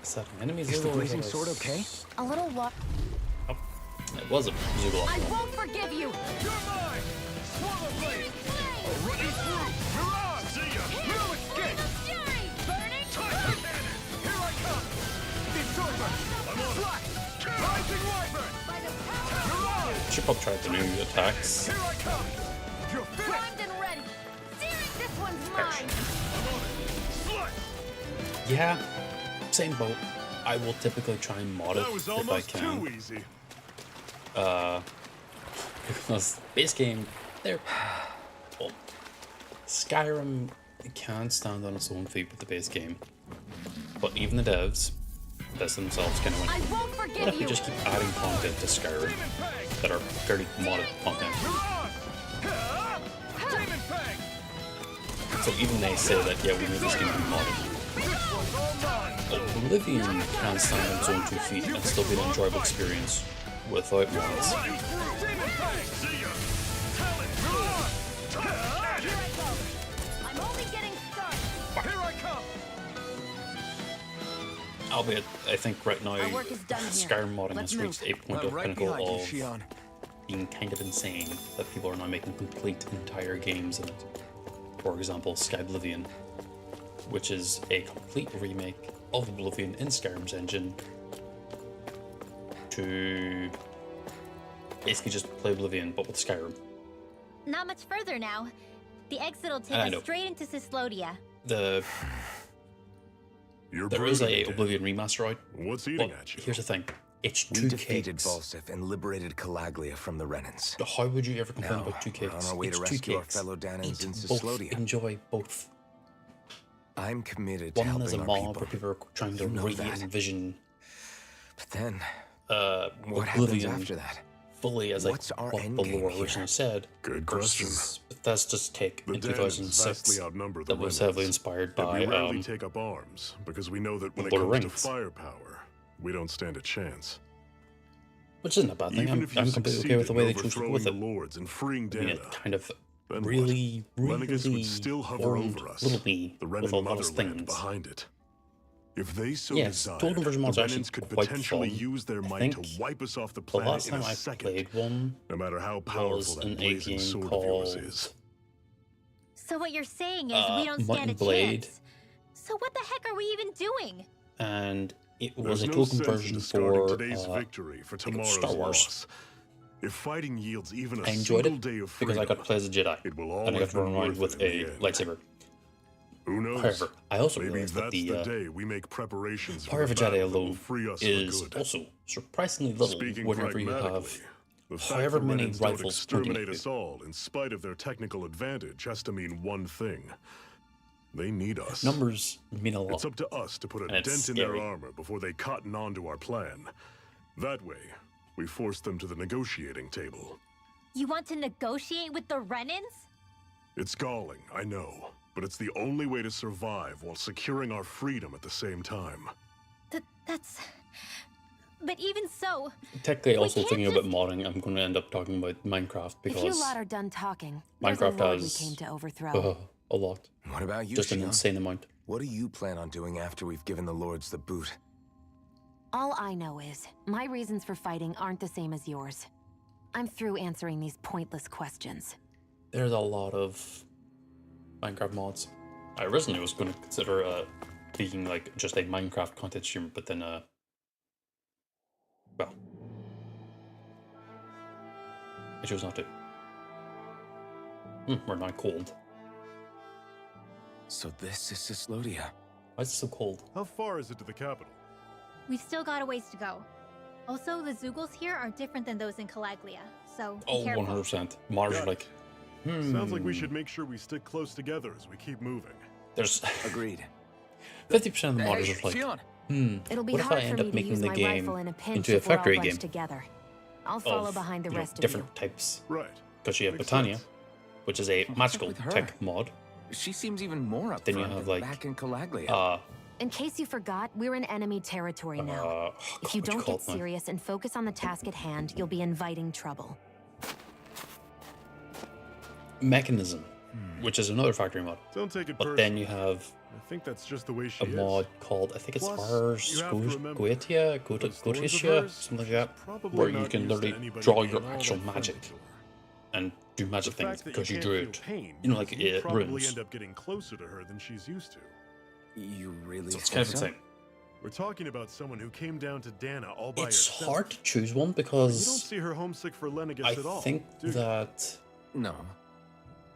Setting enemies Is the Zoogle blazing was- sword okay? A little what? It was a Zoogle. I won't forgive you! You're mine! Swallow blade! Already through! Mirage! See ya! No escape! Burning! Tiger cannon! Here I come! It's over! I'm on it! Rising wyvern! Mirage! Should probably try the new attacks. Here I come! You're finished! Primed and ready! Searing, this one's mine! I'm on it! Slut! Yeah, same boat. I will typically try and mod it That was if I almost can. too easy. Because base game, they're well, Skyrim can stand on its own feet with the base game, but even the devs, this themselves kind of went, I won't what forgive if we you! just keep adding content to Skyrim that are fairly modded content? Demon Fang! So even they say that, yeah, we need this game to be modded. This one's all mine! Oblivion can stand on its own 2 feet and still be an enjoyable experience without mods. Right through! Demon Fang! See ya! Talon! Mirage! Here I go! I'm only getting started! Here I come! Albeit, I think right now, Our work is done here. Skyrim modding Let's has reached a point I'm of right pinnacle behind you, of Shion. being kind of insane that people are now making complete entire games in it. For example, Skyblivion, which is a complete remake of Oblivion in Skyrim's engine to basically just play Oblivion but with Skyrim. Not much further now. The exit will take I us know. straight into Cyslodia. You're There is brooding a again. Oblivion remaster out. What's eating But at you? here's the thing. It's We 2 defeated cakes. Volsif and liberated Calaglia from the Renans. How would you ever complain Now, about 2 we're on cakes? our way It's to 2 rescue our cakes. fellow Danans in Eat both. Cyslodia. Enjoy both. I'm committed to One is a helping our mob people. where people are trying to You know that. re-envision But then, what happens Oblivion after that? fully as like What's our what end the game lore here? originally said. Good question. Versus Bethesda's take The in Danans 2006 vastly outnumber the that was Renans, heavily inspired Yet by we rarely take up arms because we know that when it Lord of comes to Rings. firepower, we don't stand a chance. which isn't a bad thing. Even I'm if you completely succeed okay with the way in they chose to go overthrowing with the it. lords and freeing I mean, Dana, it kind of then what? really Lenegus would still hover formed over us, little me the with Renan all those motherland things. behind it. If they so Yes, desired, Total Version the mods are actually Renans could quite potentially fun. use their I might to think wipe us off the The planet last in time a I second, played one no matter how was powerful in that a blazing game sword of yours called is. So what you're saying is we don't Might stand a and Blade. chance. So what the heck are we even doing? and it was There's a no token sense in version discarding for today's victory for think it was tomorrow's Star Wars. loss. If fighting yields even a I enjoyed single it day of because freedom, I got to play as a Jedi, it will and I always got to run be around worth with it in a the end. lightsaber. Who knows? However, I also Maybe realized that that's the day we make preparations Power of for a the Jedi battle that will alone free us is for good. also surprisingly little Speaking whenever you have pragmatically, the fact however the many Renans don't rifles pointing at exterminate you. us all in spite of their technical advantage has to mean one thing. They need us. Numbers mean a lot. It's up to us to put a And it's dent in scary. their armor before they cotton on to our plan. That way, we force them to the negotiating table. You want to negotiate with the Renans? It's galling, I know, but it's the only way to survive while securing our freedom at the same time. That's... But even so... Technically, we also can't thinking just- about modding, I'm going to end up talking about Minecraft If you because lot are done talking, there's Minecraft a lord we has came to overthrow. a lot, What about you, just an Shion? insane amount. What do you plan on doing after we've given the lords the boot? All I know is, my reasons for fighting aren't the same as yours. I'm through answering these pointless questions. There's a lot of Minecraft mods. I originally was going to consider being like just a Minecraft content streamer, but then well, I chose not to. We're not cold. So this is Cyslodia. Why is it so cold? How far is it to the capital? We've still got a ways to go. Also, the Zoogles here are different than those in Calaglia, so be Oh, careful. 100%. Modders are like, Sounds like we should make sure we stick close together as we keep moving. There's Agreed. 50% of the modders Hey, are like, Shion. It'll be what if hard I for end me up to making use the my game rifle in a pinch into a if we're all factory bunched game together. I'll follow of, behind the you know, rest of different you. types? Right. Because you have Makes Britannia, sense. which is a magical with her? tech mod. She seems even more up Then you front have, than like, back in Calaglia. In case you forgot, we're in enemy territory now. If you what don't call get it now? serious and focus on the task at hand, you'll be inviting trouble. Mechanism, which is another factory mod. Don't take it But personally. then you have I think that's just the way she a mod called, I think it's Plus, Ars you have to remember, Goetia, those thorns of Goetia, hers, something like that, probably where you not can used to literally anybody draw being your all actual that friendly magic to her. and do magic The things fact that because you can't drew feel it. pain You know, means like you probably runes. end up getting closer to her than she's used to. You really So it's think kind of so? insane. We're talking about someone who came down to Dana all by It's herself. hard to choose one You don't because see her homesick for Lennigus I at all. think do you? that No.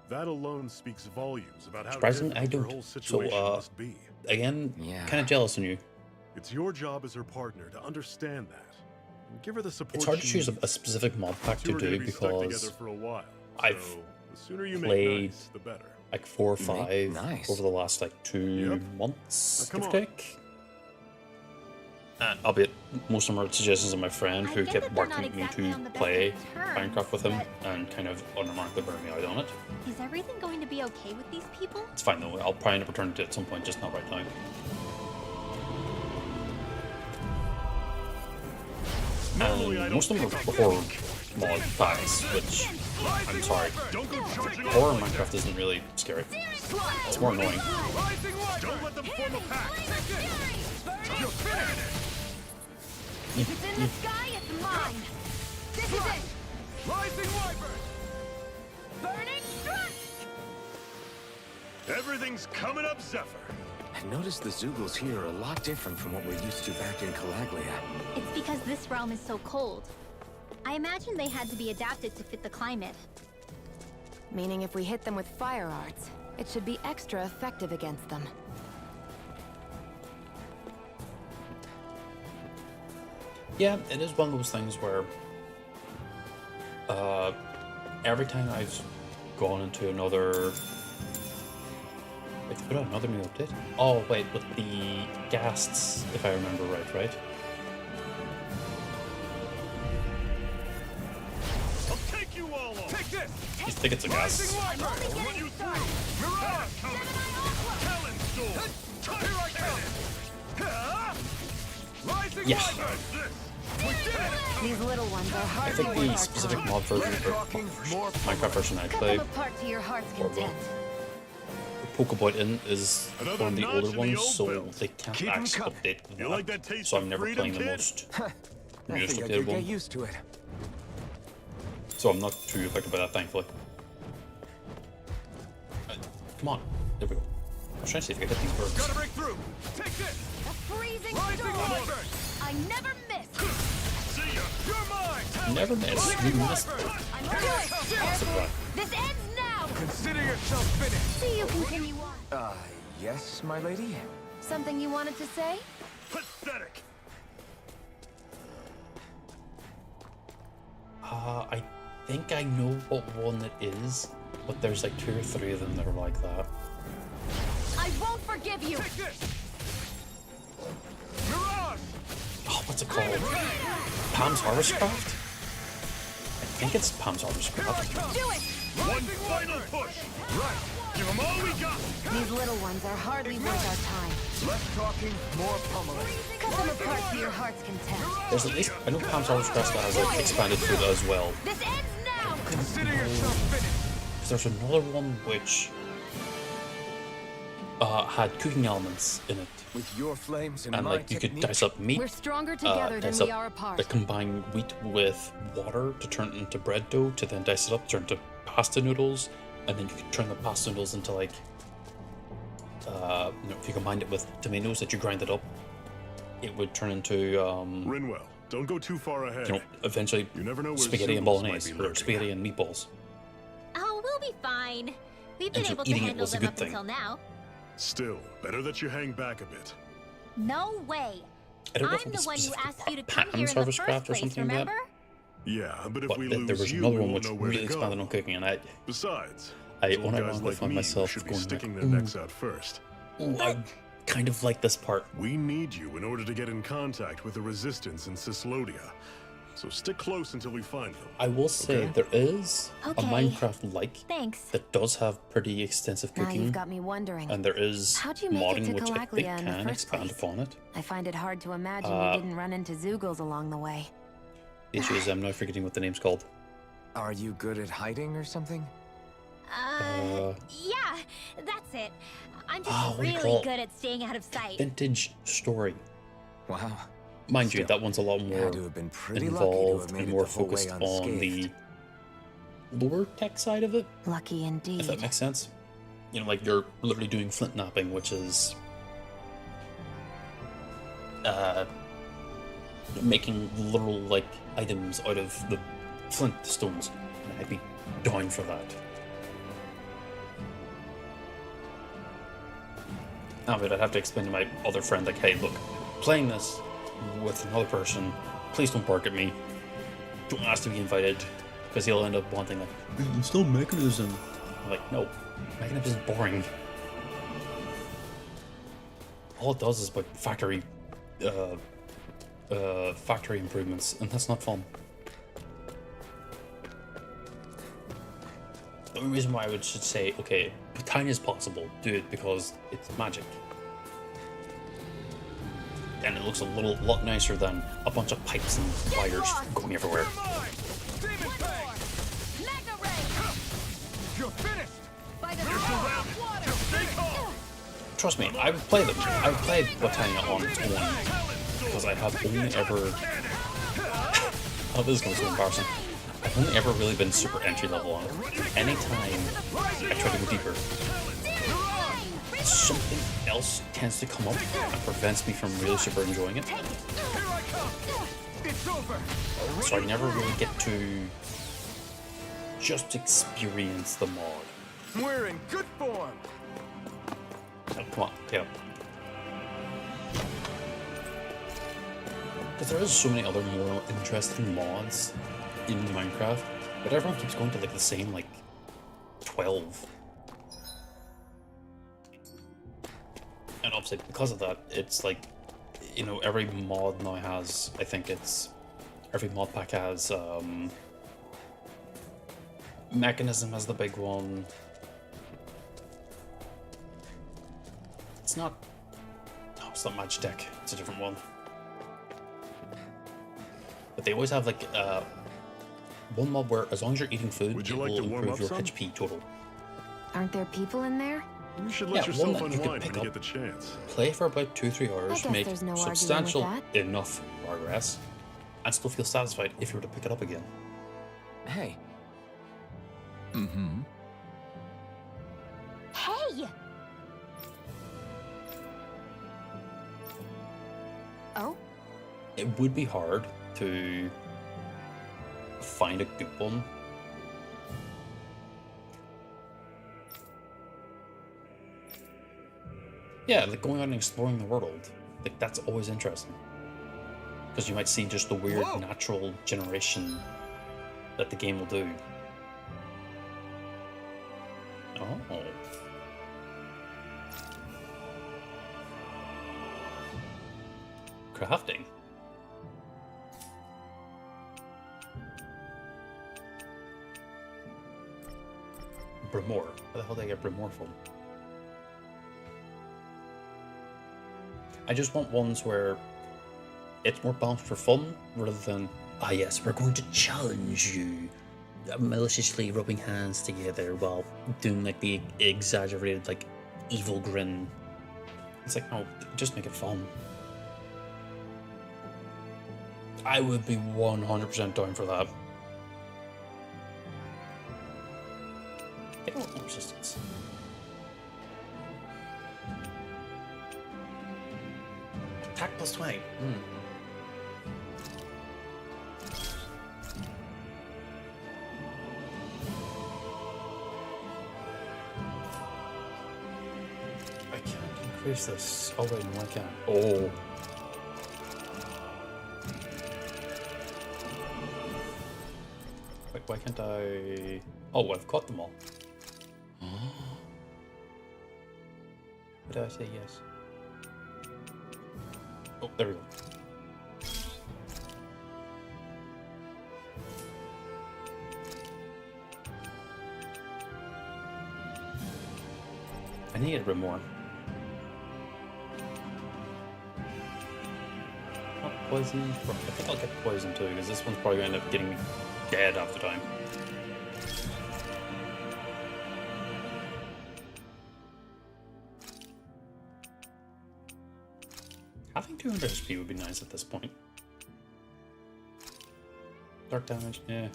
That alone speaks volumes about how surprisingly I difficult her don't. whole situation must be. Again, Yeah. kind of jealous on you. It's your job as her partner to understand that and give her the support. It's hard to she choose a needs. specific mod pack You two to are gonna do be stuck together because for a while, I've so the sooner you make played nice, the better. like 4 or Make 5 nice. over the last like 2 Yep. months, Now, give come or take. And albeit most of them are suggestions of my friend I who get kept that they're working not with me exactly to on the best play of terms, Minecraft with him but- and kind of unremarkably burn me out on it. Is everything going to be okay with these people? It's fine though, I'll probably return to it at some point, just not right now. Normally, I And don't most of them pick are up horror mod packs, which I'm sorry. Don't go charging up Horror in like Minecraft isn't really scary. It's more annoying. Rising that. Don't Wyvern! let them form a pack. You're finished! If it's in the sky, it's mine. This is it. Rising Wyvern! Burning strike. Everything's coming up, Zephyr. I noticed the Zoogles here are a lot different from what we're used to back in Calaglia. It's because this realm is so cold. I imagine they had to be adapted to fit the climate. Meaning if we hit them with fire arts, it should be extra effective against them. Yeah, it is one of those things where every time I've gone into another... Wait, they put out another new update? Oh, wait, with the ghasts, if I remember right? I'll take you all on. Take this! You think it's a ghast? Rising Wyvern! Run you through. Mirage! Talon Storm. Here I come! Rising Yeah. Wyvern! We did it! These little ones are I hardly think worth the our specific time. mod version, or Minecraft version I Cut play, them apart to your heart's content. Pokeboy in is Another one of the notch older in the ones, old so belt. they can't Keep 'em actually coming. update You like that taste so I'm of never freedom, playing the kid? most I newest think I updated could get one. used to it. So I'm not too affected by that, thankfully. Come on, there we go. I was trying to see if I could hit these birds. Gotta break through! Take this! A freezing Rising storm. Wyvern! I never miss. See ya. You're mine! Never miss. You missed it. I'm gonna do it. Careful. This ends now. Consider yourself finished! See you continue on. Yes, my lady? Something you wanted to say? Pathetic. I think I know what one it is, but there's like 2 or 3 of them that are like that. I won't forgive you. Take this! Mirage! Oh, what's it called? Pam's Harvestcraft? I think it's Pam's Harvestcraft. Do it. One final push. Right. Give them all we got. These little ones are hardly worth our time. Less talking, more pummeling. Cut them apart to your heart's content. There's at least, I know Pam's Harvestcraft has like expanded food as well. This ends now. Consider yourself finished! There's another one which had cooking elements in it, With your flames and and my like you could technique, dice up meat, We're stronger together than dice we up, are apart. like combine wheat with water to turn it into bread dough, to then dice it up, turn it into pasta noodles, and then you could turn the pasta noodles into like, if you combined it with tomatoes that you grind it up, it would turn into, Rinwell, don't go too far ahead. Eventually You never know where spaghetti and Zoogles might bolognese, be or lurking. spaghetti and meatballs. Oh, we'll be fine. We've been And so able to eating it handle was a them good up thing. until now. Still, better that you hang back a bit. No way. I don't know if I'm it the was one who specifically asked you to come here Pam's in the Harvestcraft first or place, something like remember? that. Yeah, but if But we there lose was you, another we one won't which know where really to go. expanded on cooking, and Besides, I old when I guys wanted like to find me myself should be going sticking like, their necks out first. ooh, I kind of like this part. We need you in order to get in contact with the Resistance in Cislodia. So stick close until we find them. I will say Okay. there is Okay. a Minecraft-like Thanks. that does have pretty extensive Now cooking, you've got me wondering. and there is How'd you make it modding to which I think Calaglia in the can first expand place? upon it. I find it hard to imagine you didn't run into Zoogles along the way. The issue is I'm now forgetting what the name's called. Are you good at hiding or something? Yeah, that's it. I'm just what do you call really it? good at staying out of sight. Vintage story. Wow. Mind you, Still, that one's a lot you more had to have been pretty lucky to involved have made and it more the whole way focused on the unscathed. lore tech side of it, Lucky if that indeed. makes sense. You know, like you're literally doing flint knapping, which is making literal like items out of the flint stones. And I'd be down for that. But I'd have to explain to my other friend, like, hey, look, playing this with another person, please don't bark at me. Don't ask to be invited, because he'll end up wanting, like, install mechanism. I'm like, no, mechanism is boring. All it does is like factory improvements, and that's not fun. The only reason why I should say, okay, tiny as possible, do it because it's magic. And it looks a lot nicer than a bunch of pipes and wires going everywhere. You're finished. You're stay calm. Trust me, I would play them. I would play Botania on its own because I have only ever. Oh, this is going to be embarrassing. I've only ever really been super entry level on it. Anytime I try to go deeper, something else tends to come up and prevents me from really super enjoying it. So I never really get to just experience the mod. We're in good form. Oh, come on, yeah. Because there is so many other more interesting mods in Minecraft, but everyone keeps going to like the same like 12. And obviously because of that, it's like, you know, every mod now has, I think it's, every mod pack has Mechanism as the big one. It's not, no, it's not Magitech, it's a different one. But they always have like one mod where as long as you're eating food, it will improve your HP total. Aren't there people in there? You should let yourself one that you unwind can when pick you up, get the chance. play for about 2-3 hours, guess make there's no arguing with substantial that. enough progress, and still feel satisfied if you were to pick it up again. Hey. Mm-hmm. Hey! Oh? It would be hard to find a good one. Yeah, like going out and exploring the world. Like, that's always interesting. Because you might see just the weird natural generation that the game will do. Oh. Crafting. Brimore. Where the hell did I get Brimore from? I just want ones where it's more balanced for fun rather than, ah yes, we're going to challenge you. Maliciously rubbing hands together while doing like the exaggerated like evil grin. It's like, no, just make it fun. I would be 100% down for that. Get a little more resistance. Attack plus 20. I can't increase this. Oh wait, no I can't. Oh. Wait, why can't I... Oh, I've caught them all. Why did I say yes? Oh, there we go. I need a bit more. Not poison. I think I'll get poison too, because this one's probably going to end up getting me dead half the time. I think 200 HP would be nice at this point. Dark damage, yeah.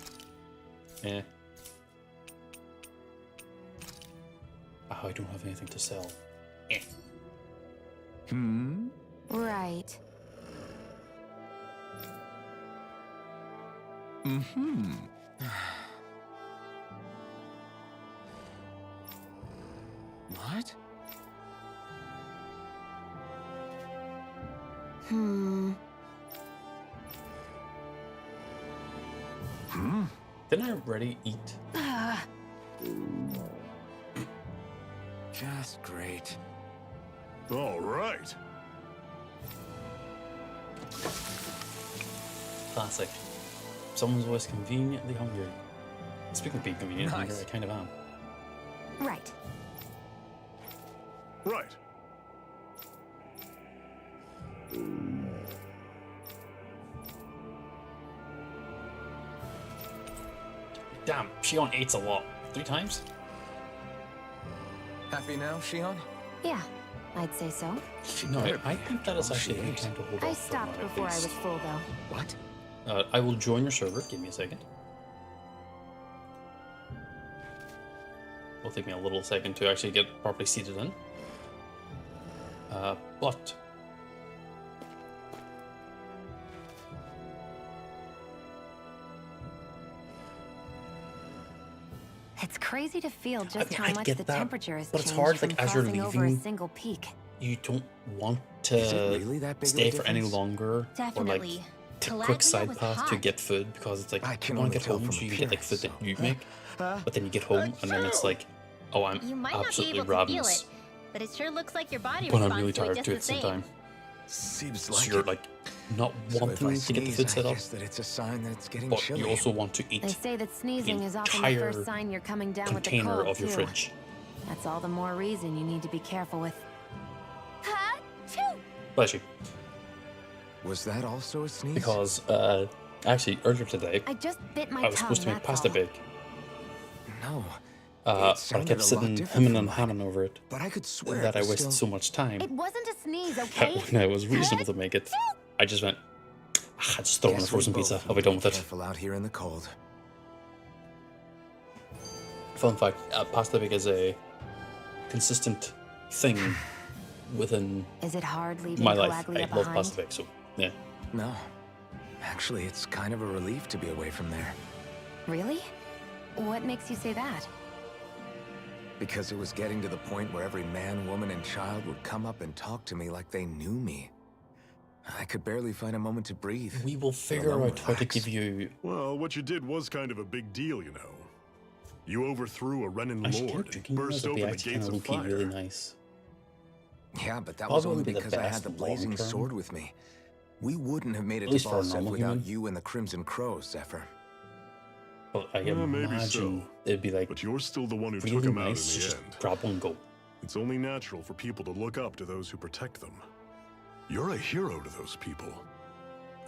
Yeah. Oh, I don't have anything to sell. Eh. Right. What? Didn't I already eat? Just great. All right. Classic. Someone's always conveniently hungry. Speaking of being conveniently hungry, I kind of am. Right. Right. Damn, Shion eats a lot. 3 times? Happy now, Shion? Yeah, I'd say so. No, I think that is actually a good time to hold I off for stopped now, at before I was least. full, though. What? I will join your server. Give me a second. It'll take me a little second to actually get properly seated in. But... It's crazy to feel just I how much get the that, temperature has but it's changed hard, from like, as you're crossing over a leaving, single peak. you don't want Is it to really that big of a stay for any difference? longer, Definitely. or like take a Calabria quick side was path to hot. get food, because it's like I you can want only to get tell home from so you can get like food that you make, but then you get home and then it's like, oh, I'm You might not be absolutely able to feel ravenous, it, but it sure looks like your body but I'm responds really to it tired just too the at the same same. time. Seems So like you're it. like not So if wanting I to get the sneeze, food set I up, guess that it's a sign that it's getting but chilly. you also want to They eat say that sneezing is often the entire first sign you're coming down with the container cold, of your too. fridge. That's all the more reason you need to be careful with. Bless you. Was that also a sneeze? Because actually earlier today I just bit my I was tongue, supposed to make that's pasta all. bake. No. But I kept sitting hemming and hamming over it, But I could swear that it I was wasted still... so much time. It wasn't a sneeze, That okay? when I was reasonable to make it, I just went, I just throw in a Guess we frozen both pizza. need I'll be to done with it. Careful out here in the cold. Fun fact: pasta bake is a consistent thing within Is it hard leaving my life. Calabria I behind? love pasta bake, so yeah. No. Actually, it's kind of a relief to be away from there. Really? What makes you say that? Because it was getting to the point where every man, woman, and child would come up and talk to me like they knew me. I could barely find a moment to breathe. We will figure alone out how to relax. give you. Well, what you did was kind of a big deal, you know. You overthrew a Renan Actually, lord and drinking burst would be open the actually gates kind of of low-key fire. really nice. Yeah, but that Probably was only wouldn't be the because I had best the blazing long-term. sword with me. We wouldn't have made it At to least for a Balsef normal without human. you and the Crimson Crow, Zephyr. But I Maybe imagine so. it'd be like But you're still the one who really took him out in nice to the just end. grab one and go. It's only natural for people to look up to those who protect them. You're a hero to those people.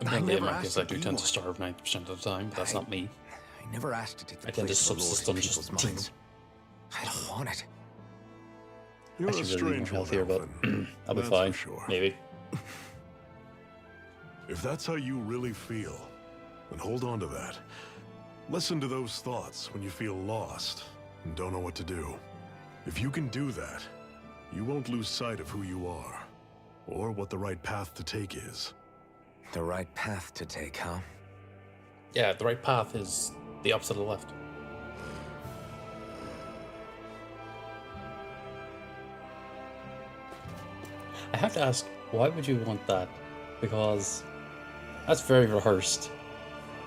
I I mean, never I asked guess to I do be tend to one. starve 90% of the time, but that's not me. I never asked to take the I tend to place of the Lord subsist on in just people's tea. minds. I don't want it. You're Actually, a really more strange one, healthier, but Alvin. I'll be That's fine. for sure. Maybe. If that's how you really feel, then hold on to that. Listen to those thoughts when you feel lost and don't know what to do. If you can do that, you won't lose sight of who you are, or what the right path to take is. The right path to take, huh? Yeah, the right path is the opposite of the left. I have to ask, why would you want that? Because that's very rehearsed.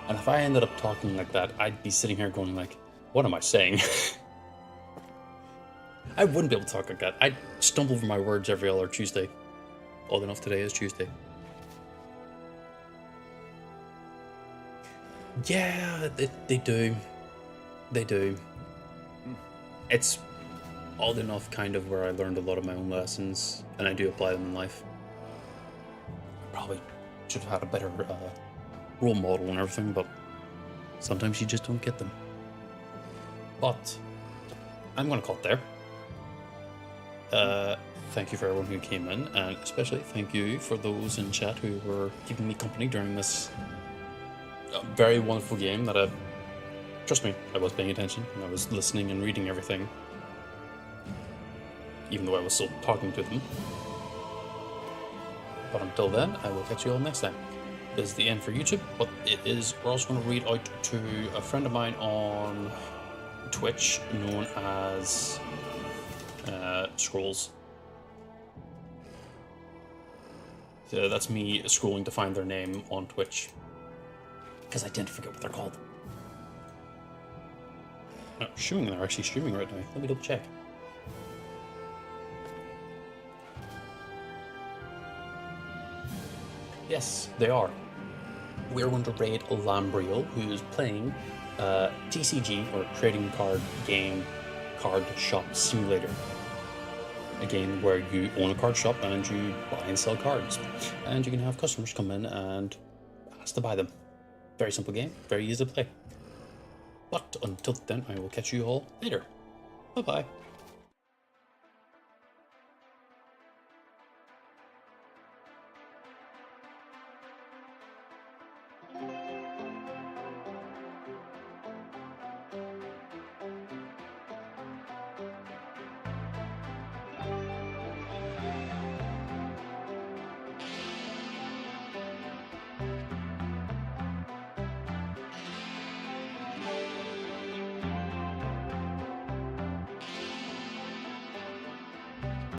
And if I ended up talking like that, I'd be sitting here going like, what am I saying? I wouldn't be able to talk like that. I'd stumble over my words every other Tuesday. Odd enough, today is Tuesday. Yeah, they do. They do. It's odd enough kind of where I learned a lot of my own lessons, and I do apply them in life. Probably should have had a better role model and everything, but sometimes you just don't get them. But I'm going to call it there. thank you for everyone who came in, and especially thank you for those in chat who were keeping me company during this very wonderful game that trust me, I was paying attention, and I was listening and reading everything, even though I was still talking to them. But until then, I will catch you all next time. This is the end for YouTube, but we're also going to read out to a friend of mine on Twitch known as Scrolls. So that's me scrolling to find their name on Twitch, because I tend to forget what they're called. No, assuming they're actually streaming right now. Let me double check. Yes, they are. We're going to raid Lambriel, who is playing TCG, or Trading Card Game Card Shop Simulator. A game where you own a card shop and you buy and sell cards. And you can have customers come in and ask to buy them. Very simple game, very easy to play. But until then, I will catch you all later. Bye-bye.